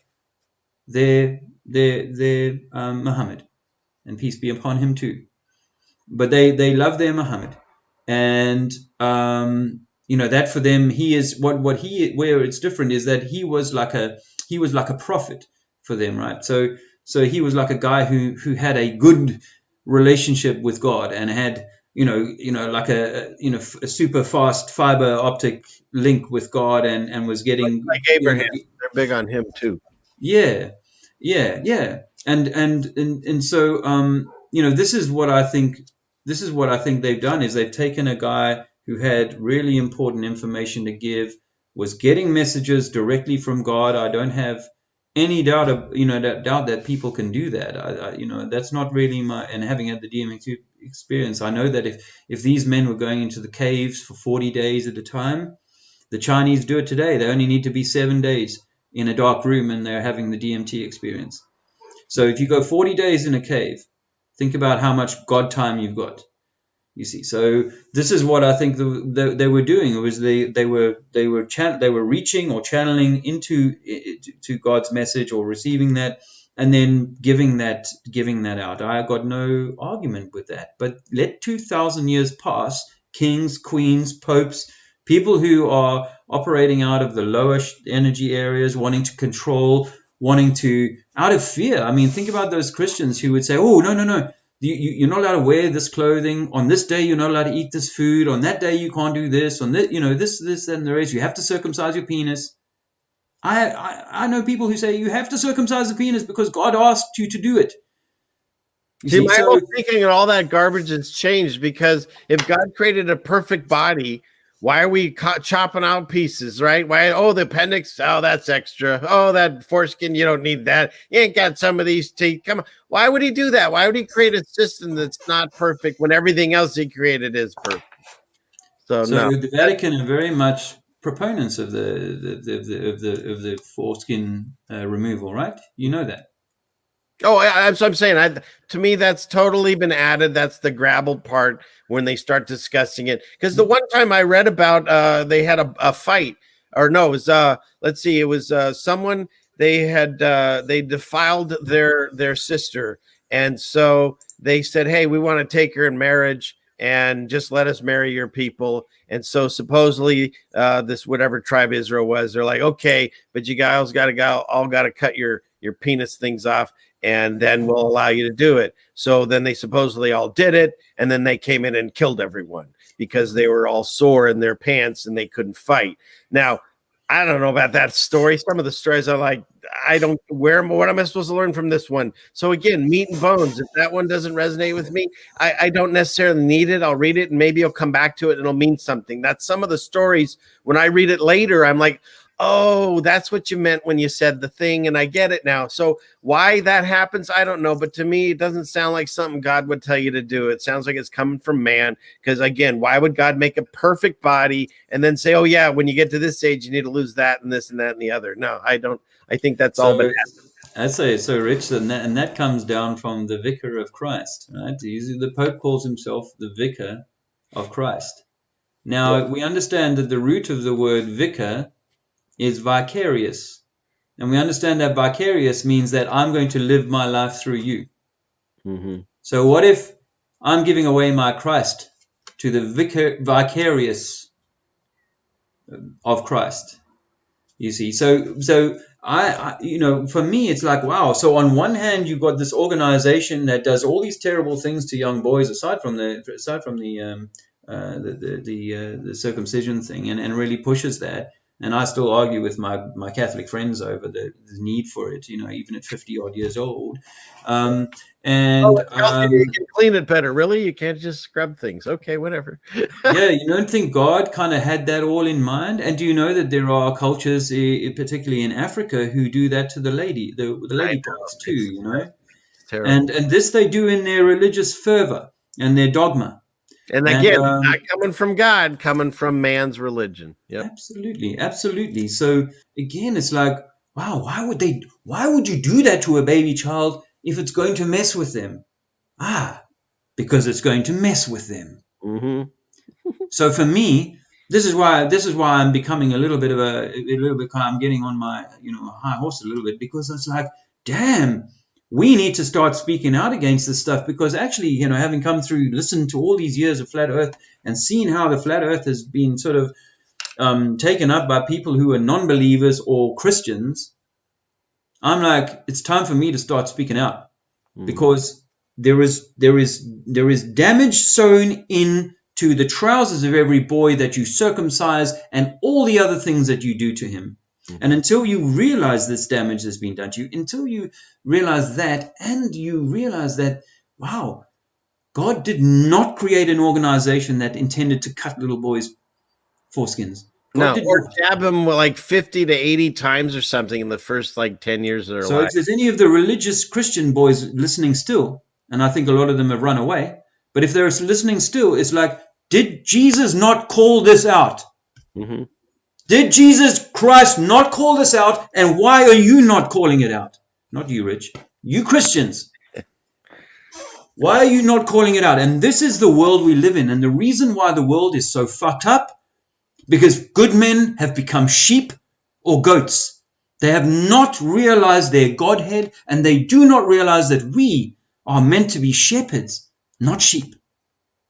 their Muhammad, and peace be upon him too. But they love their Muhammad, and that for them, he is where it's different is that he was like a prophet for them, right? So he was like a guy who had a good relationship with God and had like a super fast fiber optic link with God, and was getting
like Abraham. They're big on him too.
Yeah, yeah. And so this is what I think. This is what I think they've done is they've taken a guy who had really important information to give, was getting messages directly from God. I don't have any doubt that people can do that. That's not really my, and having had the DMX experience, I know that if these men were going into the caves for 40 days at a time, the Chinese do it today. They only need to be 7 days in a dark room and they're having the DMT experience. So if you go 40 days in a cave, think about how much God time you've got. You see, so this is what I think they were doing. It was they were reaching or channeling into to God's message or receiving that, and then giving that out. I got no argument with that. But let 2,000 years pass. Kings, queens, popes, people who are operating out of the lower energy areas, wanting to control, out of fear. I mean, think about those Christians who would say, "Oh, no. You're not allowed to wear this clothing. On this day, you're not allowed to eat this food. On that day, you can't do this. On this, this, and the rest. You have to circumcise your penis." I know people who say you have to circumcise the penis because God asked you to do it.
See, my whole thinking and all that garbage has changed, because if God created a perfect body, why are we chopping out pieces, right? Why? Oh, the appendix. Oh, that's extra. Oh, that foreskin. You don't need that. You ain't got some of these teeth. Come on. Why would he do that? Why would he create a system that's not perfect when everything else he created is perfect? So no.
The Vatican are very much proponents of the foreskin removal, right? You know that.
Oh, I'm saying, to me, that's totally been added. That's the grabbled part when they start discussing it. Because the one time I read about, they had a fight, or no, it was let's see, it was someone they defiled their sister, and so they said, "Hey, we want to take her in marriage, and just let us marry your people." And so supposedly this whatever tribe Israel was, they're like, "Okay, but you guys got to cut your penis things off, and then we'll allow you to do it." So then they supposedly all did it, and then they came in and killed everyone because they were all sore in their pants and they couldn't fight. Now, I don't know about that story. Some of the stories are like, what am I supposed to learn from this one? So again, meat and bones. If that one doesn't resonate with me, I don't necessarily need it. I'll read it and maybe I'll come back to it and it'll mean something. That's some of the stories. When I read it later, I'm like, oh, that's what you meant when you said the thing, and I get it now. So why that happens, I don't know. But to me, it doesn't sound like something God would tell you to do. It sounds like it's coming from man. Because again, why would God make a perfect body and then say, oh yeah, when you get to this age, you need to lose that and this and that and the other? No, I don't. I think that's all. But
I say so, Rich, and that comes down from the Vicar of Christ, right? The Pope calls himself the Vicar of Christ. Now we understand that the root of the word vicar is vicarious. And we understand that vicarious means that I'm going to live my life through you.
Mm-hmm.
So what if I'm giving away my Christ to the vicarious of Christ? You see, so I for me, it's like, wow. So on one hand, you've got this organization that does all these terrible things to young boys, aside from the circumcision thing, and really pushes that. And I still argue with my Catholic friends over the need for it, even at 50 odd years old.
Oh,
And
it's healthier. You can clean it better. Really? You can't just scrub things. Okay, whatever.
yeah, you don't think God kind of had that all in mind? And do you know that there are cultures, particularly in Africa, who do that to the lady parts too,
It's terrible.
And this they do in their religious fervor and their dogma.
And again, not coming from God, coming from man's religion. Yep.
Absolutely. So again, it's like, wow, why would you do that to a baby child if it's going to mess with them? Because it's going to mess with them.
Mm-hmm.
So for me, this is why I'm becoming a little bit I'm getting on my high horse a little bit, because it's like, damn, we need to start speaking out against this stuff, because actually, having listened to all these years of flat earth and seen how the flat earth has been sort of taken up by people who are non-believers or Christians, I'm like, it's time for me to start speaking out, because there is damage sown into the trousers of every boy that you circumcise and all the other things that you do to him. And until you realize this damage has been done to you, until you realize that, and you realize that, wow, God did not create an organization that intended to cut little boys' foreskins.
Or jab them like 50 to 80 times or something in the first 10 years of their life.
So if there's any of the religious Christian boys listening still, and I think a lot of them have run away, but if they're listening still, it's like, did Jesus not call this out?
Mm-hmm.
Did Jesus Christ not call this out? And why are you not calling it out? Not you, Rich. You Christians. Why are you not calling it out? And this is the world we live in. And the reason why the world is so fucked up, because good men have become sheep or goats. They have not realized their Godhead, and they do not realize that we are meant to be shepherds, not sheep.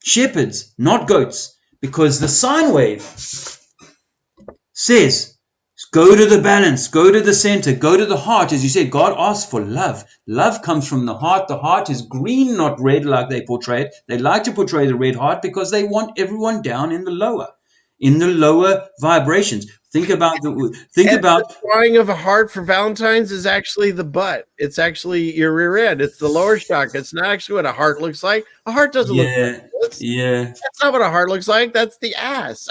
Shepherds, not goats. Because the sine wave says, go to the balance, go to the center, go to the heart. As you said, God asks for love. Love comes from the heart. The heart is green, not red like they portray it. They like to portray the red heart because they want everyone down in the lower vibrations. Think about
the drawing of a heart for Valentine's is actually the butt. It's actually your rear end. It's the lower chakra. It's not actually what a heart looks like. A heart doesn't look like this. That's not what a heart looks like. That's the ass.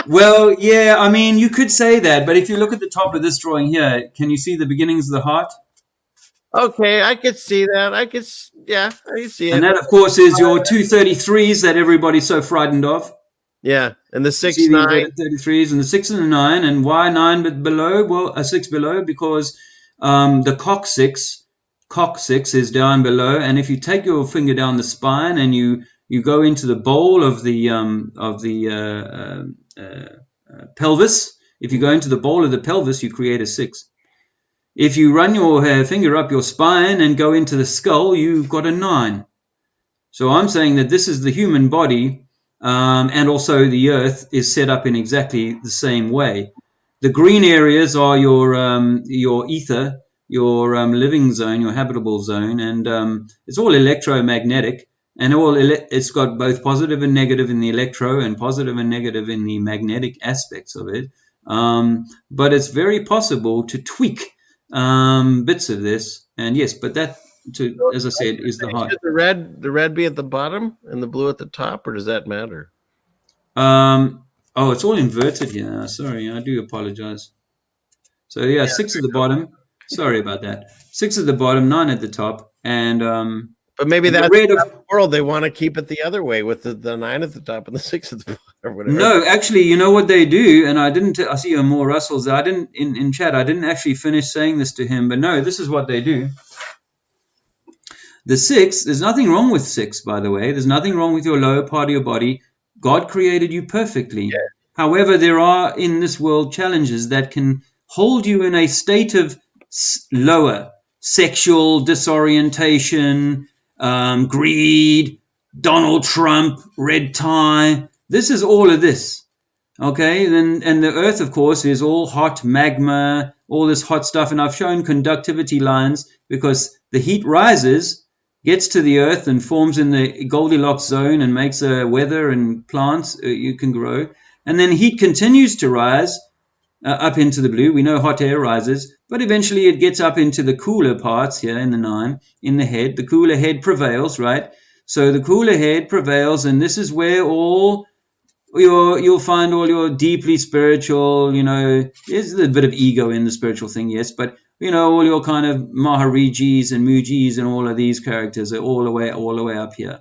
Well, yeah, I mean, you could say that, but if you look at the top of this drawing here, can you see the beginnings of the heart?
Okay, I could see that. I can see it.
And that, of course, is your 233s that everybody's so frightened of.
Yeah, and the 6,
9. 33s and the 6 and the 9. And why 9 but below? Well, a 6 below, because the cock 6 is down below. And if you take your finger down the spine and you go into the bowl of the pelvis, if you go into the bowl of the pelvis, you create a 6. If you run your finger up your spine and go into the skull, you've got a 9. So I'm saying that this is the human body. And also the earth is set up in exactly the same way. The green areas are your ether, your living zone, your habitable zone, and it's all electromagnetic, and it's got both positive and negative in the electro and positive and negative in the magnetic aspects of it. But it's very possible to tweak bits of this, and yes, but that, as I said, is the heart.
Should the red be at the bottom and the blue at the top, or does that matter?
It's all inverted here. Sorry, I do apologize. So yeah, 6 at the bottom. Sorry about that. 6 at the bottom, 9 at the top, and
but maybe that's the world. They want to keep it the other way with the 9 at the top and the 6 at the bottom, or whatever.
No, actually, you know what they do, and I see more Russells. I didn't in chat. I didn't actually finish saying this to him, but no, this is what they do. The 6, there's nothing wrong with 6, by the way. There's nothing wrong with your lower part of your body. God created you perfectly. Yeah. However, there are in this world challenges that can hold you in a state of lower sexual disorientation, greed, Donald Trump, red tie. This is all of this. Okay, and the earth, of course, is all hot magma, all this hot stuff. And I've shown conductivity lines because the heat rises, gets to the earth and forms in the Goldilocks zone and makes weather and plants you can grow. And then heat continues to rise up into the blue. We know hot air rises, but eventually it gets up into the cooler parts here in the 9, in the head. The cooler head prevails, right? So the cooler head prevails, and this is where you'll find all your deeply spiritual, there's a bit of ego in the spiritual thing, yes, but all your kind of Maharijis and Mujis and all of these characters are all the way up here.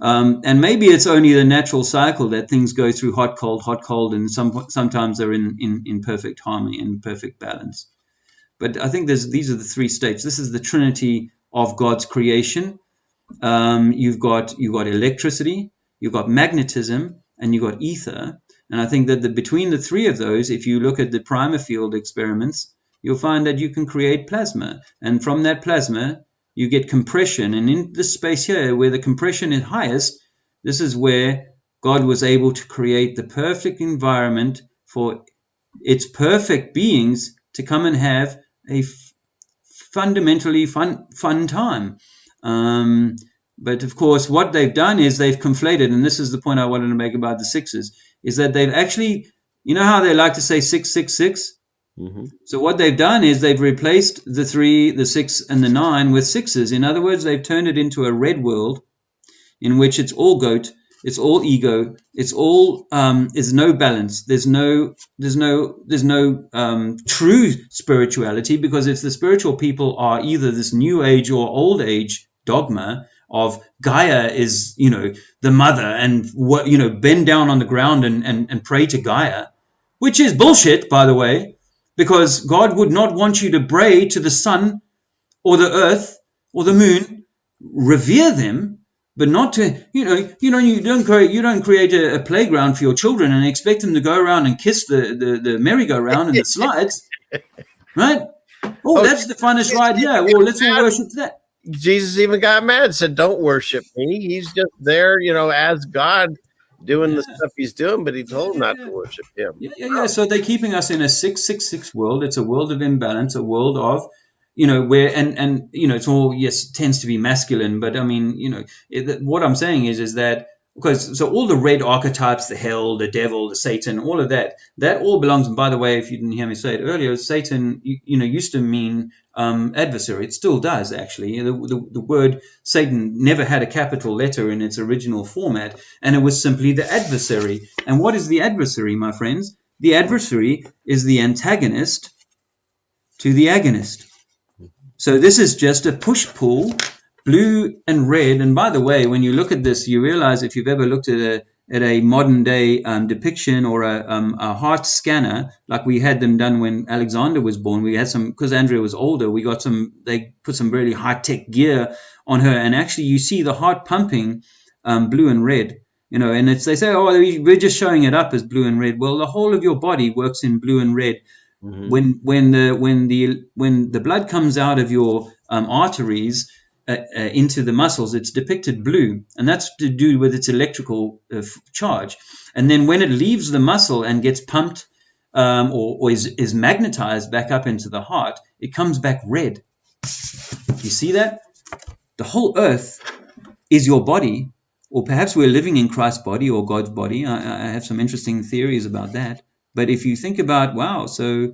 And maybe it's only the natural cycle that things go through hot, cold, and sometimes they're in perfect harmony and perfect balance. But I think these are the 3 states. This is the trinity of God's creation. You've got electricity, you've got magnetism, and you've got ether. And I think that between the 3 of those, if you look at the primer field experiments, you'll find that you can create plasma. And from that plasma, you get compression. And in this space here, where the compression is highest, this is where God was able to create the perfect environment for its perfect beings to come and have a fundamentally fun time. But of course, what they've done is they've conflated, and this is the point I wanted to make about the 6s, is that they've actually, how they like to say 666? Mm-hmm. So what they've done is they've replaced the 3, the 6, and the 9 with 6s. In other words, they've turned it into a red world in which it's all goat, it's all ego, it's all is no balance. There's no true spirituality, because if the spiritual people are either this new age or old age dogma of Gaia is, the mother, and what, bend down on the ground and pray to Gaia, which is bullshit, by the way, because God would not want you to pray to the sun or the earth or the moon, revere them, but not to, you don't create a playground for your children and expect them to go around and kiss the merry-go-round and the slides, right? Oh, that's the funnest ride here. Well, let's all worship that.
Jesus even got mad and said, don't worship me. He's just there, as God doing the stuff he's doing, but he told them not to worship him.
Yeah. So they're keeping us in a 666 world. It's a world of imbalance, a world of, where, and it's all, yes, tends to be masculine, but I mean, what I'm saying is that, because so all the red archetypes, the hell, the devil, the Satan, all of that all belongs. And by the way, if you didn't hear me say it earlier, Satan, used to mean adversary. It still does, actually. The word Satan never had a capital letter in its original format, and it was simply the adversary. And what is the adversary, my friends? The adversary is the antagonist to the agonist. So this is just a push-pull, blue and red. And by the way, when you look at this, you realize, if you've ever looked at a modern day depiction or a heart scanner, like we had them done when Alexander was born, we had some, because Andrea was older, they put some really high-tech gear on her, and actually you see the heart pumping blue and red, and they say, oh, we're just showing it up as blue and red. Well, the whole of your body works in blue and red. Mm-hmm. When the blood comes out of your arteries into the muscles, it's depicted blue, and that's to do with its electrical charge. And then when it leaves the muscle and gets pumped or is magnetized back up into the heart, it comes back red. You see that? The whole earth is your body, or perhaps we're living in Christ's body or God's body. I have some interesting theories about that. But if you think about, wow, so,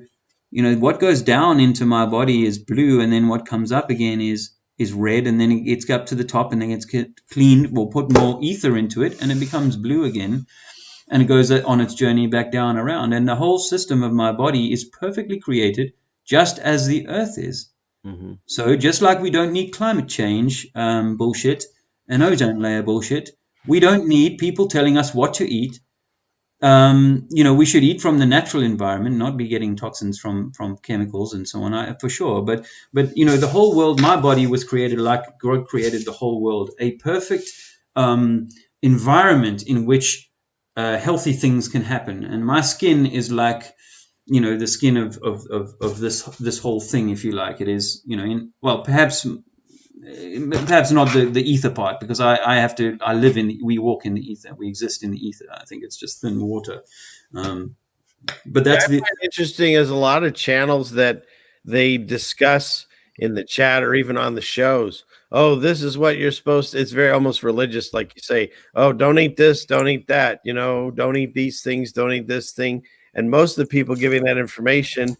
what goes down into my body is blue, and then what comes up again is red, and then it gets up to the top, and then it's cleaned. We'll put more ether into it, and it becomes blue again, and it goes on its journey back down around. And the whole system of my body is perfectly created, just as the earth is. Mm-hmm. So just like we don't need climate change bullshit and ozone layer bullshit, we don't need people telling us what to eat. We should eat from the natural environment, not be getting toxins from chemicals and so on, for sure. But the whole world, my body was created like God created the whole world, a perfect environment in which healthy things can happen. And my skin is like, the skin of this whole thing, if you like. It is, perhaps not the ether part, because we walk in the ether, we exist in the ether. I think it's just thin water. But that's
interesting, as a lot of channels that they discuss in the chat or even on the shows. Oh, this is what you're supposed to. It's very almost religious, like you say. Oh, don't eat this, don't eat that. Don't eat these things, don't eat this thing. And most of the people giving that information,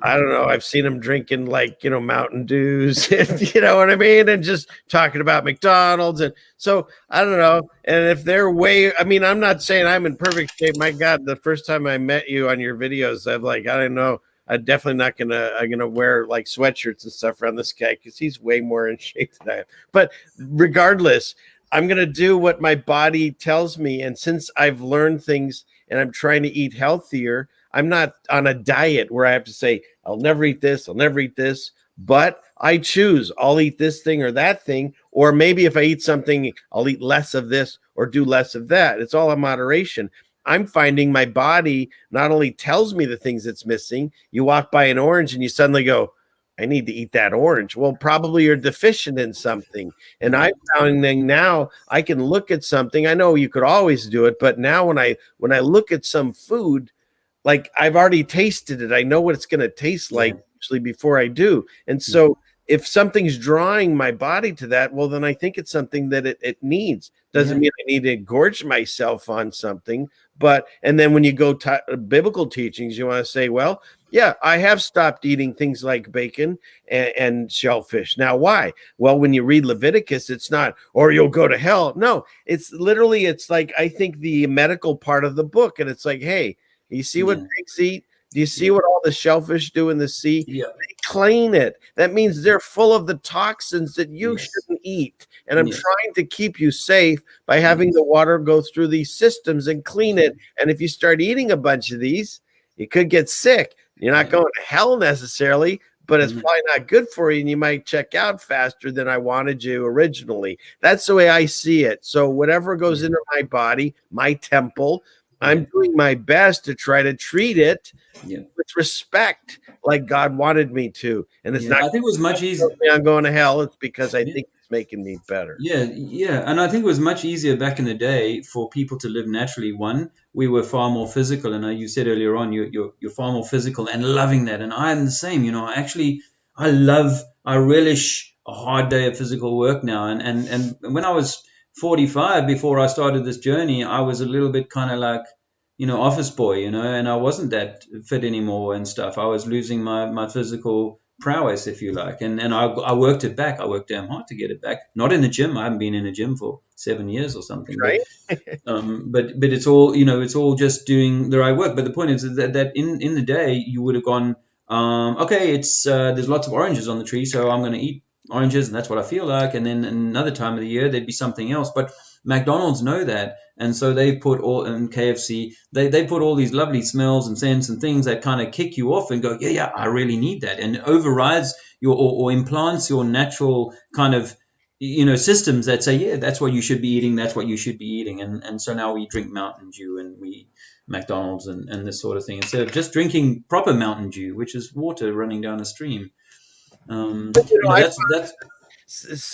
I don't know. I've seen them drinking like, Mountain Dews, and, you know what I mean? And just talking about McDonald's. And so I don't know. And if they're I mean, I'm not saying I'm in perfect shape. My God, the first time I met you on your videos, I'm like, I don't know. I'm definitely not I'm gonna wear like sweatshirts and stuff around this guy because he's way more in shape than I am. But regardless, I'm gonna do what my body tells me. And since I've learned things and I'm trying to eat healthier, I'm not on a diet where I have to say, I'll never eat this, I'll never eat this, but I choose, I'll eat this thing or that thing. Or maybe if I eat something, I'll eat less of this or do less of that. It's all in moderation. I'm finding my body not only tells me the things it's missing. You walk by an orange and you suddenly go, I need to eat that orange. Well, probably you're deficient in something. And I'm finding now I can look at something. I know you could always do it, but now when I look at some food, like I've already tasted it. I know what it's going to taste like usually before I do. And so if something's drawing my body to that, well, then I think it's something that it needs. Doesn't mean I need to gorge myself on something. But, and then when you go to biblical teachings, you want to say, well, yeah, I have stopped eating things like bacon and shellfish. Now, why? Well, when you read Leviticus, it's not, or you'll go to hell. No, it's literally, it's like, I think the medical part of the book. And it's like, hey, you see what pigs eat? Do you see what all the shellfish do in the sea?
Yeah.
They clean it. That means they're full of the toxins that you shouldn't eat. And I'm trying to keep you safe by having the water go through these systems and clean it. And if you start eating a bunch of these, you could get sick. You're not going to hell necessarily, but it's probably not good for you. And you might check out faster than I wanted you originally. That's the way I see it. So whatever goes into my body, my temple, I'm doing my best to try to treat it with respect, like God wanted me to. And it's not,
I think it was much easier.
I'm going to hell. It's because I think it's making me better.
And I think it was much easier back in the day for people to live naturally. One, we were far more physical, and you said earlier on, you're far more physical and loving that. And I'm the same. I relish a hard day of physical work now. And when I was 45, before I started this journey, I was a little bit kind of like, office boy, and I wasn't that fit anymore and stuff. I was losing my physical prowess, if you like. And I worked it back. I worked damn hard to get it back. Not in the gym. I haven't been in a gym for 7 years or something.
Right.
But it's all, it's all just doing the right work. But the point is that in the day you would have gone, okay, it's there's lots of oranges on the tree, so I'm going to eat oranges, and that's what I feel like. And then another time of the year there'd be something else. But McDonald's know that, and so they put and KFC, they put all these lovely smells and scents and things that kind of kick you off and go, yeah, I really need that, and it overrides or implants your natural kind of systems that say, yeah, that's what you should be eating, that's what you should be eating. And so now we drink Mountain Dew and we eat McDonald's and this sort of thing, instead of just drinking proper Mountain Dew, which is water running down a stream.
That's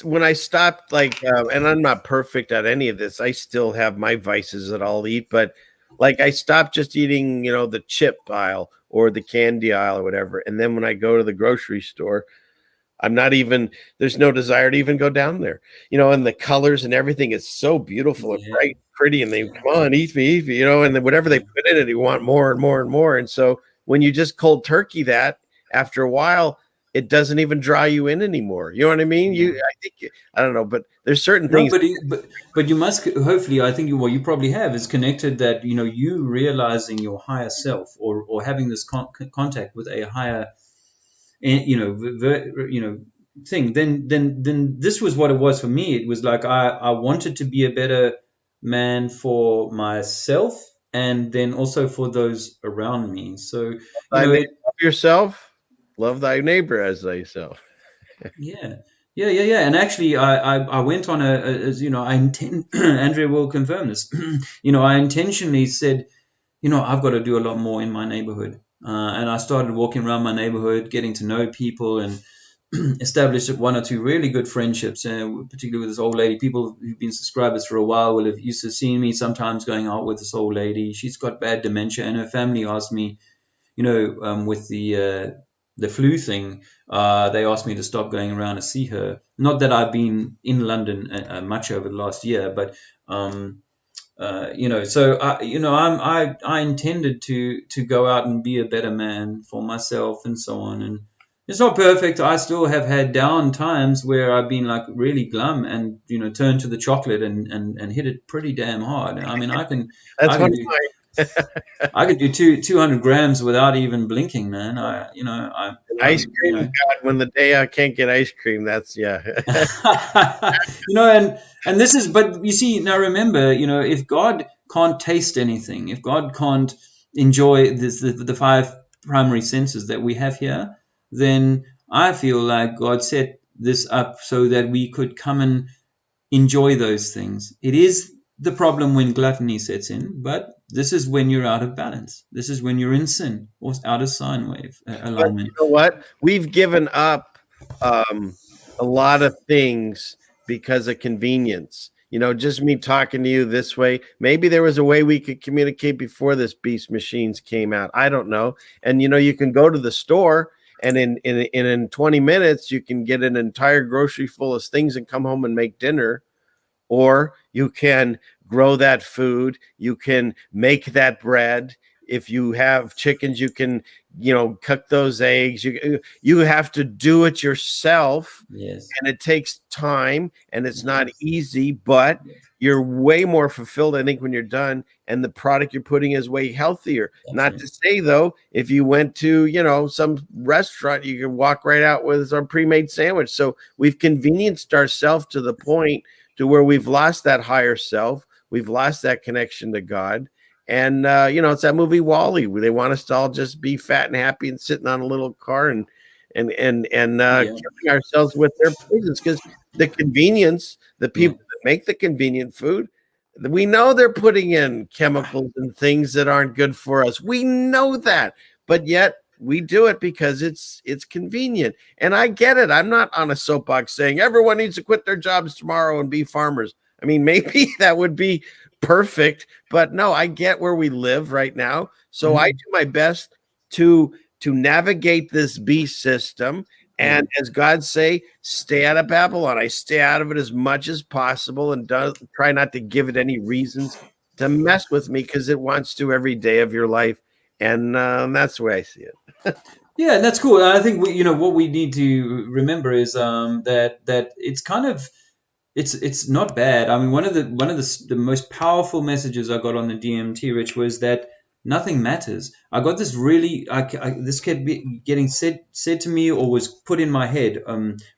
when I stopped, like, and I'm not perfect at any of this. I still have my vices that I'll eat, but like I stopped just eating, the chip aisle or the candy aisle or whatever. And then when I go to the grocery store, there's no desire to even go down there, and the colors and everything is so beautiful and bright, pretty. And they come on, eat me, and then whatever they put in it, you want more and more and more. And so when you just cold turkey that, after a while, it doesn't even draw you in anymore. You know what I mean? I don't know, but there's certain things.
But you must, hopefully, I think what you probably have is connected that, you realizing your higher self or having this contact with a higher, thing. Then this was what it was for me. It was like, I wanted to be a better man for myself and then also for those around me. So,
love yourself. Love thy neighbor as thyself.
Yeah. And actually, I went on I intend, Andrea will confirm this. I intentionally said, I've got to do a lot more in my neighborhood. And I started walking around my neighborhood, getting to know people, and established one or two really good friendships, particularly with this old lady. People who've been subscribers for a while will have used to seen me sometimes going out with this old lady. She's got bad dementia, and her family asked me, with the flu thing, they asked me to stop going around to see her. Not that I've been in London much over the last year, but So I intended to go out and be a better man for myself and so on. And it's not perfect. I still have had down times where I've been like really glum and turned to the chocolate and hit it pretty damn hard. I mean,
That's
I can
one
do
of
I could do 200 grams without even blinking, man.
ice
I'm
cream. God, when the day I can't get ice cream, that's yeah.
and this is, but you see, now remember, if God can't taste anything, if God can't enjoy the five primary senses that we have here, then I feel like God set this up so that we could come and enjoy those things. It is the problem when gluttony sets in, but this is when you're out of balance. This is when you're in sin or out of sine wave
But
alignment.
you know what? We've given up a lot of things because of convenience. Just me talking to you this way. Maybe there was a way we could communicate before this beast machines came out. I don't know. And you can go to the store and in 20 minutes you can get an entire grocery full of things and come home and make dinner. Or you can grow that food, you can make that bread. If you have chickens, you can cook those eggs. You have to do it yourself,
Yes.
and it takes time, and it's not easy, but you're way more fulfilled, I think, when you're done, and the product you're putting is way healthier.
That's
Not
right.
to say though, if you went to some restaurant, you can walk right out with a pre-made sandwich. So we've convenienced ourselves to the point to where we've lost that higher self. We've lost that connection to God. And it's that movie Wall-E, where they want us to all just be fat and happy and sitting on a little car and killing ourselves with their poisons. Because the convenience, the people that make the convenient food, we know they're putting in chemicals and things that aren't good for us. We know that, but yet we do it because it's convenient. And I get it. I'm not on a soapbox saying everyone needs to quit their jobs tomorrow and be farmers. I mean, maybe that would be perfect, but no, I get where we live right now. So I do my best to navigate this beast system. And as God say, stay out of Babylon. I stay out of it as much as possible and try not to give it any reasons to mess with me, because it wants to every day of your life. And that's the way I see it.
Yeah, that's cool. I think what we need to remember is that it's kind of it's not bad. I mean, one of the most powerful messages I got on the DMT, Rich, was that nothing matters. I got this really this kept getting said to me, or was put in my head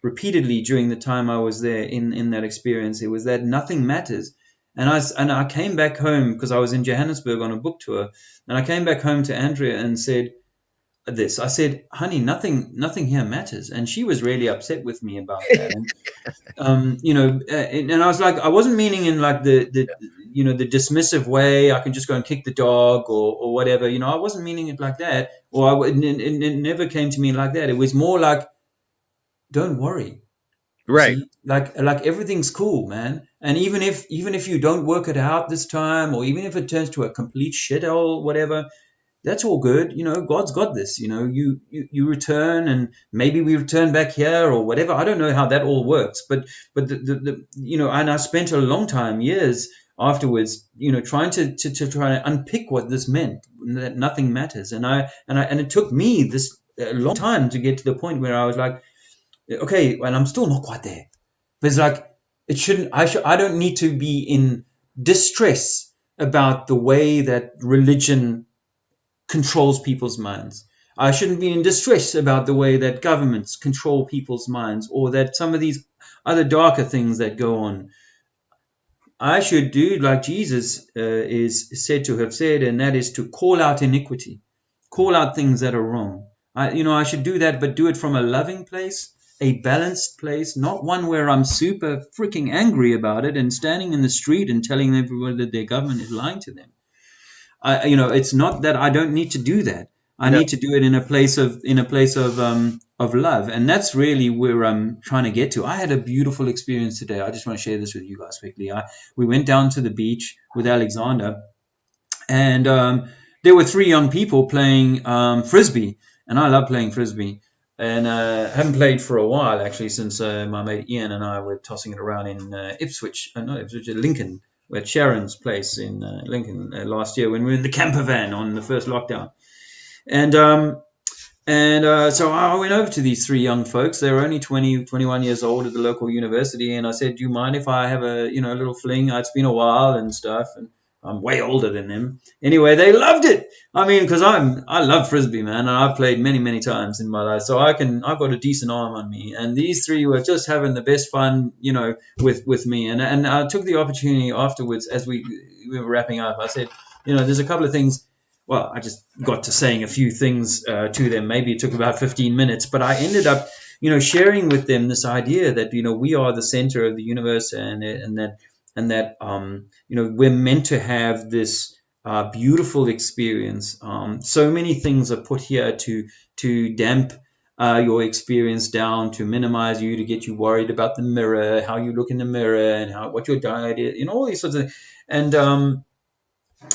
repeatedly during the time I was there in that experience. It was that nothing matters. And I came back home because I was in Johannesburg on a book tour, and I came back home to Andrea and said this. I said, honey, nothing here matters. And she was really upset with me about that. And and I was like, I wasn't meaning in like the dismissive way. I can just go and kick the dog or whatever. I wasn't meaning it like that. Or it never came to me like that. It was more like, don't worry.
Right.
See, like everything's cool, man. And even if you don't work it out this time, or even if it turns to a complete shithole, whatever, that's all good. God's got this. You return, and maybe we return back here or whatever. I don't know how that all works, but the and I spent a long time, years afterwards, trying to try to unpick what this meant, that nothing matters. And it took me this a long time to get to the point where I was like, okay, and I'm still not quite there. But it's like, it shouldn't. I don't need to be in distress about the way that religion controls people's minds. I shouldn't be in distress about the way that governments control people's minds, or that some of these other darker things that go on. I should do like Jesus is said to have said, and that is to call out iniquity, call out things that are wrong. I should do that, but do it from a loving place, a balanced place, not one where I'm super freaking angry about it and standing in the street and telling everyone that their government is lying to them. It's not that I don't need to do that. I need to do it in a place of love, and that's really where I'm trying to get to. I had a beautiful experience today. I just want to share this with you guys quickly. We went down to the beach with Alexander, and there were 3 young people playing frisbee, and I love playing frisbee. And haven't played for a while, actually, since my mate Ian and I were tossing it around in Lincoln. at Sharon's place in Lincoln last year when we were in the camper van on the first lockdown. And so I went over to these three young folks. They were only 20, 21 years old at the local university. And I said, do you mind if I have a little fling? It's been a while and stuff. And I'm way older than them. Anyway, they loved it. I mean, because I love Frisbee, man. And I've played many, many times in my life. So I've got a decent arm on me. And these three were just having the best fun, with me. And I took the opportunity afterwards as we were wrapping up. I said, there's a couple of things. Well, I just got to saying a few things to them. Maybe it took about 15 minutes, but I ended up, sharing with them this idea that, we are the center of the universe, and that we're meant to have this beautiful experience. So many things are put here to damp your experience down, to minimize you, to get you worried about the mirror, how you look in the mirror, and what your diet is, all these sorts of things.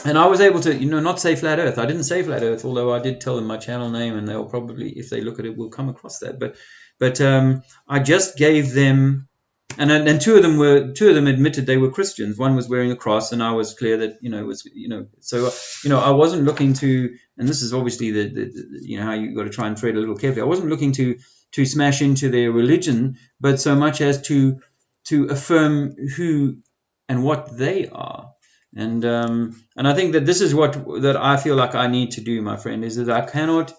And I was able to, not say flat Earth. I didn't say flat Earth, although I did tell them my channel name, and they'll probably, if they look at it, will come across that. But I just gave them, and two of them admitted they were Christians. One was wearing a cross, and I was clear that So I wasn't looking to, and this is obviously the how you got to try and tread a little carefully. I wasn't looking to smash into their religion, but so much as to affirm who and what they are. And I think that this is that I feel like I need to do, my friend, is that I cannot,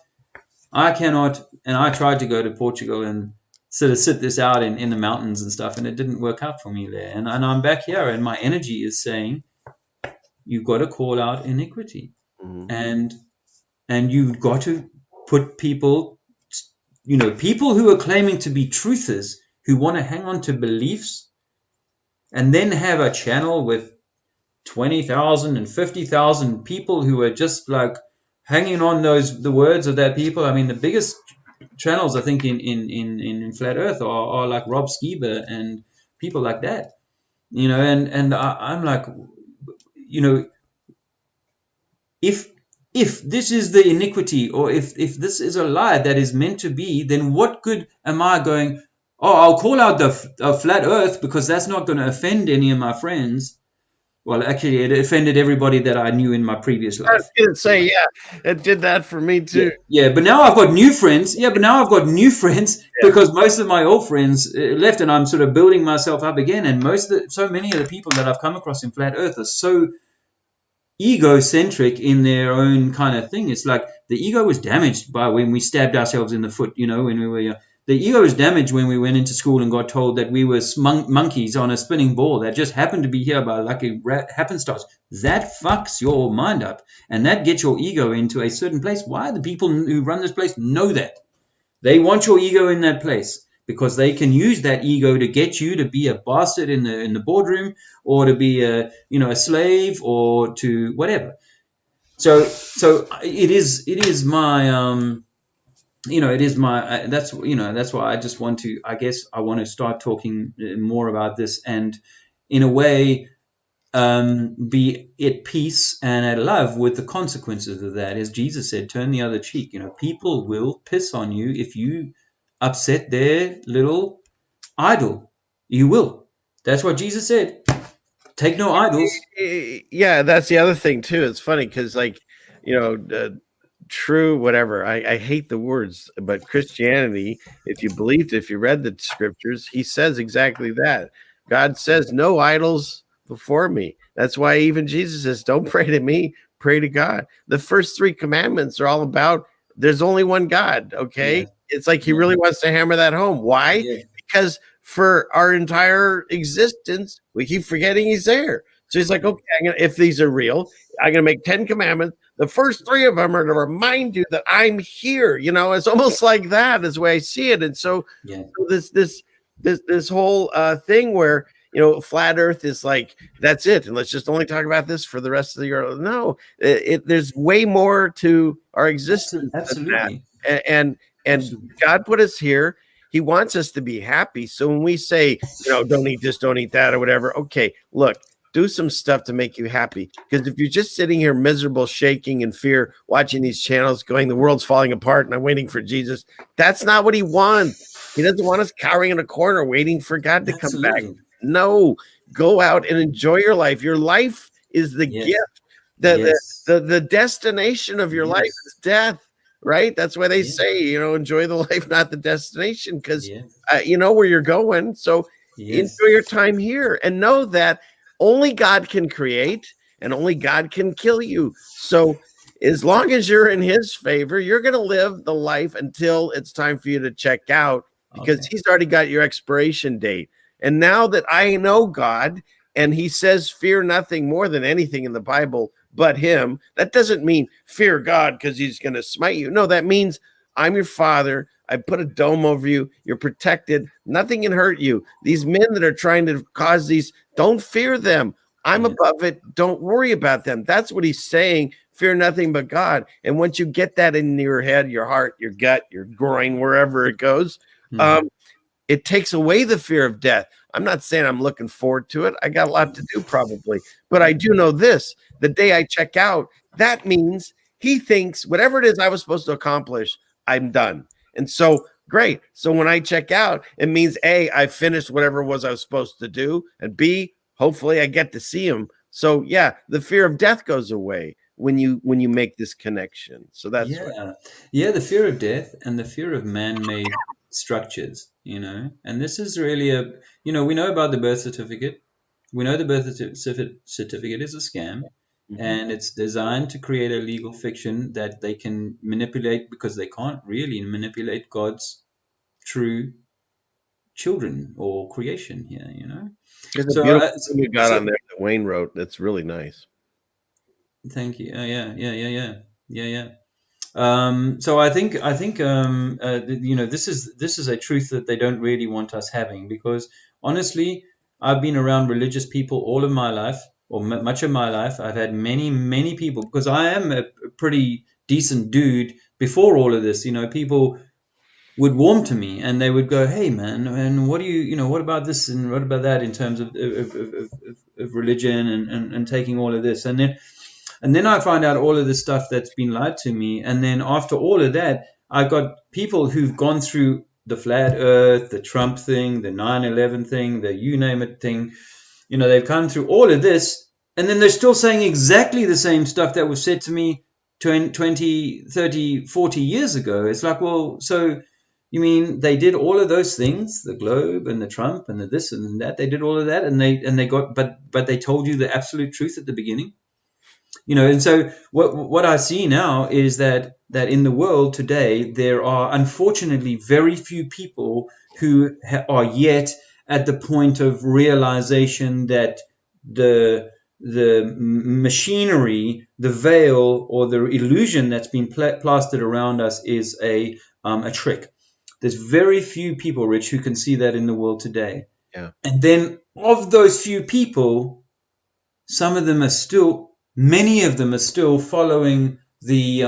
and I tried to go to Portugal and sort of sit this out in the mountains and stuff, and it didn't work out for me there. And I'm back here, and my energy is saying, you've got to call out iniquity, and you've got to put people who are claiming to be truthers, who want to hang on to beliefs, and then have a channel with 20,000 and 50,000 people who are just like hanging on the words of their people. I mean, the biggest channels I think in Flat Earth are like Rob Skiba and people like that, and I'm like, if this is the iniquity, or if this is a lie that is meant to be, then what good am I going, I'll call out the Flat Earth because that's not going to offend any of my friends. Well, actually, it offended everybody that I knew in my previous life.
I was going to say, yeah, it did that for me too.
Yeah, but now I've got new friends. Because most of my old friends left, and I'm sort of building myself up again. And so many of the people that I've come across in Flat Earth are so egocentric in their own kind of thing. It's like the ego was damaged by when we stabbed ourselves in the foot, when we were the ego was damaged when we went into school and got told that we were monkeys on a spinning ball that just happened to be here by lucky happenstance. That fucks your mind up, and that gets your ego into a certain place. Why? The people who run this place know that. They want your ego in that place because they can use that ego to get you to be a bastard in the boardroom, or to be a slave, or to whatever. So it is my that's why I just want to, I guess I want to start talking more about this, and in a way be at peace and at love with the consequences of that. As Jesus said, turn the other cheek. People will piss on you if you upset their little idol. You will. That's what Jesus said. Take no idols.
Yeah, that's the other thing too. It's funny because true, whatever. I hate the words, but Christianity, if you read the scriptures, he says exactly that. God says, no idols before me. That's why even Jesus says, don't pray to me, pray to God. The first three commandments are all about there's only one God. Okay. Yeah. It's like he really wants to hammer that home. Why? Yeah. Because for our entire existence, we keep forgetting he's there. So he's like, okay, if these are real, I'm going to make 10 commandments. The first three of them are to remind you that I'm here. It's almost like that is the way I see it. And so, this whole thing where, flat Earth is like, that's it. And let's just only talk about this for the rest of the year. No, there's way more to our existence.
Absolutely.
And Absolutely. God put us here. He wants us to be happy. So when we say, don't eat this, don't eat that, or whatever. Okay, look. Do some stuff to make you happy. Because if you're just sitting here miserable, shaking in fear, watching these channels going, the world's falling apart and I'm waiting for Jesus, that's not what he wants. He doesn't want us cowering in a corner waiting for God to come back. No, go out and enjoy your life. Your life is the
Yes.
gift.
Yes.
The destination of your life
Yes.
is death, right? That's why they
Yes.
say, enjoy the life, not the destination, because
Yes.
you know where you're going. So
Yes.
enjoy your time here and know that only God can create and only God can kill you. So as long as you're in his favor, you're going to live the life until it's time for you to check out, because
Okay.
he's already got your expiration date. And now that I know God, and he says, fear nothing more than anything in the Bible but him, that doesn't mean fear God because he's going to smite you. No, that means I'm your father. I put a dome over you. You're protected. Nothing can hurt you. These men that are trying to cause these, don't fear them. I'm
Yes.
above it. Don't worry about them. That's what he's saying. Fear nothing but God. And once you get that in your head, your heart, your gut, your groin, wherever it goes,
Mhm.
it takes away the fear of death. I'm not saying I'm looking forward to it. I got a lot to do probably, but I do know this: the day I check out, that means he thinks whatever it is I was supposed to accomplish, I'm done. And so great. So when I check out, it means A, I finished whatever it was I was supposed to do, and B, hopefully I get to see him. So yeah, the fear of death goes away when you make this connection. So that's what.
Yeah, the fear of death and the fear of man-made structures, and this is really we know about the birth certificate. We know the birth certificate is a scam,
Mhm.
and it's designed to create a legal fiction that they can manipulate, because they can't really manipulate God's true children or creation here.
There's a
So,
beautiful thing you got
so
on there that Wayne wrote. That's really nice.
thank you. Yeah. So I think this is a truth that they don't really want us having, because honestly, I've been around religious people all of my life, or much of my life. I've had many people, because I am a pretty decent dude before all of this. People would warm to me, and they would go, "Hey, man, and what do what about this and what about that in terms of religion and taking all of this?" And then I find out all of this stuff that's been lied to me. And then after all of that, I got people who've gone through the flat earth, the Trump thing, the 9/11 thing, the you name it thing. They've come through all of this, and then they're still saying exactly the same stuff that was said to me 20, 30, 40 years ago. It's like, well, so you mean they did all of those things, the globe and the Trump and the this and that, they did all of that, and they got, but they told you the absolute truth at the beginning. And so what I see now is that in the world today, there are unfortunately very few people who are yet at the point of realization that the machinery, the veil, or the illusion that's been plastered around us is a trick. There's very few people, Rich, who can see that in the world today.
Yeah.
And then of those few people, some of them are still, many of them are still following the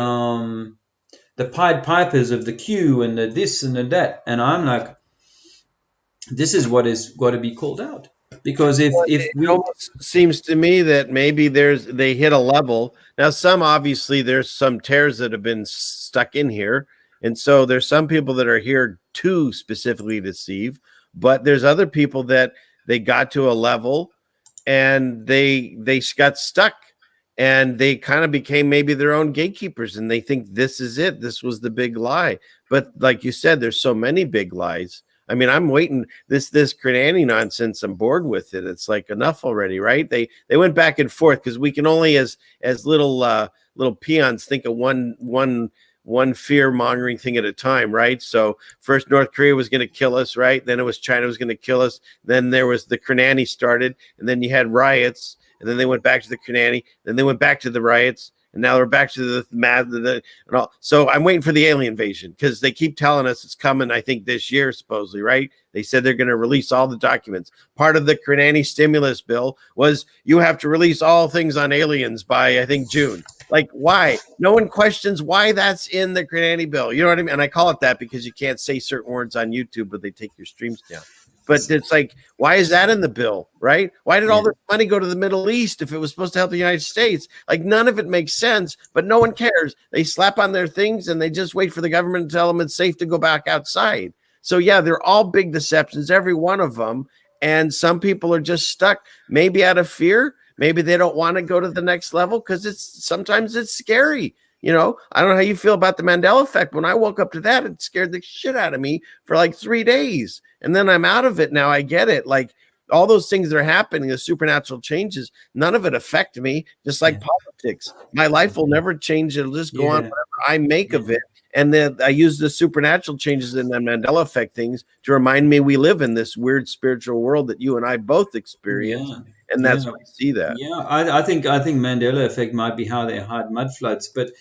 Pied Pipers of the Q and the this and the that, and I'm like, this is what is got to be called out, because if
It
we
almost seems to me that maybe they hit a level. Now, some obviously there's some tears that have been stuck in here. And so there's some people that are here to specifically deceive, but there's other people that they got to a level and they got stuck and they kind of became maybe their own gatekeepers and they think this is it. This was the big lie. But like you said, there's so many big lies. I mean, I'm waiting this Granani nonsense. I'm bored with it. It's like enough already, right? They went back and forth because we can only as little peons think of one fear mongering thing at a time, right? So first North Korea was going to kill us, right? Then it was China was going to kill us. Then there was the Granani started, and then you had riots, and then they went back to the Granani, then they went back to the riots, and now they're back to the mad and all. So I'm waiting for the alien invasion because they keep telling us it's coming. I think this year, supposedly, right? They said they're going to release all the documents. Part of the Granani stimulus bill was you have to release all things on aliens by I think June. Like, why? No one questions why that's in the Granani bill. You know what I mean? And I call it that because you can't say certain words on YouTube, but they take your streams down. But it's like, why is that in the bill, right? Why did all this money go to the Middle East if it was supposed to help the United States? Like, none of it makes sense, but no one cares. They slap on their things and they just wait for the government to tell them it's safe to go back outside. So, yeah, they're all big deceptions, every one of them. And some people are just stuck, maybe out of fear. Maybe they don't want to go to the next level because sometimes it's scary. You know, I don't know how you feel about the Mandela effect. When I woke up to that, it scared the shit out of me for like 3 days. And then I'm out of it now. I get it. Like all those things that are happening, the supernatural changes, none of it affect me, just like politics. My life will never change. It'll just go on whatever I make of it. And then I use the supernatural changes and the Mandela effect things to remind me we live in this weird spiritual world that you and I both experience. And that's why I see that.
Yeah, I think Mandela effect might be how they hide mud floods, but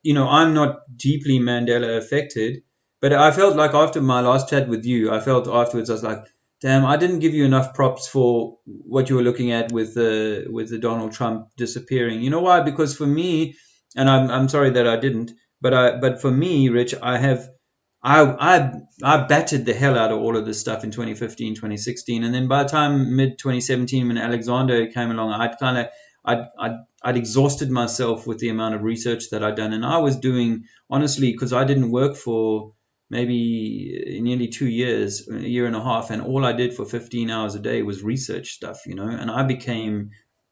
you know, I'm not deeply Mandela affected. But I felt like after my last chat with you, I felt afterwards I was like, damn, I didn't give you enough props for what you were looking at with the Donald Trump disappearing. You know why? Because for me, and I'm sorry that I didn't, but for me, Rich, I battered the hell out of all of this stuff in 2015, 2016, and then by the time mid 2017, when Alexander came along, I'd exhausted myself with the amount of research that I'd done, and I was doing, honestly, because I didn't work for maybe nearly 2 years, a year and a half, and all I did for 15 hours a day was research stuff, you know, and I became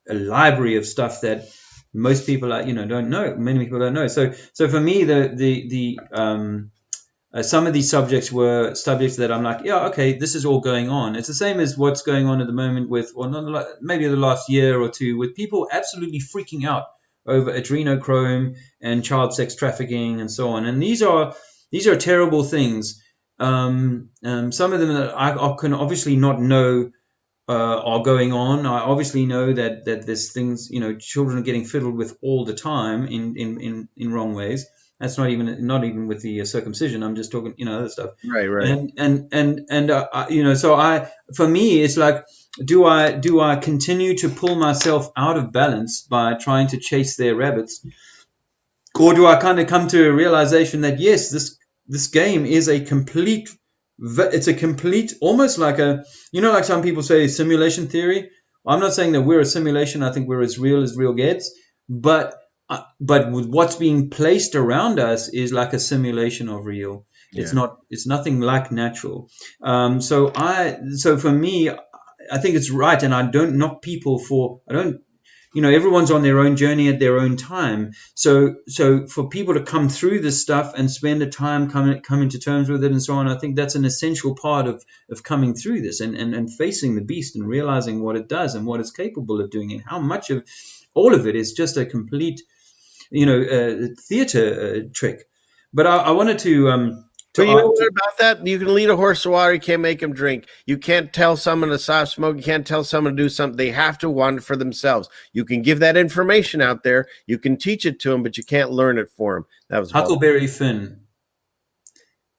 a library of stuff that most people, don't know. Many people don't know. So for me, some of these subjects were subjects that I'm like, yeah, okay, this is all going on. It's the same as what's going on at the moment with, maybe the last year or two, with people absolutely freaking out over adrenochrome and child sex trafficking and so on. And these are terrible things. Some of them that I can obviously not know are going on. I obviously know that there's things, children are getting fiddled with all the time in wrong ways. That's not even with the circumcision. I'm just talking, other stuff.
Right.
And so for me, it's like, do I continue to pull myself out of balance by trying to chase their rabbits, or do I kind of come to a realization that yes, this game is it's a complete, almost like like some people say simulation theory. I'm not saying that we're a simulation. I think we're as real gets, but with what's being placed around us is like a simulation of real. Yeah. It's nothing like natural. So for me, I think it's right, and I don't knock people everyone's on their own journey at their own time. So for people to come through this stuff and spend the time coming to terms with it and so on, I think that's an essential part of coming through this and facing the beast and realizing what it does and what it's capable of doing, and how much of all of it is just a complete theater trick. But I wanted to
but you know what about that? You can lead a horse to water, you can't make him drink. You can't tell someone to stop smoke. You can't tell someone to do something. They have to want it for themselves. You can give that information out there. You can teach it to them, but you can't learn it for them. That was
Huckleberry Finn.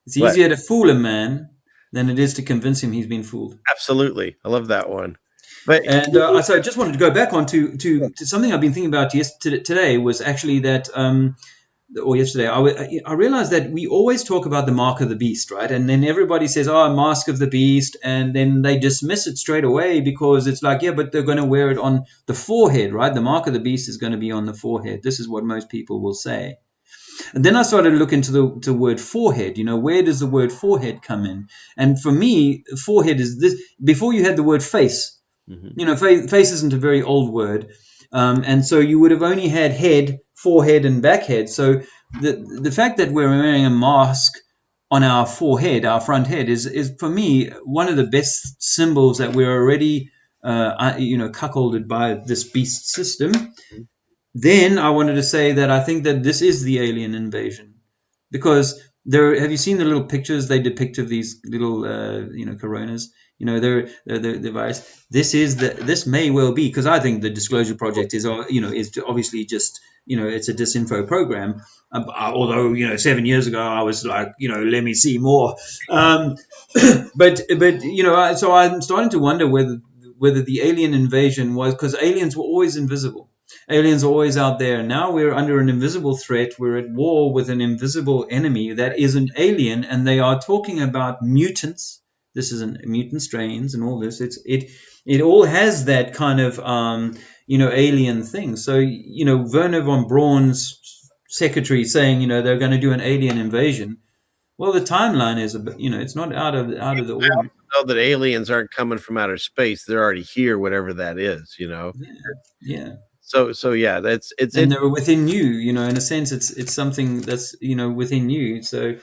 It's easier to fool a man than it is to convince him he's been fooled.
Absolutely. I love that one.
So I just wanted to go back on to something I've been thinking about today, was actually that or yesterday, I realized that we always talk about the mark of the beast, right? And then everybody says, mask of the beast, and then they dismiss it straight away because it's like, yeah, but they're going to wear it on the forehead, right? The mark of the beast is going to be on the forehead. This is what most people will say. And then I started to look into the word forehead. Where does the word forehead come in? And for me, forehead is this. Before you had the word face. Mm-hmm. Face isn't a very old word. And so you would have only had head, forehead, and backhead. So the fact that we're wearing a mask on our forehead, our front head, is for me one of the best symbols that we're already cuckolded by this beast system. Mm-hmm. Then I wanted to say that I think that this is the alien invasion, because have you seen the little pictures they depict of these little coronas? They're the virus. This may well be, because I think the Disclosure Project is obviously just it's a disinfo program. Although 7 years ago I was like let me see more. But so I'm starting to wonder whether the alien invasion was, because aliens were always invisible. Aliens are always out there. Now we're under an invisible threat. We're at war with an invisible enemy that isn't alien, and they are talking about mutants. This is mutant strains and all this. It all has that kind of alien thing. So Werner von Braun's secretary saying they're going to do an alien invasion. Well, the timeline is it's not out of the ordinary.
know that aliens aren't coming from outer space. They're already here, whatever that is, you know.
Yeah.
So yeah, it's
And they're within you, you know, in a sense it's something that's, you know, within you. So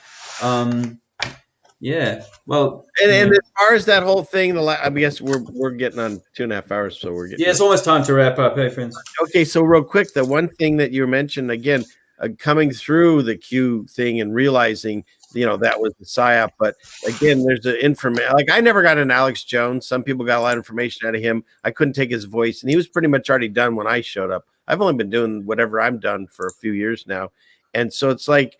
yeah, well,
and,
you
and
know,
as far as that whole thing, I guess we're getting on 2.5 hours, so we're
yeah,
getting
it's almost time to wrap up. Hey friends.
okay. So real quick, the one thing that you mentioned again, coming through the Q thing and realizing, you know, that was the psyop. But again, there's the information. Like I never got an Alex Jones. Some people got a lot of information out of him. I couldn't take his voice, and he was pretty much already done when I showed up. I've only been doing whatever I'm done for a few years now, and so it's like,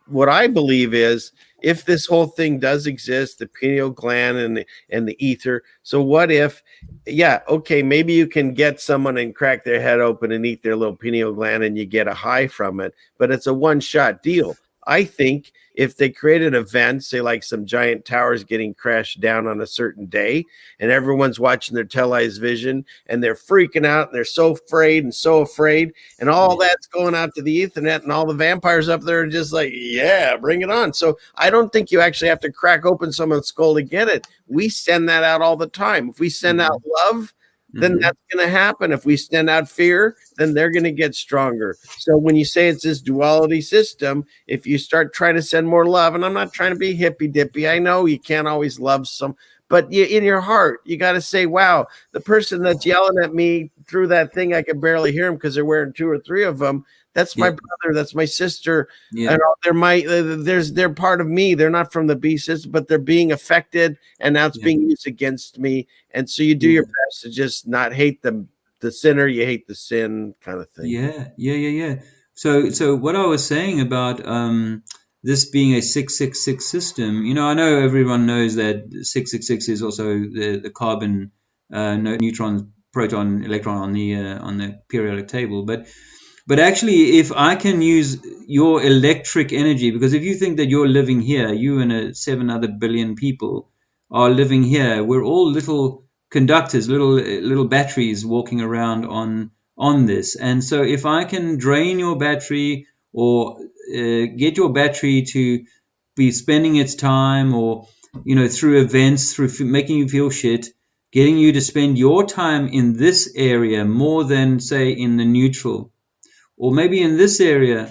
what I believe is if this whole thing does exist, the pineal gland and the ether. So what if, yeah, okay, maybe you can get someone and crack their head open and eat their little pineal gland and you get a high from it, but it's a one-shot deal. I think if they create an event, say like some giant towers getting crashed down on a certain day, and everyone's watching their televised vision and they're freaking out and they're so afraid, and all that's going out to the Ethernet, and all the vampires up there are just like, yeah, bring it on. So I don't think you actually have to crack open someone's skull to get it. We send that out all the time. If we send out love, then that's going to happen. If we send out fear, then they're going to get stronger. So when you say it's this duality system, if you start trying to send more love, and I'm not trying to be hippy dippy, I know you can't always love some, but you, in your heart, you got to say, wow, the person that's yelling at me through that thing, I can barely hear them because they're wearing 2 or 3 of them. That's my brother. That's my sister. And they're part of me. They're not from the beast system, but they're being affected, and now it's being used against me. And so you do your best to just not hate the sinner. You hate the sin, kind of thing.
Yeah. So what I was saying about this being a 666 system, you know, I know everyone knows that 666 is also the carbon, neutron, proton, electron on the periodic table, but actually, if I can use your electric energy, because if you think that you're living here, you and 7 other billion people are living here, we're all little conductors, little batteries walking around on this. And so if I can drain your battery, or get your battery to be spending its time, or, you know, through events, through making you feel shit, getting you to spend your time in this area more than, say, in the neutral, or maybe in this area.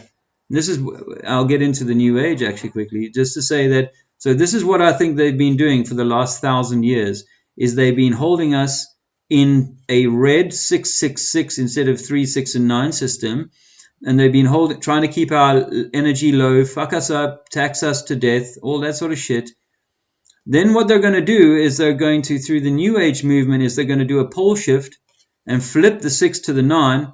I'll get into the new age actually quickly, just to say that, so this is what I think they've been doing for the last 1,000 years, is they've been holding us in a red 666 instead of 3, 6, and 9 system, and they've been trying to keep our energy low, fuck us up, tax us to death, all that sort of shit. Then what they're going to do is they're going to, through the new age movement, is they're going to do a pole shift and flip the 6 to the 9.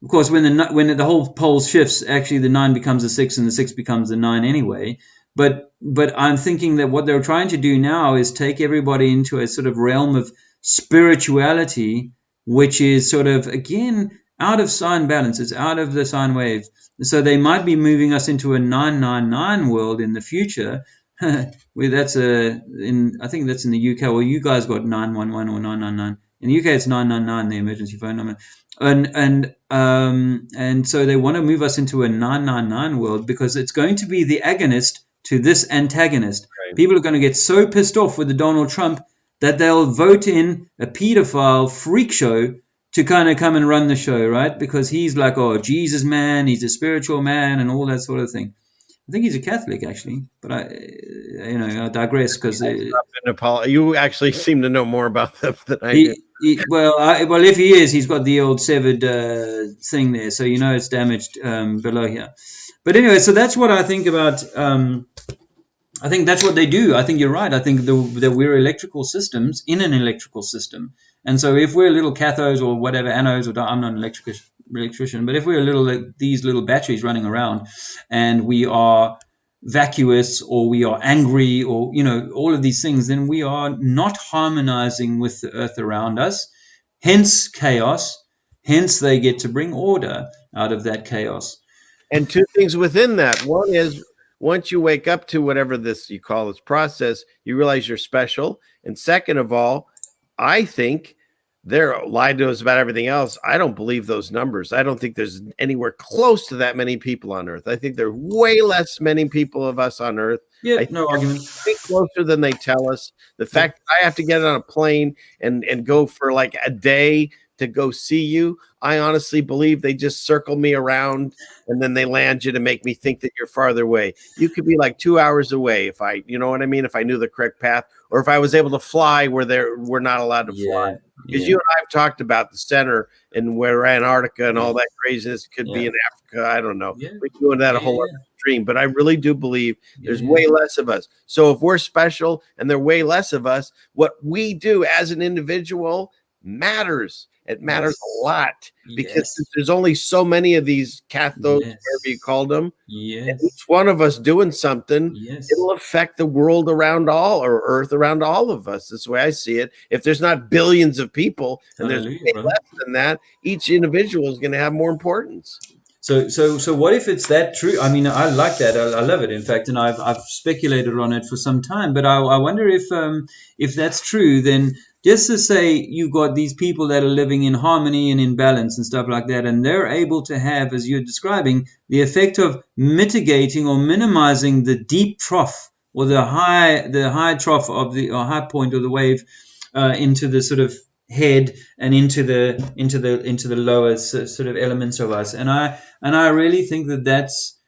Of course, when the whole pole shifts, actually the 9 becomes a 6 and the 6 becomes a 9 anyway. But I'm thinking that what they're trying to do now is take everybody into a sort of realm of spirituality, which is sort of, again, out of sign balance. It's out of the sine waves. So they might be moving us into a 999 world in the future. I think that's in the UK. Well, you guys got 911 or 999. In the UK, it's 999, the emergency phone number. And so they want to move us into a 999 world, because it's going to be the agonist to this antagonist. Right. People are going to get so pissed off with the Donald Trump that they'll vote in a pedophile freak show to kind of come and run the show, right? Because he's like, oh, Jesus man, he's a spiritual man, and all that sort of thing. I think he's a Catholic, actually, but I digress, because
you actually seem to know more about them than I do.
Well, if he is, he's got the old severed thing there, so you know it's damaged below here. But anyway, so that's what I think about. I think that's what they do. I think you're right. I think that we're electrical systems in an electrical system, and so if we're little cathodes or whatever, anodes, or I'm not an electrician, but if we're these little batteries running around, and we are vacuous, or we are angry, or, you know, all of these things, then we are not harmonizing with the earth around us, hence chaos, hence they get to bring order out of that chaos.
And 2 things within that. One is, once you wake up to whatever you call this process, you realize you're special. And second of all, I think they're lied to us about everything else. I don't believe those numbers. I don't think there's anywhere close to that many people on Earth. I think there are way less many people of us on Earth.
Yeah,
I think
no argument.
way closer than they tell us. The fact that I have to get on a plane and go for like a day to go see you, I honestly believe they just circle me around and then they land you to make me think that you're farther away. You could be like 2 hours away if you know what I mean? If I knew the correct path, or if I was able to fly where we're not allowed to fly. Because you and I have talked about the center and where Antarctica and all that craziness could be in Africa. I don't know. We can go into that a whole other stream, but I really do believe there's way less of us. So if we're special and there are way less of us, what we do as an individual matters. It matters a lot because there's only so many of these cathodes, whatever you call them. And each one of us doing something, it'll affect the world around or Earth around all of us. That's the way I see it. If there's not billions of people and there's way less than that, each individual is going to have more importance.
So what if it's that true? I mean, I like that. I love it, in fact, and I've speculated on it for some time. But I wonder if that's true, then just to say you've got these people that are living in harmony and in balance and stuff like that, and they're able to have, as you're describing, the effect of mitigating or minimizing the deep trough or the high trough of the or high point of the wave into the sort of head and into the lower sort of elements of us, and I really think that's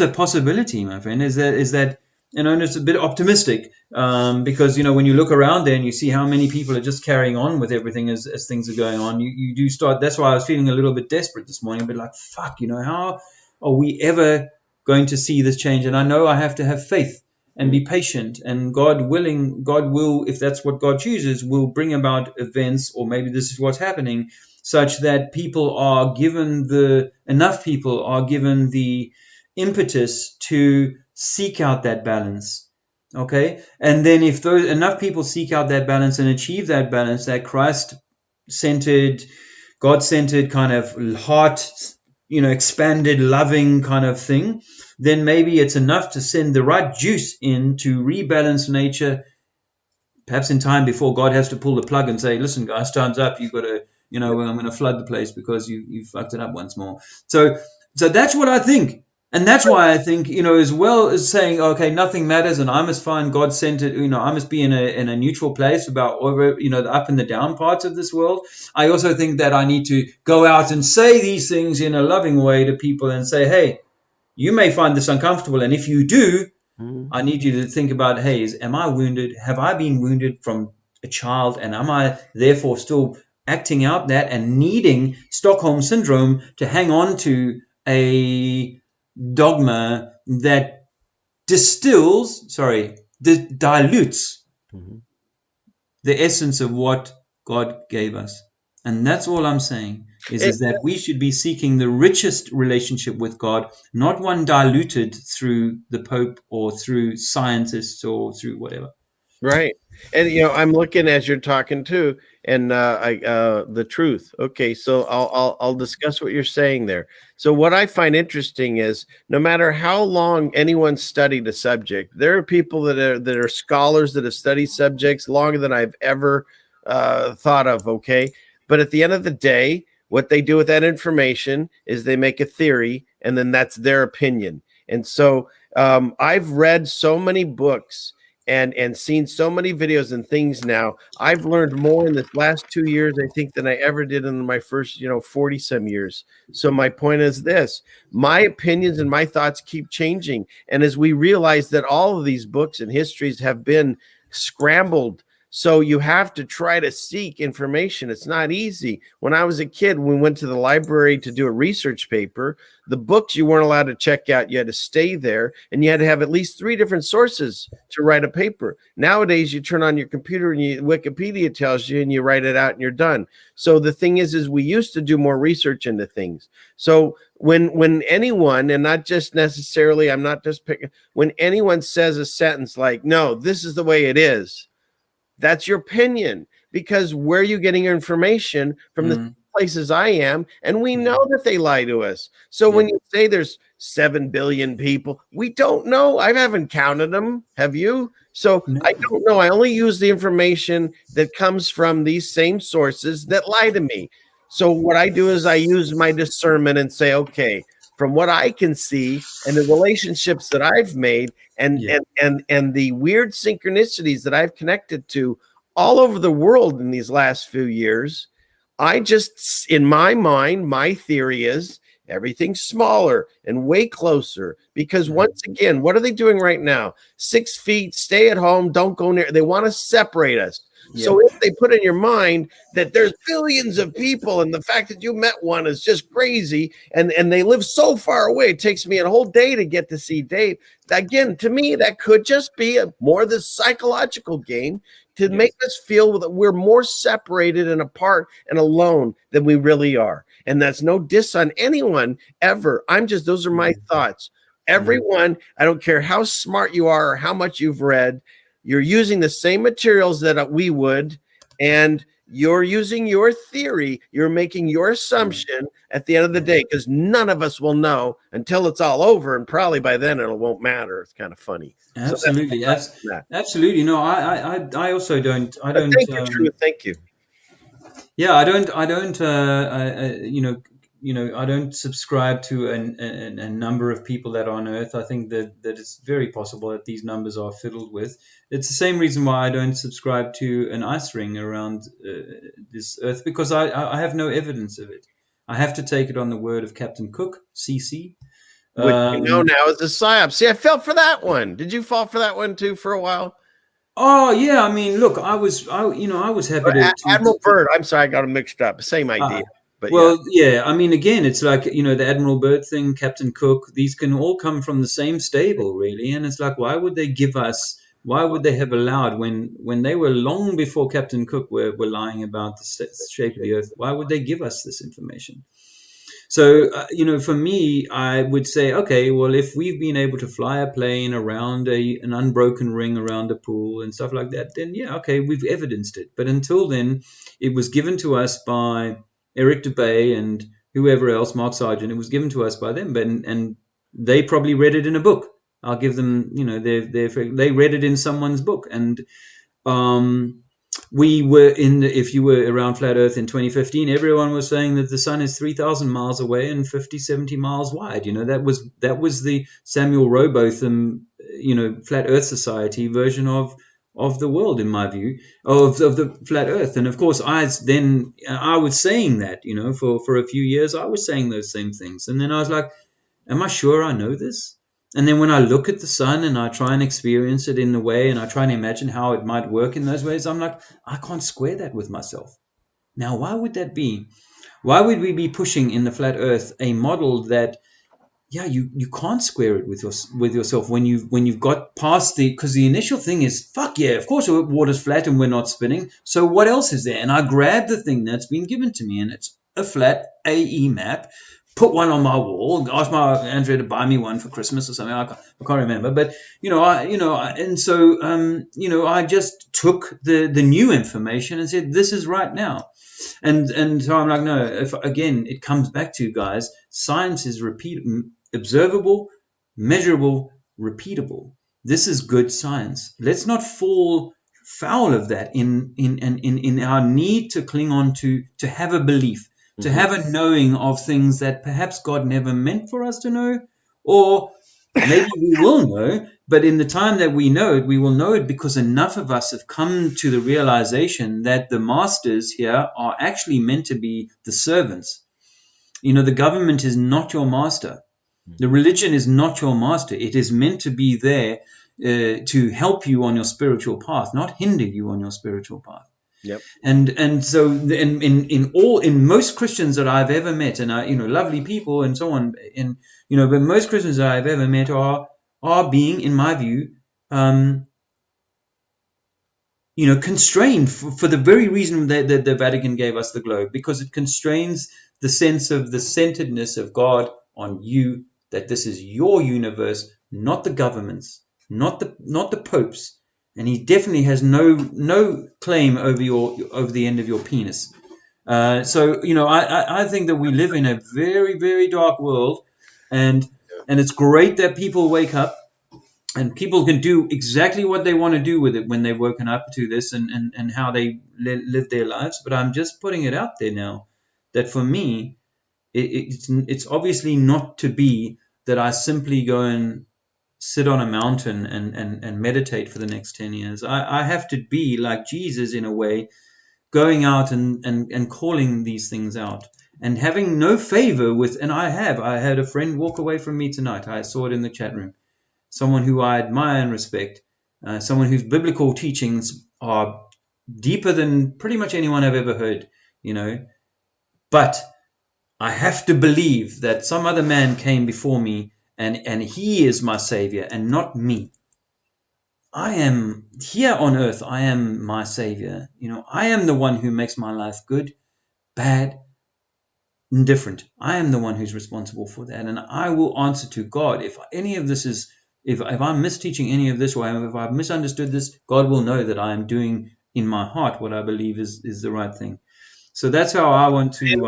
a possibility, my friend. Is that and it's a bit optimistic because when you look around there and you see how many people are just carrying on with everything as things are going on, you do start. That's why I was feeling a little bit desperate this morning, but like, fuck, how are we ever going to see this change? And I know I have to have faith and be patient, and God will, if that's what God chooses, will bring about events, or maybe this is what's happening, such that enough people are given the impetus to seek out that balance. Okay, and then if enough people seek out that balance and achieve that balance, that Christ-centered, God-centered kind of heart, expanded, loving kind of thing, then maybe it's enough to send the right juice in to rebalance nature, perhaps in time before God has to pull the plug and say, listen, guys, time's up. You've got to, I'm going to flood the place because you fucked it up once more. So that's what I think. And that's why I think, as well as saying, okay, nothing matters and I must find God-centered, I must be in a neutral place about, the up and the down parts of this world. I also think that I need to go out and say these things in a loving way to people and say, hey, you may find this uncomfortable. And if you do, I need you to think about, hey, am I wounded? Have I been wounded from a child? And am I therefore still acting out that and needing Stockholm Syndrome to hang on to a dogma that dilutes the essence of what God gave us? And that's all I'm saying is that we should be seeking the richest relationship with God, not one diluted through the Pope or through scientists or through whatever.
Right. And, I'm looking as you're talking too, and the truth. Okay. So I'll discuss what you're saying there. So what I find interesting is no matter how long anyone studied a subject, there are people that are scholars that have studied subjects longer than I've ever thought of. Okay. But at the end of the day, what they do with that information is they make a theory, and then that's their opinion. And so I've read so many books and seen so many videos and things now. I've learned more in this last 2 years, I think, than I ever did in my first, 40 some years. So my point is this: my opinions and my thoughts keep changing. And as we realize that all of these books and histories have been scrambled, so you have to try to seek information. It's not easy. When I was a kid, we went to the library to do a research paper. The books you weren't allowed to check out. You had to stay there, and you had to have at least 3 different sources to write a paper. Nowadays, you turn on your computer and Wikipedia tells you, and you write it out, and you're done. So the thing is we used to do more research into things. So when anyone, and not just necessarily, I'm not just picking, when anyone says a sentence like, no, this is the way it is, that's your opinion, because where are you getting your information from? The places I am, and we know that they lie to us. So when you say there's 7 billion people, we don't know. I haven't counted them. Have you? So
No.
I don't know. I only use the information that comes from these same sources that lie to me. So what I do is I use my discernment and say, okay, from what I can see and the relationships that I've made and the weird synchronicities that I've connected to all over the world in these last few years, I just, in my mind, my theory is everything's smaller and way closer because once again, what are they doing right now? 6 feet, stay at home, don't go near. They want to separate us. So if they put in your mind that there's billions of people and the fact that you met one is just crazy and they live so far away, it takes me a whole day to get to see Dave. Again, to me, that could just be more the psychological game to make us feel that we're more separated and apart and alone than we really are. And that's no diss on anyone ever. Those are my thoughts. Everyone, I don't care how smart you are or how much you've read, you're using the same materials that we would, and you're using your theory. You're making your assumption at the end of the day, because none of us will know until it's all over, and probably by then it won't matter. It's kind of funny.
Absolutely, absolutely. No, I also don't. I don't.
Thank you, Drew. Thank you.
Yeah, I don't. I don't subscribe to a number of people that are on Earth. I think that it's very possible that these numbers are fiddled with. It's the same reason why I don't subscribe to an ice ring around this Earth, because I have no evidence of it. I have to take it on the word of Captain Cook, CC.
Which now is a psyop. See, I fell for that one. Did you fall for that one too for a while?
Oh yeah, I mean, look, I was happy to
Admiral Byrd. I'm sorry, I got them mixed up. Same idea. But
yeah, I mean, again, it's like, the Admiral Byrd thing, Captain Cook, these can all come from the same stable, really. And it's like, why would they have allowed, when they were long before Captain Cook were lying about the shape of the Earth, why would they give us this information? So, for me, I would say, okay, well, if we've been able to fly a plane around an unbroken ring around a pool and stuff like that, then yeah, okay, we've evidenced it. But until then, it was given to us by Eric DeBay and whoever else, Mark Sargent. It was given to us by them, and they probably read it in a book. I'll give them, they read it in someone's book. And we were if you were around Flat Earth in 2015, everyone was saying that the sun is 3,000 miles away and 50, 70 miles wide. That was the Samuel Rowbotham, Flat Earth Society version of the world, in my view, of the Flat Earth. And of course, I was saying that, for a few years, I was saying those same things. And then I was like, am I sure I know this? And then when I look at the sun and I try and experience it in the way, and I try and imagine how it might work in those ways, I'm like, I can't square that with myself. Now, why would that be? Why would we be pushing in the Flat Earth a model that, you can't square it with yourself when you've got past because the initial thing is, fuck yeah, of course the water's flat and we're not spinning. So what else is there? And I grab the thing that's been given to me, and it's a flat AE map. Put one on my wall. Ask my Andrea to buy me one for Christmas or something. I can't remember, but I just took the new information and said, this is right now, and so I'm like, no. If again, it comes back to, guys, science is observable, measurable, repeatable. This is good science. Let's not fall foul of that in our need to cling on to have a belief. To have a knowing of things that perhaps God never meant for us to know, or maybe we will know, but in the time that we know it, we will know it because enough of us have come to the realization that the masters here are actually meant to be the servants. The government is not your master. The religion is not your master. It is meant to be there to help you on your spiritual path, not hinder you on your spiritual path.
Yep.
And so in most Christians that I've ever met, and lovely people and so on, but most Christians that I've ever met are being, in my view, constrained for the very reason that the Vatican gave us the globe, because it constrains the sense of the centeredness of God on you, that this is your universe, not the government's, not the Pope's. And he definitely has no claim over the end of your penis. So I think that we live in a very, very dark world, and it's great that people wake up and people can do exactly what they want to do with it when they've woken up to this, and how they live their lives. But I'm just putting it out there now that for me, it's obviously not to be that I simply go and sit on a mountain and meditate for the next 10 years. I have to be like Jesus in a way, going out and calling these things out and having no favor with. And I had a friend walk away from me tonight. I saw it in the chat room. Someone who I admire and respect, someone whose biblical teachings are deeper than pretty much anyone I've ever heard, But I have to believe that some other man came before me, and he is my savior and not me. I am here on earth. I am my savior. I am the one who makes my life good, bad, indifferent. I am the one who's responsible for that. And I will answer to God. If any of this is, if I'm misteaching any of this, or if I've misunderstood this, God will know that I am doing in my heart what I believe is the right thing. So that's how I want to.
In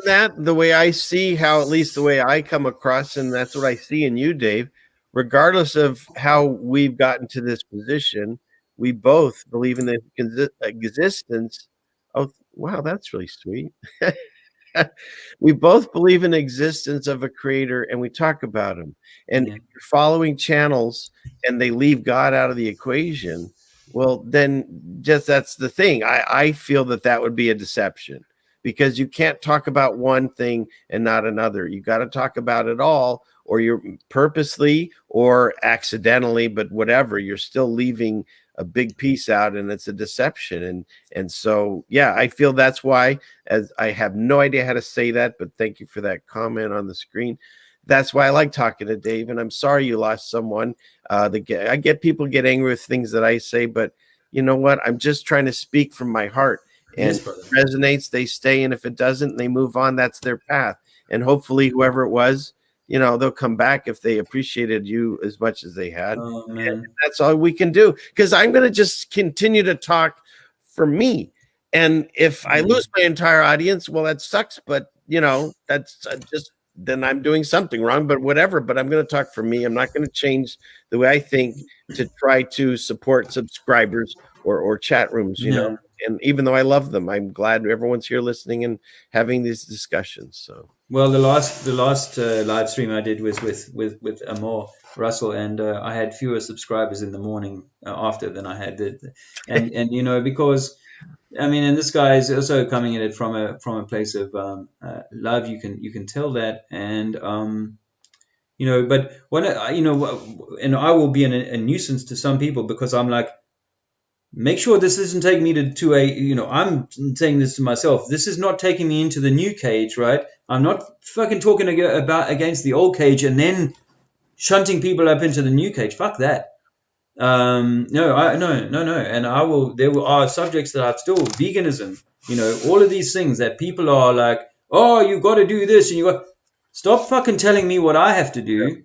that, the way I see how, at least the way I come across, and that's what I see in you, Dave, regardless of how we've gotten to this position, we both believe in the existence. Oh, wow, that's really sweet. We both believe in the existence of a creator, and we talk about him. And if you're following channels and they leave God out of the equation, well, then just that's the thing. I feel that would be a deception, because you can't talk about one thing and not another. You got to talk about it all, or you're purposely or accidentally, but whatever, you're still leaving a big piece out, and it's a deception. And so, yeah, I feel that's why, as I have no idea how to say that, but thank you for that comment on the screen. That's why I like talking to Dave, and I'm sorry you lost someone. I get people get angry with things that I say, but you know what? I'm just trying to speak from my heart, and if it resonates, they stay, and if it doesn't, they move on. That's their path, and hopefully whoever it was, they'll come back if they appreciated you as much as they had.
Oh, man.
And that's all we can do, because I'm going to just continue to talk for me. And if I lose my entire audience, well, that sucks. But, that's just, then I'm doing something wrong, but whatever. But I'm going to talk for me. I'm not going to change the way I think to try to support subscribers or chat rooms, And even though I love them, I'm glad everyone's here listening and having these discussions. So,
well, the last live stream I did was with Amor Russell, and I had fewer subscribers in the morning after than I had, and because I mean, and this guy is also coming at it from a place of love. You can tell that, and but when and I will be a nuisance to some people, because I'm like, make sure this doesn't take me to a, I'm saying this to myself, this is not taking me into the new cage, right? I'm not fucking talking about against the old cage and then shunting people up into the new cage. Fuck that. No. And there are subjects that are still veganism, all of these things that people are like, oh, you got to do this, and stop fucking telling me what I have to do. Yeah.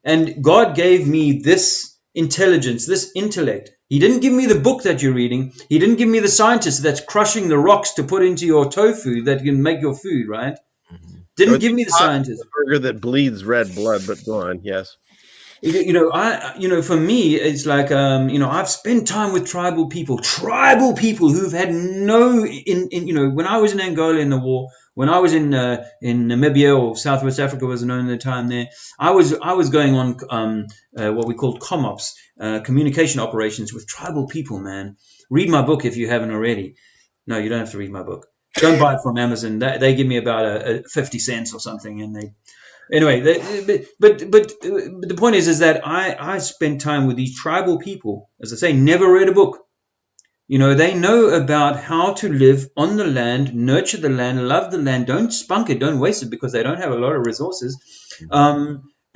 And God gave me this intelligence, this intellect. He didn't give me the book that you're reading. He didn't give me the scientist that's crushing the rocks to put into your tofu that can make your food, right? Mm-hmm. Didn't give me the scientist.
The burger that bleeds red blood, but go on, yes.
For me, it's like, I've spent time with tribal people who've had when I was in Angola in the war, when I was in Namibia, or Southwest Africa was known at the time there, I was going on what we called COMOPs, communication operations with tribal people, man. Read my book if you haven't already. No, you don't have to read my book. Don't buy it from Amazon. They give me about 50 cents or something, and they... Anyway, but the point is that I spent time with these tribal people, as I say, never read a book. They know about how to live on the land, nurture the land, love the land, don't spunk it, don't waste it, because they don't have a lot of resources.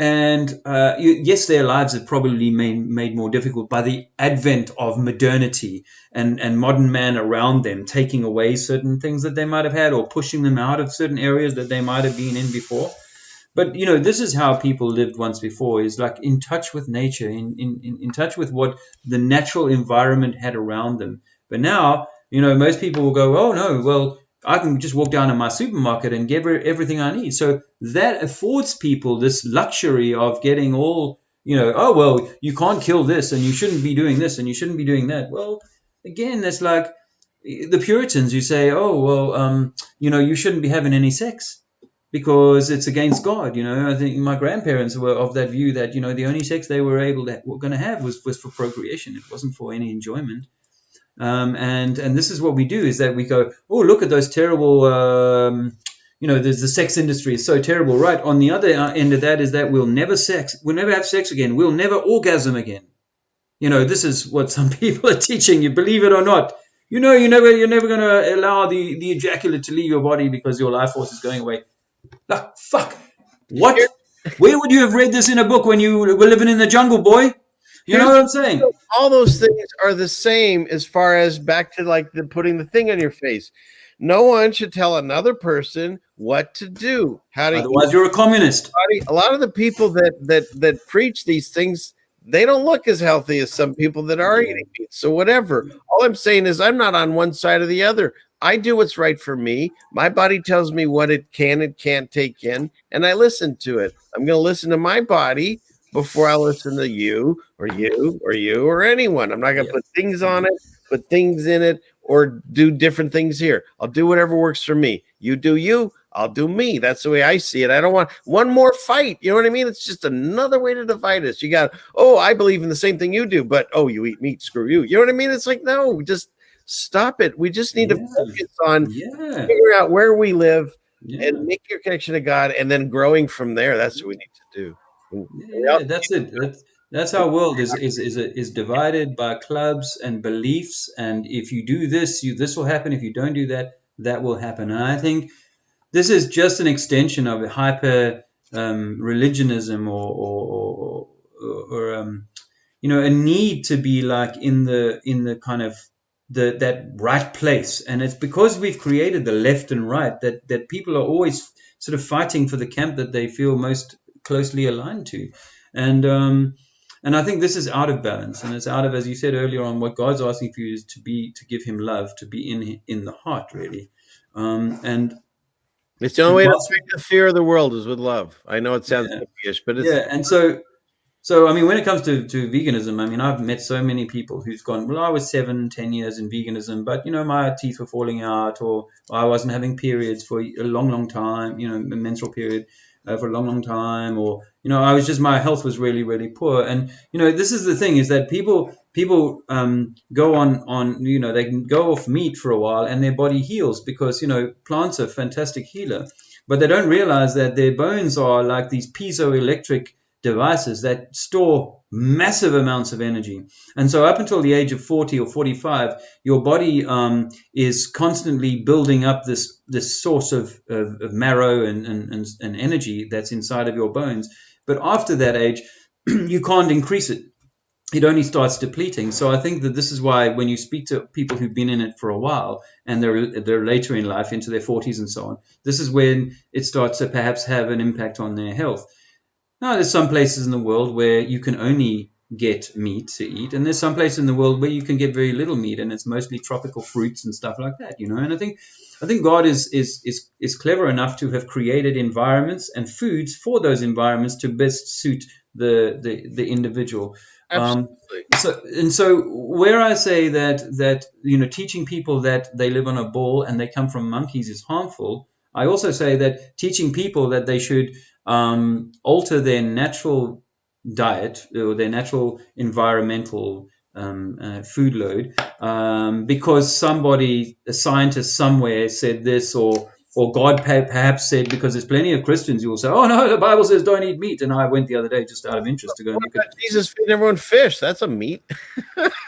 Yes, their lives are probably made more difficult by the advent of modernity and modern man around them, taking away certain things that they might have had, or pushing them out of certain areas that they might have been in before. But, this is how people lived once before, is like in touch with nature, in touch with what the natural environment had around them. But now, most people will go, oh, no, well, I can just walk down to my supermarket and get everything I need. So that affords people this luxury of getting all, oh, well, you can't kill this and you shouldn't be doing this and you shouldn't be doing that. Well, again, that's like the Puritans who say, oh, well, you shouldn't be having any sex because it's against God. I think my grandparents were of that view that, the only sex they were going to have was for procreation. It wasn't for any enjoyment. And this is what we do, is that we go, oh, look at those terrible, there's the sex industry is so terrible. Right. On the other end of that is that we'll never have sex again. We'll never orgasm again. This is what some people are teaching you, believe it or not. You're never going to allow the ejaculate to leave your body because your life force is going away. Ah, fuck. What? Where would you have read this in a book when you were living in the jungle, boy? You know what I'm saying?
All those things are the same as far as back to like putting the thing on your face. No one should tell another person what to do.
Otherwise, you're a communist.
A lot of the people that preach these things, they don't look as healthy as some people that are eating meat. So whatever. All I'm saying is I'm not on one side or the other. I do what's right for me. My body tells me what it can and can't take in, and I listen to it. I'm going to listen to my body before I listen to you or anyone. I'm not going to put things on it, put things in it, or do different things here. I'll do whatever works for me. You do you, I'll do me. That's the way I see it. I don't want one more fight. You know what I mean? It's just another way to divide us. You got, I believe in the same thing you do, but you eat meat, screw you. You know what I mean? It's like, no, just stop it. We just need to focus on figuring out where we live and make your connection to God, and then growing from there. That's what we need to do.
That's it. That's our world is divided by clubs and beliefs. And if you do this, this will happen. If you don't do that, that will happen. And I think this is just an extension of a hyper religionism or a need to be like in the kind of that right place. And it's because we've created the left and right that people are always sort of fighting for the camp that they feel most closely aligned to. And I think this is out of balance, and it's out of, as you said earlier on, what God's asking for you is to give him love, to be in the heart, really. And
it's the only way to break the fear of the world is with love. I know it sounds hippie-ish, but it's
and so I mean, when it comes to veganism, I mean, I've met so many people who's gone, well, I was 7-10 years in veganism, but my teeth were falling out, or I wasn't having periods for a long time, a menstrual period for a long time, or I was just, my health was really, really poor. And this is the thing, is that people go on they can go off meat for a while and their body heals, because plants are a fantastic healer, but they don't realize that their bones are like these piezoelectric devices that store massive amounts of energy. And so up until the age of 40 or 45, your body is constantly building up this source of marrow and energy that's inside of your bones. But after that age, you can't increase it. It only starts depleting. So I think that this is why when you speak to people who've been in it for a while and they're later in life, into their 40s and so on, this is when it starts to perhaps have an impact on their health. Now, there's some places in the world where you can only get meat to eat, and there's some places in the world where you can get very little meat, and it's mostly tropical fruits and stuff like that, And I think God is clever enough to have created environments and foods for those environments to best suit the individual.
Absolutely.
So where I say that teaching people that they live on a ball and they come from monkeys is harmful, I also say that teaching people that they should alter their natural diet or their natural environmental food load because a scientist somewhere said this, or God perhaps said, because there's plenty of Christians who will say, oh no, the Bible says don't eat meat. And I went the other day just out of interest to go and look at
Jesus feeding everyone fish. That's a meat.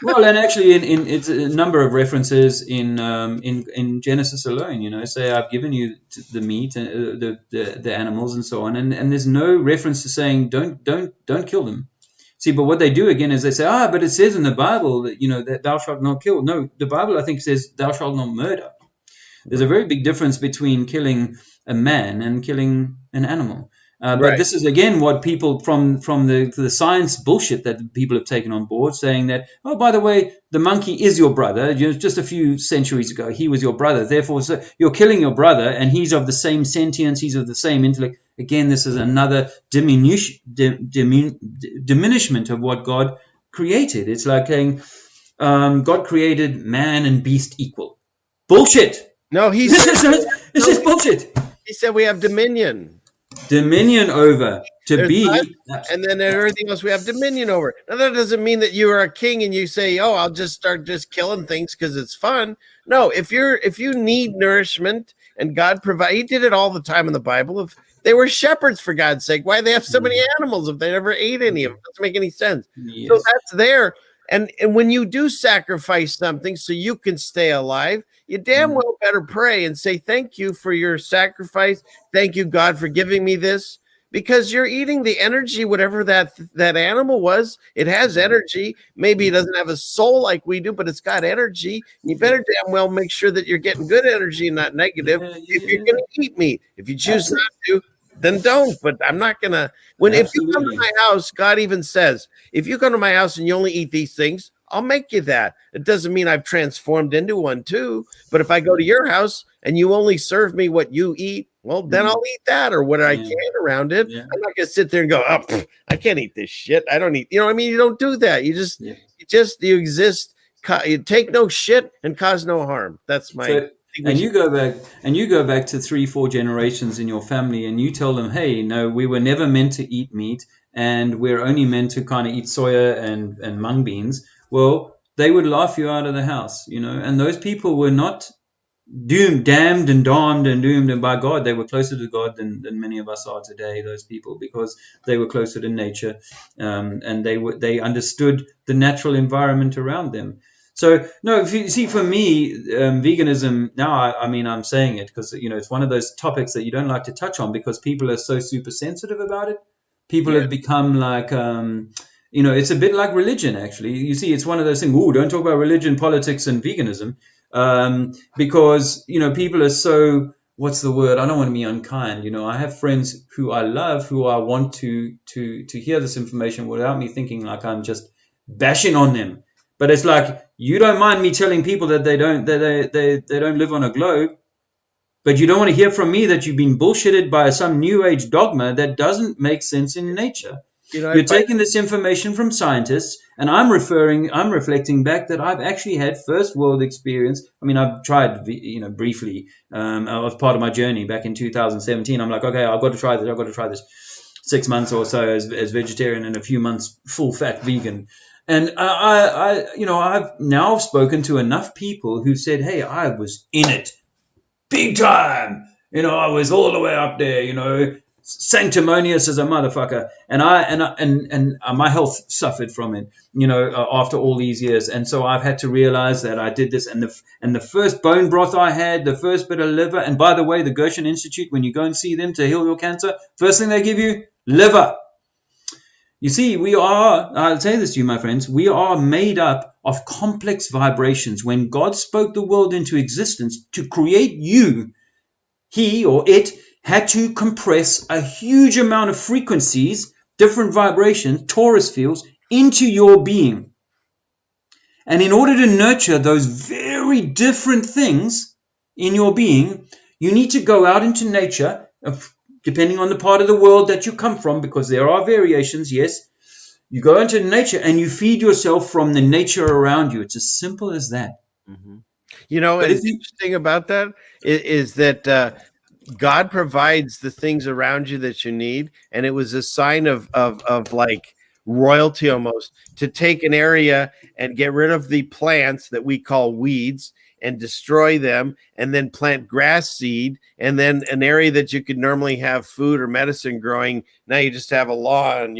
Well, and actually in it's a number of references in Genesis alone, say I've given you the meat and the animals and so on, and there's no reference to saying don't kill them. See, but what they do again is they say, but it says in the Bible that that thou shalt not kill. No, the Bible, I think, says thou shalt not murder. There's a very big difference between killing a man and killing an animal. But this is again what people from the science bullshit that people have taken on board, saying that, oh, by the way, the monkey is your brother. Just a few centuries ago, he was your brother. Therefore, so you're killing your brother, and he's of the same sentience, he's of the same intellect. Again, this is another diminishment of what God created. It's like saying God created man and beast equal. Bullshit.
No,
This is bullshit.
He said we have dominion.
Dominion over to be,
and then everything else we have dominion over. Now that doesn't mean that you are a king and you say, "Oh, I'll just start just killing things because it's fun." No, if you need nourishment and God provide, He did it all the time in the Bible. If they were shepherds, for God's sake, why do they have so many animals if they never ate any of them? It doesn't make any sense.
Yes.
So that's there. And when you do sacrifice something so you can stay alive, you damn well better pray and say, thank you for your sacrifice. Thank you, God, for giving me this. Because you're eating the energy, whatever that animal was. It has energy. Maybe it doesn't have a soul like we do, but it's got energy. You better damn well make sure that you're getting good energy and not negative. If you're going to eat meat, if you choose not to, then don't. But I'm not going to. If you come to my house, God even says, if you come to my house and you only eat these things, I'll make you that. It doesn't mean I've transformed into one too. But if I go to your house and you only serve me what you eat, well, then I'll eat that or what I can around it. I'm not going to sit there and go, oh, I can't eat this shit. I don't eat. You know what I mean? You don't do that. You just, you exist. You take no shit and cause no harm. That's my.
And you go back to 3-4 generations in your family, and you tell them, hey, no, we were never meant to eat meat, and we're only meant to kind of eat soya and mung beans. Well, they would laugh you out of the house, and those people were not damned and doomed, and by God, they were closer to God than many of us are today, those people, because they were closer to nature, and they understood the natural environment around them. So, no, if you see, for me, veganism, now, I'm saying it because, it's one of those topics that you don't like to touch on because people are so super sensitive about it. People have become like, it's a bit like religion, actually. You see, it's one of those things, don't talk about religion, politics, and veganism, because, people are so, what's the word? I don't want to be unkind. I have friends who I love, who I want to hear this information without me thinking like I'm just bashing on them. But it's like, you don't mind me telling people that they don't live on a globe, but you don't want to hear from me that you've been bullshitted by some new age dogma that doesn't make sense in nature. You're taking this information from scientists, and I'm reflecting back that I've actually had first world experience. I've tried, briefly, as part of my journey back in 2017. I'm like, okay, I've got to try this. 6 months or so as vegetarian and a few months full fat vegan. And I've now spoken to enough people who said, hey, I was in it big time. I was all the way up there, sanctimonious as a motherfucker. And my health suffered from it, after all these years. And so I've had to realize that I did this. And the first bone broth I had, the first bit of liver. And by the way, the Gershon Institute, when you go and see them to heal your cancer, first thing they give you, liver. You see, I'll say this to you, my friends, we are made up of complex vibrations. When God spoke the world into existence to create you, He or it had to compress a huge amount of frequencies, different vibrations, torus fields, into your being. And in order to nurture those very different things in your being, you need to go out into nature, depending on the part of the world that you come from, because there are variations, yes. You go into nature and you feed yourself from the nature around you. It's as simple as that.
Mm-hmm. What's interesting about that is that God provides the things around you that you need. And it was a sign of like royalty almost to take an area and get rid of the plants that we call weeds and destroy them, and then plant grass seed, and then an area that you could normally have food or medicine growing, now you just have a lawn,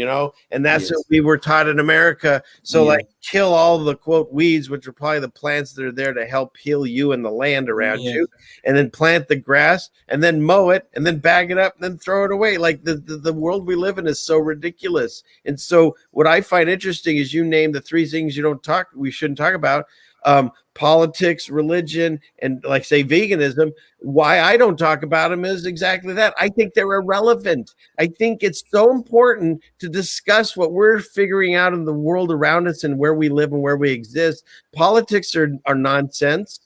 and that's what we were taught in America. So like kill all the quote weeds, which are probably the plants that are there to help heal you and the land around you, and then plant the grass, and then mow it, and then bag it up, and then throw it away. Like the world we live in is so ridiculous. And so what I find interesting is you name the three things we shouldn't talk about. politics, religion, and like say veganism. Why I don't talk about them is exactly that. I think they're irrelevant. I think it's so important to discuss what we're figuring out in the world around us and where we live and where we exist. Politics are nonsense.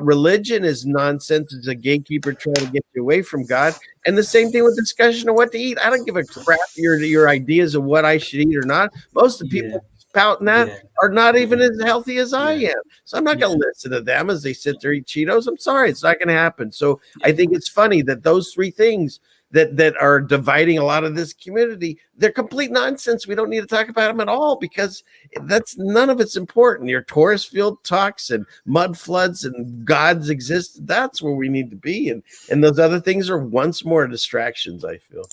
Religion is nonsense. It's a gatekeeper trying to get you away from God. And the same thing with discussion of what to eat. I don't give a crap your ideas of what I should eat or not. Most of the
Yeah.
people spouting that are not even as healthy as I am. So I'm not going to listen to them as they sit there eat Cheetos. I'm sorry, it's not going to happen. So I think it's funny that those three things that are dividing a lot of this community, they're complete nonsense. We don't need to talk about them at all because that's none of it's important. Your Taurus field talks and mud floods and God's exist. That's where we need to be. And those other things are once more distractions, I feel.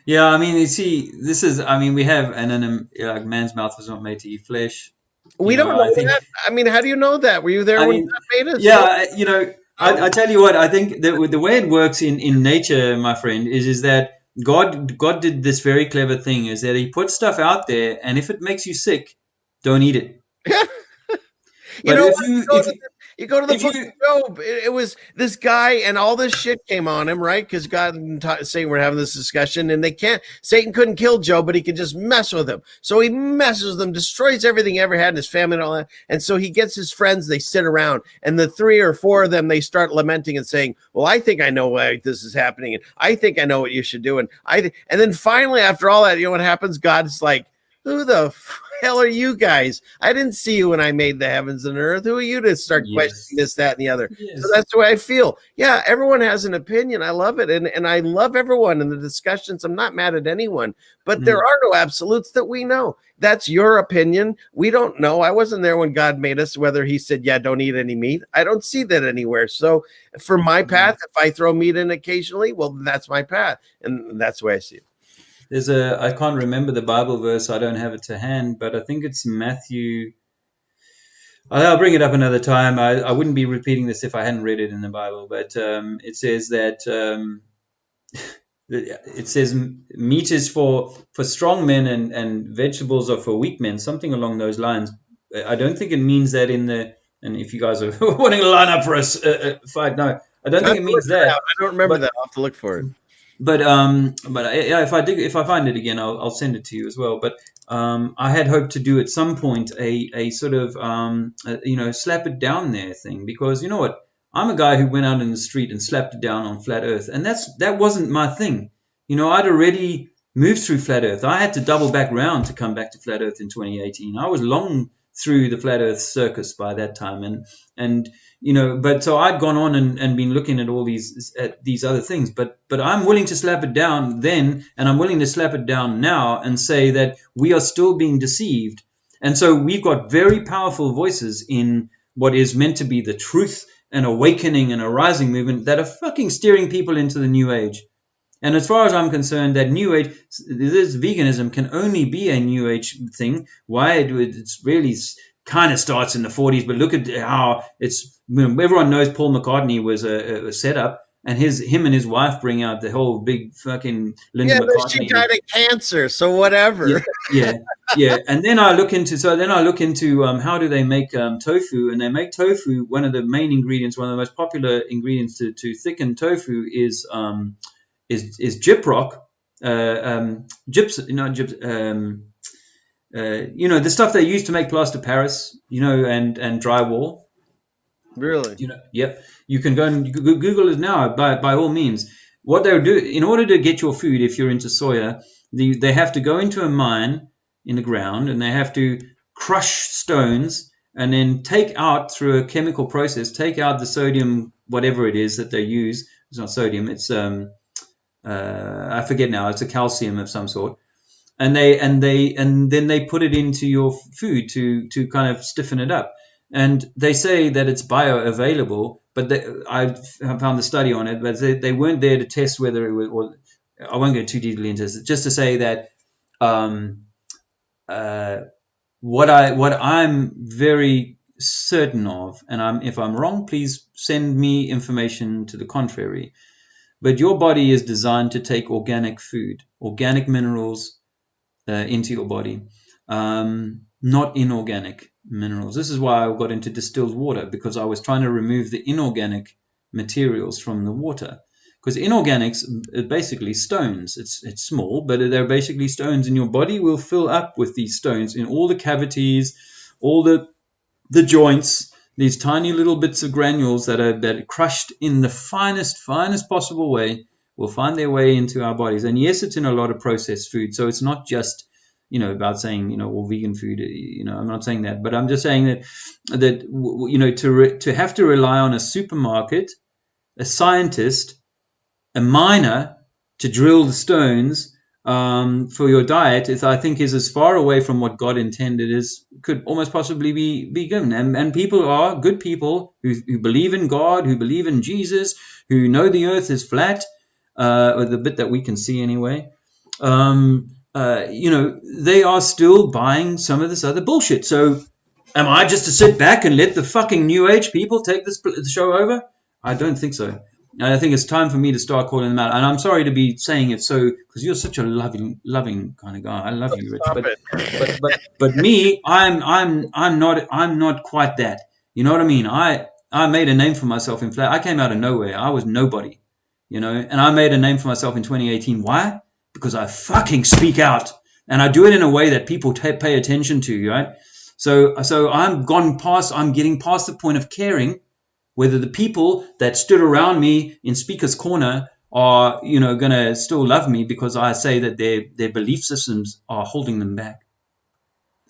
Yeah, I mean, you see, this is, I mean, we have, and then like man's mouth was not made to eat flesh.
We don't know that. I mean, how do you know that? Were you there when God made us?
Yeah, you know, I tell you what, I think the way it works in nature, my friend, is that God did this very clever thing, is that he puts stuff out there, and if it makes you sick, don't eat it.
You know, you go to the book of Job. It was this guy, and all this shit came on him, right? Because God and Satan were having this discussion, and Satan couldn't kill Job, but he could just mess with him. So he messes with him, destroys everything he ever had in his family and all that. And so he gets his friends, they sit around, and the 3 or 4 of them, they start lamenting and saying, well, I think I know why this is happening, and I think I know what you should do. And then finally, after all that, you know what happens? God's like, who the hell are you guys? I didn't see you when I made the heavens and earth. Who are you to start questioning this, that, and the other? So that's the way I feel. Yeah, everyone has an opinion. I love it. And I love everyone in the discussions. I'm not mad at anyone. But there are no absolutes that we know. That's your opinion. We don't know. I wasn't there when God made us, whether he said, yeah, don't eat any meat. I don't see that anywhere. So for my path, if I throw meat in occasionally, well, that's my path. And that's the way I see it.
I can't remember the Bible verse. I don't have it to hand, but I think it's Matthew. I'll bring it up another time. I wouldn't be repeating this if I hadn't read it in the Bible, but it says that it says meat is for strong men and vegetables are for weak men, something along those lines. I don't think it means that and if you guys are wanting to line up for a fight, no, I don't think it means that.
I don't remember that. I'll have to look for it.
But yeah, if I find it again, I'll send it to you as well. But I had hoped to do at some point a sort of slap it down there thing, because you know what, I'm a guy who went out in the street and slapped it down on flat Earth, and that wasn't my thing. You know, I'd already moved through flat Earth. I had to double back round to come back to flat Earth in 2018. I was long through the flat Earth circus by that time, and you know, but so I'd gone on and been looking at all these other things, but I'm willing to slap it down then, and I'm willing to slap it down now and say that we are still being deceived. And so we've got very powerful voices in what is meant to be the truth and awakening and a rising movement that are fucking steering people into the new age. And as far as I'm concerned, that new age, this veganism can only be a new age thing. Why? It's really kind of starts in the 40s, but look at how it's. Everyone knows Paul McCartney was a setup, and him and his wife bring out the whole big fucking Linda McCartney.
Yeah, she died of cancer, so whatever.
Yeah. And then I look into how do they make tofu, and they make tofu. One of the main ingredients, one of the most popular ingredients to thicken tofu is gyprock, the stuff they use to make plaster Paris, and drywall.
Really?
Yep. You can go and Google it now. By all means, what they'll do in order to get your food, if you're into soya, they have to go into a mine in the ground, and they have to crush stones and then take out through a chemical process, take out the sodium, whatever it is that they use. It's not sodium. It's I forget now. It's a calcium of some sort. And then they put it into your food to kind of stiffen it up. And they say that it's bioavailable, but I found the study on it, but they weren't there to test whether it was. Or I won't go too deeply into this. Just to say that what I'm very certain of, and if I'm wrong, please send me information to the contrary. But your body is designed to take organic food, organic minerals into your body, not inorganic. minerals. This is why I got into distilled water, because I was trying to remove the inorganic materials from the water. Because inorganics are basically stones. It's small, but they're basically stones, and your body will fill up with these stones in all the cavities, all the joints, these tiny little bits of granules that are crushed in the finest possible way will find their way into our bodies. And yes, it's in a lot of processed food, so it's not just about saying all vegan food. I'm not saying that, but I'm just saying that to have to rely on a supermarket, a scientist, a miner to drill the stones for your diet, I think is as far away from what God intended as could almost possibly be given. And people are good people who believe in God, who believe in Jesus, who know the earth is flat, or the bit that we can see anyway. They are still buying some of this other bullshit. So am I just to sit back and let the fucking new age people take the show over? I don't think so. I think it's time for me to start calling them out. And I'm sorry to be saying it so, because you're such a loving kind of guy. I love you, Rich. But me, I'm not quite that. You know what I mean? I made a name for myself in flat. I came out of nowhere. I was nobody, and I made a name for myself in 2018. Why? Because I fucking speak out, and I do it in a way that people pay attention to, right? So I'm getting past the point of caring whether the people that stood around me in Speaker's Corner are, going to still love me because I say that their belief systems are holding them back.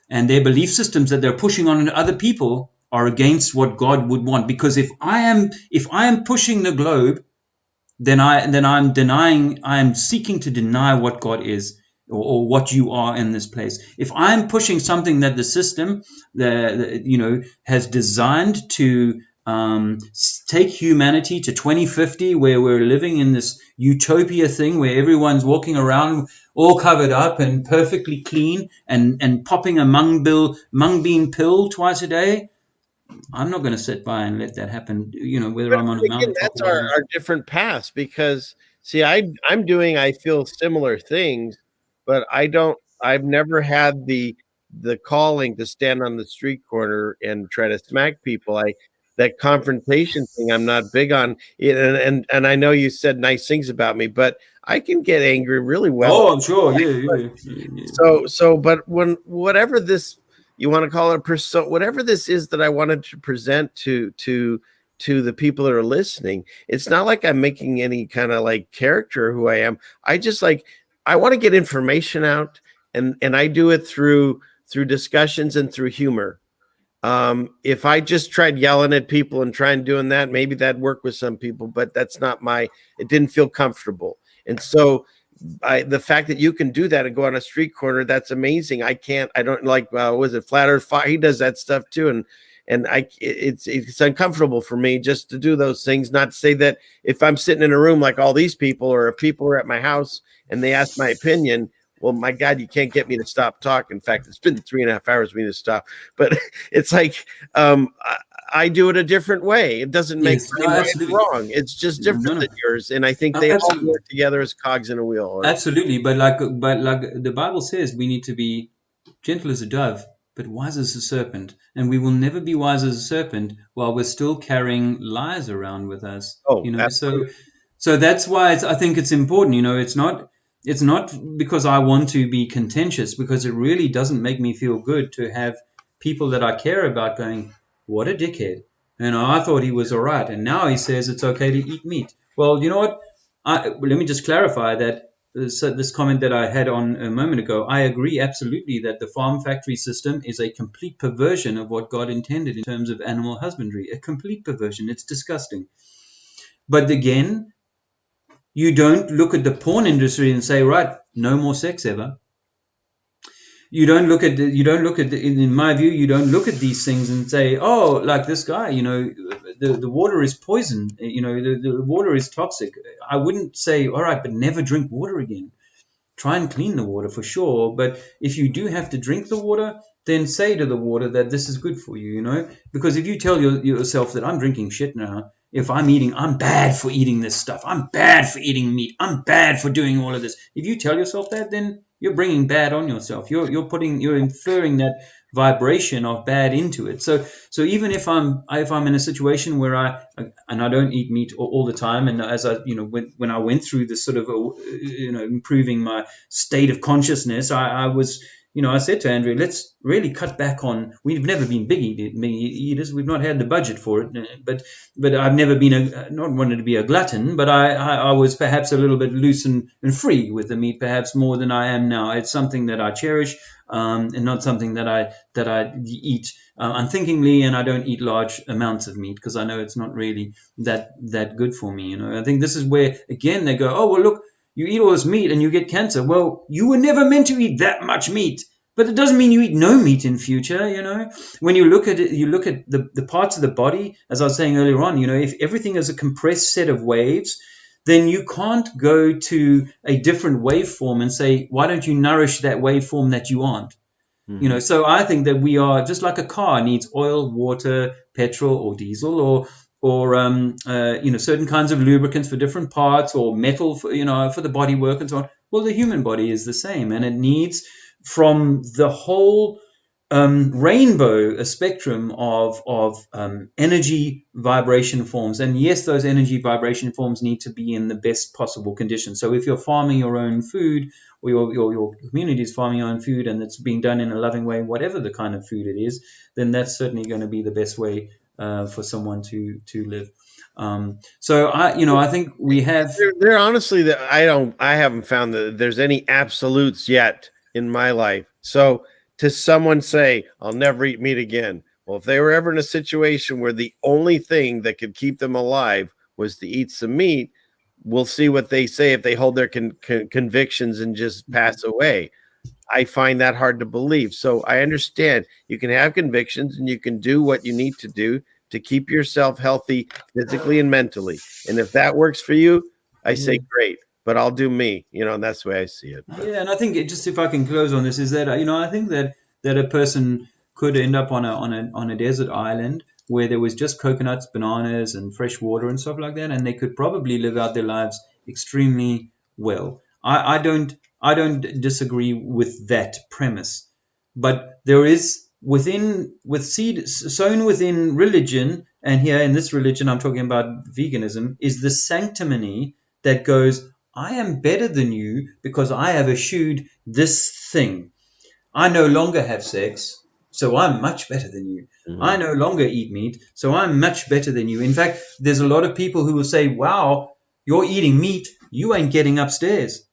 And their belief systems that they're pushing on other people are against what God would want. Because if I am pushing the globe, then I'm seeking to deny what God is, or what you are in this place. If I'm pushing something that the system has designed to take humanity to 2050, where we're living in this utopia thing where everyone's walking around all covered up and perfectly clean and popping a mung bean pill twice a day, I'm not going to sit by and let that happen, whether I'm on a mountain.
That's our different paths, because see, I feel similar things, but I've never had the calling to stand on the street corner and try to smack people. That confrontation thing I'm not big on. And I know you said nice things about me, but I can get angry really well.
Oh, I'm sure. Yeah.
But when whatever this you want to call it a persona, whatever this is that I wanted to present to the people that are listening, it's not like I'm making any kind of like character who I am. I just I want to get information out, and I do it through discussions and through humor. If I just tried yelling at people and trying doing that, maybe that'd work with some people, but that's not it didn't feel comfortable. And so the fact that you can do that and go on a street corner, that's amazing. I don't like, was it Flat Earth? He does that stuff too. And it's uncomfortable for me just to do those things. Not to say that if I'm sitting in a room like all these people, or if people are at my house and they ask my opinion, well, my God, you can't get me to stop talking. In fact, it's been 3.5 hours for me to stop. But it's like I do it a different way. It doesn't make it wrong. It's just different than yours. And I think they all work together as cogs in a wheel.
Absolutely. But like the Bible says, we need to be gentle as a dove, but wise as a serpent. And we will never be wise as a serpent while we're still carrying lies around with us. So that's why I think it's important. It's not because I want to be contentious, because it really doesn't make me feel good to have people that I care about going, what a dickhead. I thought he was all right, and now he says it's okay to eat meat. Well, you know what? Let me just clarify that this comment that I had on a moment ago. I agree absolutely that the farm factory system is a complete perversion of what God intended in terms of animal husbandry. A complete perversion. It's disgusting. But again, you don't look at the porn industry and say, right, no more sex ever. In my view, you don't look at these things and say, oh, like this guy, the water is poison, the water is toxic. I wouldn't say, all right, but never drink water again. Try and clean the water for sure. But if you do have to drink the water, then say to the water that this is good for you, because if you tell yourself that I'm drinking shit now, if I'm eating, I'm bad for eating this stuff. I'm bad for eating meat. I'm bad for doing all of this. If you tell yourself that, then you're bringing bad on yourself. You're inferring that vibration of bad into it. So even if I'm in a situation where I don't eat meat all the time, and as I when I went through this sort of improving my state of consciousness, I was. I said to Andrea, let's really cut back on. We've never been big eaters. We've not had the budget for it. But I've never been not wanted to be a glutton. But I was perhaps a little bit loose and free with the meat, perhaps more than I am now. It's something that I cherish, and not something that I eat unthinkingly. And I don't eat large amounts of meat because I know it's not really that good for me. I think this is where again they go, oh well, look. You eat all this meat and you get cancer. Well, you were never meant to eat that much meat. But it doesn't mean you eat no meat in future, When you look at it, you look at the parts of the body, as I was saying earlier on, if everything is a compressed set of waves, then you can't go to a different waveform and say, why don't you nourish that waveform that you aren't? Mm-hmm. So I think that we are just like a car needs oil, water, petrol, or diesel, or certain kinds of lubricants for different parts, or metal for the body work and so on. Well, the human body is the same, and it needs from the whole rainbow, a spectrum of energy vibration forms. And yes, those energy vibration forms need to be in the best possible condition. So if you're farming your own food, or your community is farming your own food, and it's being done in a loving way, whatever the kind of food it is, then that's certainly going to be the best way for someone to live. So I think we have.
There honestly that I haven't found that there's any absolutes yet in my life. So to someone say, I'll never eat meat again. Well, if they were ever in a situation where the only thing that could keep them alive was to eat some meat, we'll see what they say if they hold their convictions and just pass away. I find that hard to believe. So I understand you can have convictions and you can do what you need to do to keep yourself healthy physically and mentally. And if that works for you, I say great, but I'll do me, and that's the way I see it.
Yeah. And I think just if I can close on this is that, I think that a person could end up on a desert island where there was just coconuts, bananas, and fresh water and stuff like that. And they could probably live out their lives extremely well. I don't disagree with that premise, but there is with seed sown within religion, and here in this religion I'm talking about veganism, is the sanctimony that goes, I am better than you because I have eschewed this thing. I no longer have sex, so I'm much better than you. Mm-hmm. I no longer eat meat, so I'm much better than you. In fact, there's a lot of people who will say, wow, you're eating meat, you ain't getting upstairs.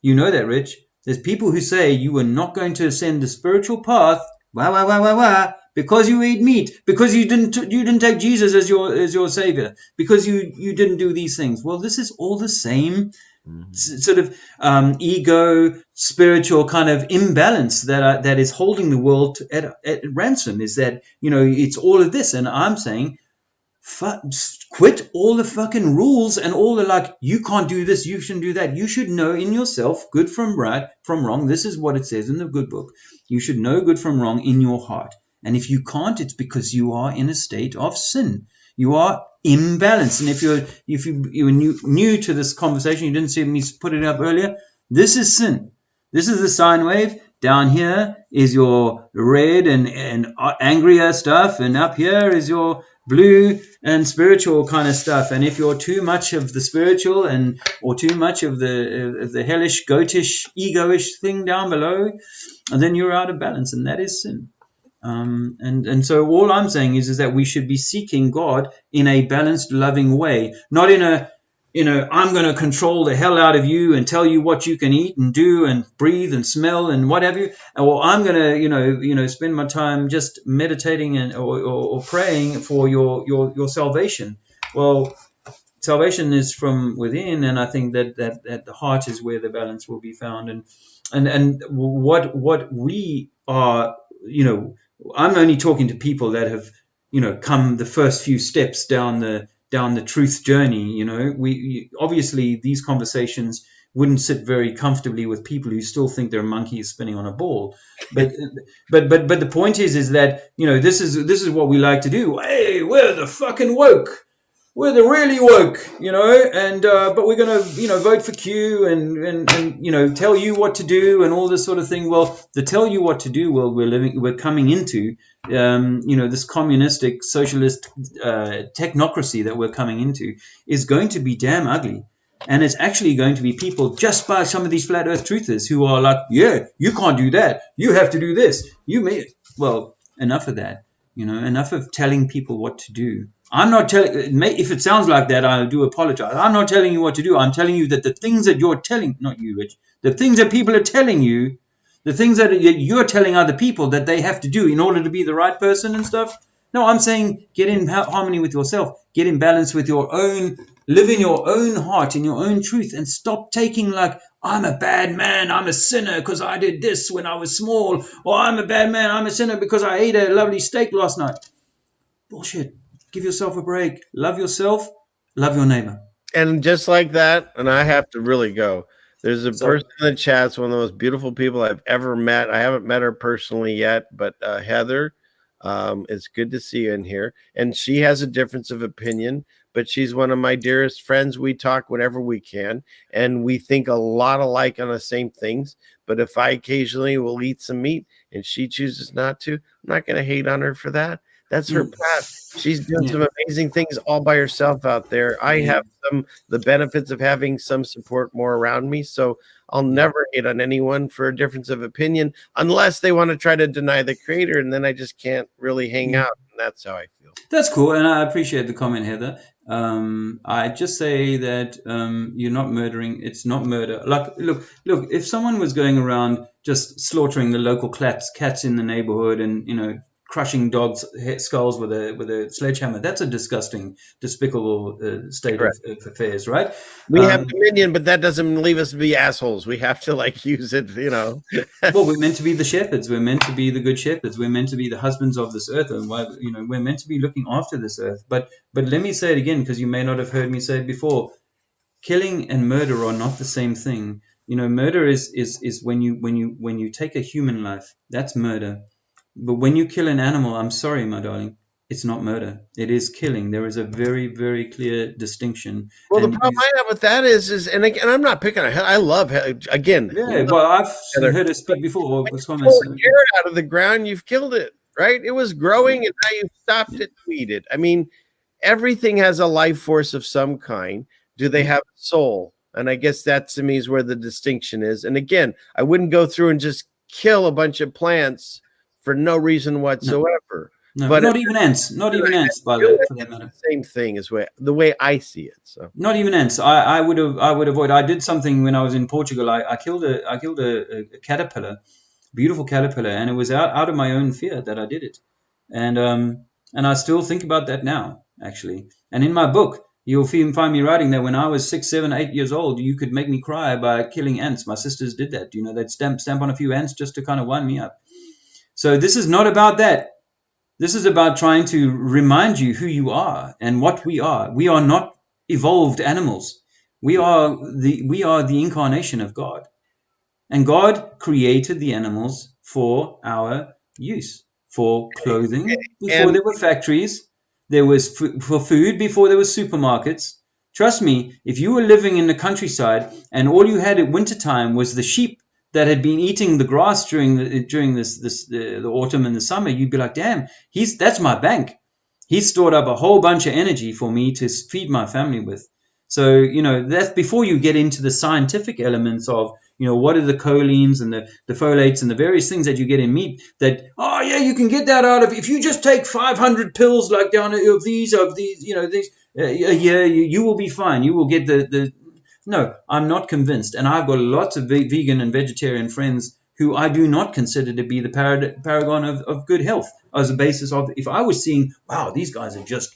You know that, Rich. There's people who say you are not going to ascend the spiritual path, because you eat meat, because you didn't take Jesus as your savior, because you didn't do these things. Well, this is all the same sort of ego, spiritual kind of imbalance that is holding the world at ransom. Is that it's all of this, and I'm saying. Quit all the fucking rules and all the you can't do this, you shouldn't do that. You should know in yourself good from right, from wrong. This is what it says in the good book. You should know good from wrong in your heart. And if you can't, it's because you are in a state of sin. You are imbalanced. And if you're new to this conversation, you didn't see me put it up earlier, this is sin. This is the sine wave. Down here is your red and angrier stuff, and up here is your blue and spiritual kind of stuff. And if you're too much of the spiritual or too much of the hellish, goatish, egoish thing down below, then you're out of balance, and that is sin. And so all I'm saying is that we should be seeking God in a balanced, loving way, not in a I'm going to control the hell out of you and tell you what you can eat and do and breathe and smell and what have you. Or I'm going to, spend my time just meditating or praying for your salvation. Well, salvation is from within, and I think that the heart is where the balance will be found. And what we are, I'm only talking to people that have, come the first few steps down the truth journey. We obviously these conversations wouldn't sit very comfortably with people who still think they're monkeys spinning on a ball. But the point is that this is what we like to do. Hey, we're the fucking woke. we're the really woke, and but we're going to, vote for Q and tell you what to do and all this sort of thing. Well, the tell you what to do world we're coming into, this communistic socialist technocracy that we're coming into is going to be damn ugly. And it's actually going to be people just by some of these flat earth truthers who are like, yeah, you can't do that. You have to do this. Well, enough of that. Enough of telling people what to do. I'm not telling, if it sounds like that, I do apologize. I'm not telling you what to do. I'm telling you that the things that you're telling, not you, Rich, the things that people are telling you, the things that you're telling other people that they have to do in order to be the right person and stuff. No, I'm saying get in harmony with yourself, get in balance with your own, live in your own heart, in your own truth, and stop taking like, I'm a bad man, I'm a sinner because I did this when I was small, or I'm a bad man, I'm a sinner because I ate a lovely steak last night. Bullshit. Give yourself a break. Love yourself, love your neighbor.
And just like that, and I have to really go. There's a person in the chat, one of the most beautiful people I've ever met. I haven't met her personally yet, but Heather, it's good to see you in here. And she has a difference of opinion, but she's one of my dearest friends. We talk whenever we can, and we think a lot alike on the same things. But if I occasionally will eat some meat and she chooses not to, I'm not going to hate on her for that. That's her path. She's doing some amazing things all by herself out there. I have the benefits of having some support more around me. So I'll never hate on anyone for a difference of opinion unless they want to try to deny the creator. And then I just can't really hang out. And that's how I feel.
That's cool. And I appreciate the comment, Heather. I just say that you're not murdering. It's not murder. Like, look, if someone was going around just slaughtering the local cats in the neighborhood and, crushing dogs' skulls with a sledgehammer, that's a disgusting, despicable state of affairs, right?
We have dominion, but that doesn't leave us to be assholes. We have to use it,
Well, we're meant to be the shepherds. We're meant to be the good shepherds. We're meant to be the husbands of this earth, and we're meant to be looking after this earth. But let me say it again, because you may not have heard me say it before. Killing and murder are not the same thing. Murder is when you take a human life. That's murder. But when you kill an animal, I'm sorry, my darling, it's not murder. It is killing. There is a very, very clear distinction.
Well, the problem I have with that is, and I'm not picking on her. I love her again.
Yeah, well, I've heard her speak before.
When you pull a carrot out of the ground, you've killed it, right? It was growing, and now you've stopped it to eat it. I mean, everything has a life force of some kind. Do they have a soul? And I guess that to me is where the distinction is. And again, I wouldn't go through and just kill a bunch of plants for no reason whatsoever.
No, but not even ants. Not even ants, by the way, for that matter.
Same thing as the way I see it. So
not even ants. I would avoid. I did something when I was in Portugal. I killed a caterpillar, beautiful caterpillar, and it was out of my own fear that I did it, and I still think about that now, actually. And in my book, you'll find me writing that when I was 6, 7, 8 years old, you could make me cry by killing ants. My sisters did that. They'd stamp on a few ants just to kind of wind me up. So this is not about that. This is about trying to remind you who you are and what we are. We are not evolved animals. We are the incarnation of God. And God created the animals for our use, for clothing. Before there were factories, there was for food before there were supermarkets. Trust me, if you were living in the countryside and all you had at wintertime was the sheep that had been eating the grass during the autumn and the summer, you'd be like, damn, that's my bank. He's stored up a whole bunch of energy for me to feed my family with. So, that's before you get into the scientific elements of, what are the choline and the folates and the various things that you get in meat that, oh yeah, you can get that out of, if you just take 500 pills like down of these, a year, you will be fine. You will get No, I'm not convinced. And I've got lots of vegan and vegetarian friends who I do not consider to be the paragon of good health as a basis of, if I was seeing, wow, these guys are just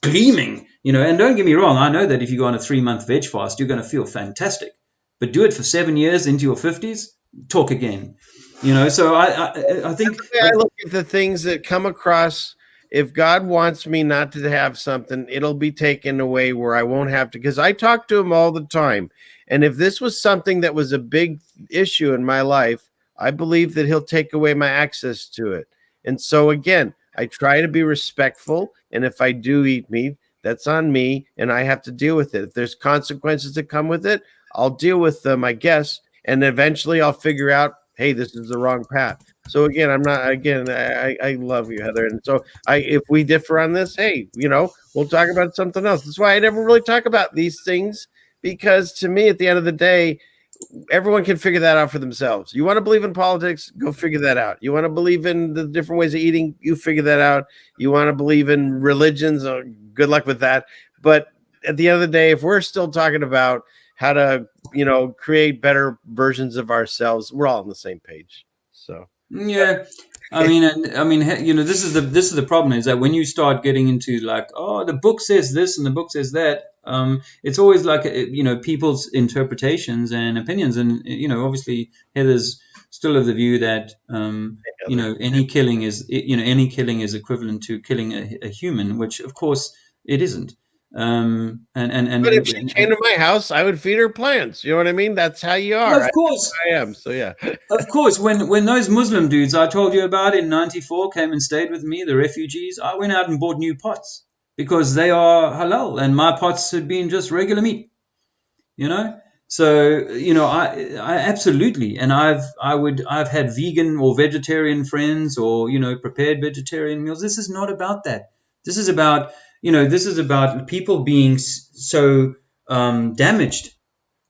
gleaming, and don't get me wrong. I know that if you go on a 3-month veg fast, you're going to feel fantastic, but do it for 7 years into your 50s, talk again, so I think
I look at the things that come across. If God wants me not to have something, it'll be taken away where I won't have to, because I talk to him all the time. And if this was something that was a big issue in my life, I believe that he'll take away my access to it. And so again, I try to be respectful. And if I do eat meat, That's on me, and I have to deal with it. If there's consequences that come with it, I'll deal with them, I guess, and eventually I'll figure out, hey, this is the wrong path. So again, I love you, Heather. And so if we differ on this, hey, we'll talk about something else. That's why I never really talk about these things, because to me, at the end of the day, everyone can figure that out for themselves. You want to believe in politics, go figure that out. You want to believe in the different ways of eating, you figure that out. You want to believe in religions, good luck with that. But at the end of the day, if we're still talking about how to, create better versions of ourselves, we're all on the same page. So
yeah, I mean, this is the problem, is that when you start getting into like, oh, the book says this and the book says that, it's always like, people's interpretations and opinions, and obviously Heather's still of the view that any killing is equivalent to killing a human, which of course it isn't.
But if she came to my house, I would feed her plants. You know what I mean? That's how you are.
Of course,
I am. So yeah.
Of course, when those Muslim dudes I told you about in '94 came and stayed with me, the refugees, I went out and bought new pots because they are halal, and my pots had been just regular meat. So I absolutely, and I've had vegan or vegetarian friends, or prepared vegetarian meals. This is not about that. This is about people being so damaged,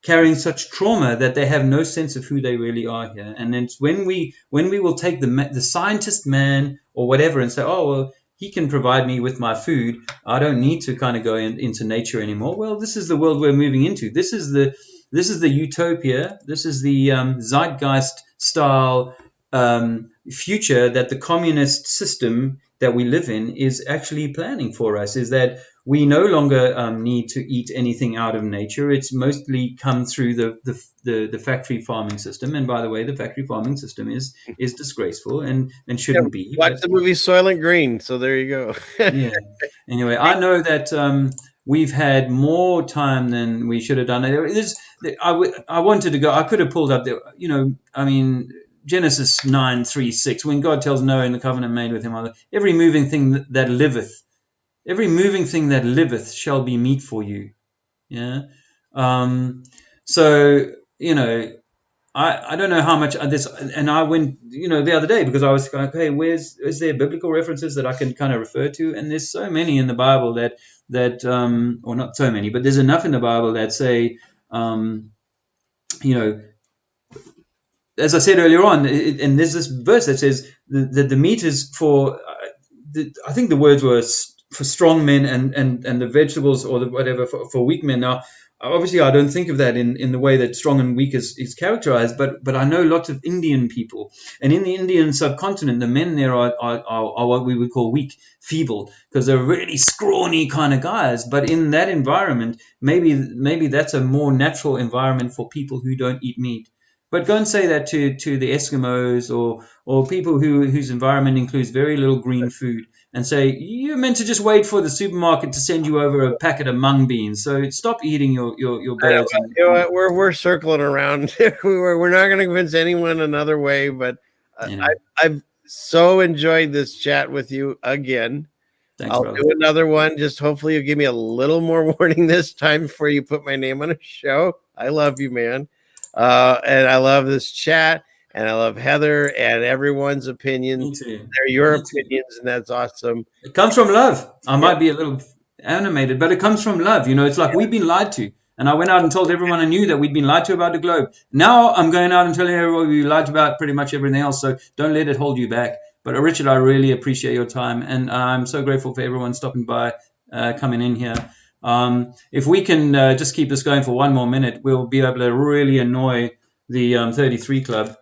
carrying such trauma that they have no sense of who they really are here. And it's when we will take the scientist man or whatever and say, oh well, he can provide me with my food, I don't need to kind of go into nature anymore. Well, this is the world we're moving into. This is the utopia. This is the zeitgeist style future that the communist system that we live in is actually planning for us, is that we no longer need to eat anything out of nature. It's mostly come through the factory farming system. And by the way, the factory farming system is disgraceful and shouldn't be.
Watch the movie Soylent Green. So there you go.
Yeah. Anyway, I know that we've had more time than we should have done. I wanted to go. I could have pulled up Genesis 9:3-6, when God tells Noah in the covenant made with him, every moving thing that liveth shall be meat for you. Yeah. So I don't know how much this, and I went the other day because I was going, okay, is there biblical references that I can kind of refer to? And there's so many in the Bible that or not so many, but there's enough in the Bible that say as I said earlier on, and there's this verse that says that the meat is for, I think the words were for strong men, and the vegetables or the whatever for weak men. Now, obviously, I don't think of that in the way that strong and weak is characterized, but I know lots of Indian people, and in the Indian subcontinent, the men there are what we would call weak, feeble, because they're really scrawny kind of guys. But in that environment, maybe that's a more natural environment for people who don't eat meat. But go and say that to the Eskimos or people whose environment includes very little green food, and say, you're meant to just wait for the supermarket to send you over a packet of mung beans. So stop eating your birds.
We're circling around. We're not going to convince anyone another way, but I've so enjoyed this chat with you again.
Thanks,
I'll
brother.
do another one. Just hopefully you'll give me a little more warning this time before you put my name on a show. I love you, man. And I love this chat, and I love Heather and everyone's opinions. They're your opinions, and that's awesome.
It comes from love. I might be a little animated, but it comes from love. It's like we've been lied to. And I went out and told everyone I knew that we'd been lied to about the globe. Now I'm going out and telling everyone we lied about pretty much everything else. So don't let it hold you back. But Richard, I really appreciate your time, and I'm so grateful for everyone stopping by, coming in here. If we can just keep this going for one more minute, we'll be able to really annoy the 33 Club.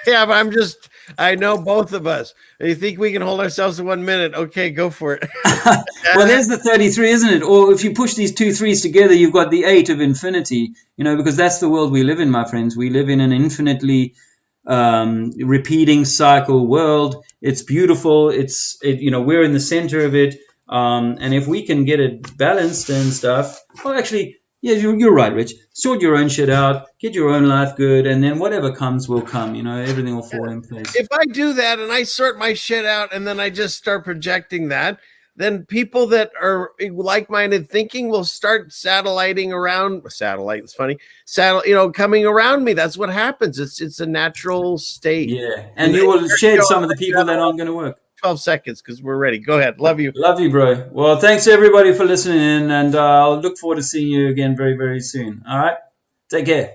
Yeah, but I know both of us. You think we can hold ourselves to 1 minute? Okay, go for it.
Well, there's the 33, isn't it? Or if you push these 2 threes together, you've got the 8 of infinity, because that's the world we live in, my friends. We live in an infinitely repeating cycle world. It's beautiful. We're in the center of it. And if we can get it balanced and stuff, well, actually, yeah, you're right, Rich. Sort your own shit out, get your own life good, and then whatever comes will come. Everything will fall in place.
If I do that and I sort my shit out and then I just start projecting that, then people that are like-minded thinking will start satelliting around. Satellite, it's funny. Coming around me. That's what happens. It's a natural state.
Yeah, and you will shed some of the people that aren't going to work.
12 seconds because we're ready. Go ahead. Love you.
Love you, bro. Well, thanks everybody for listening in, and I'll look forward to seeing you again very, very soon. All right, take care.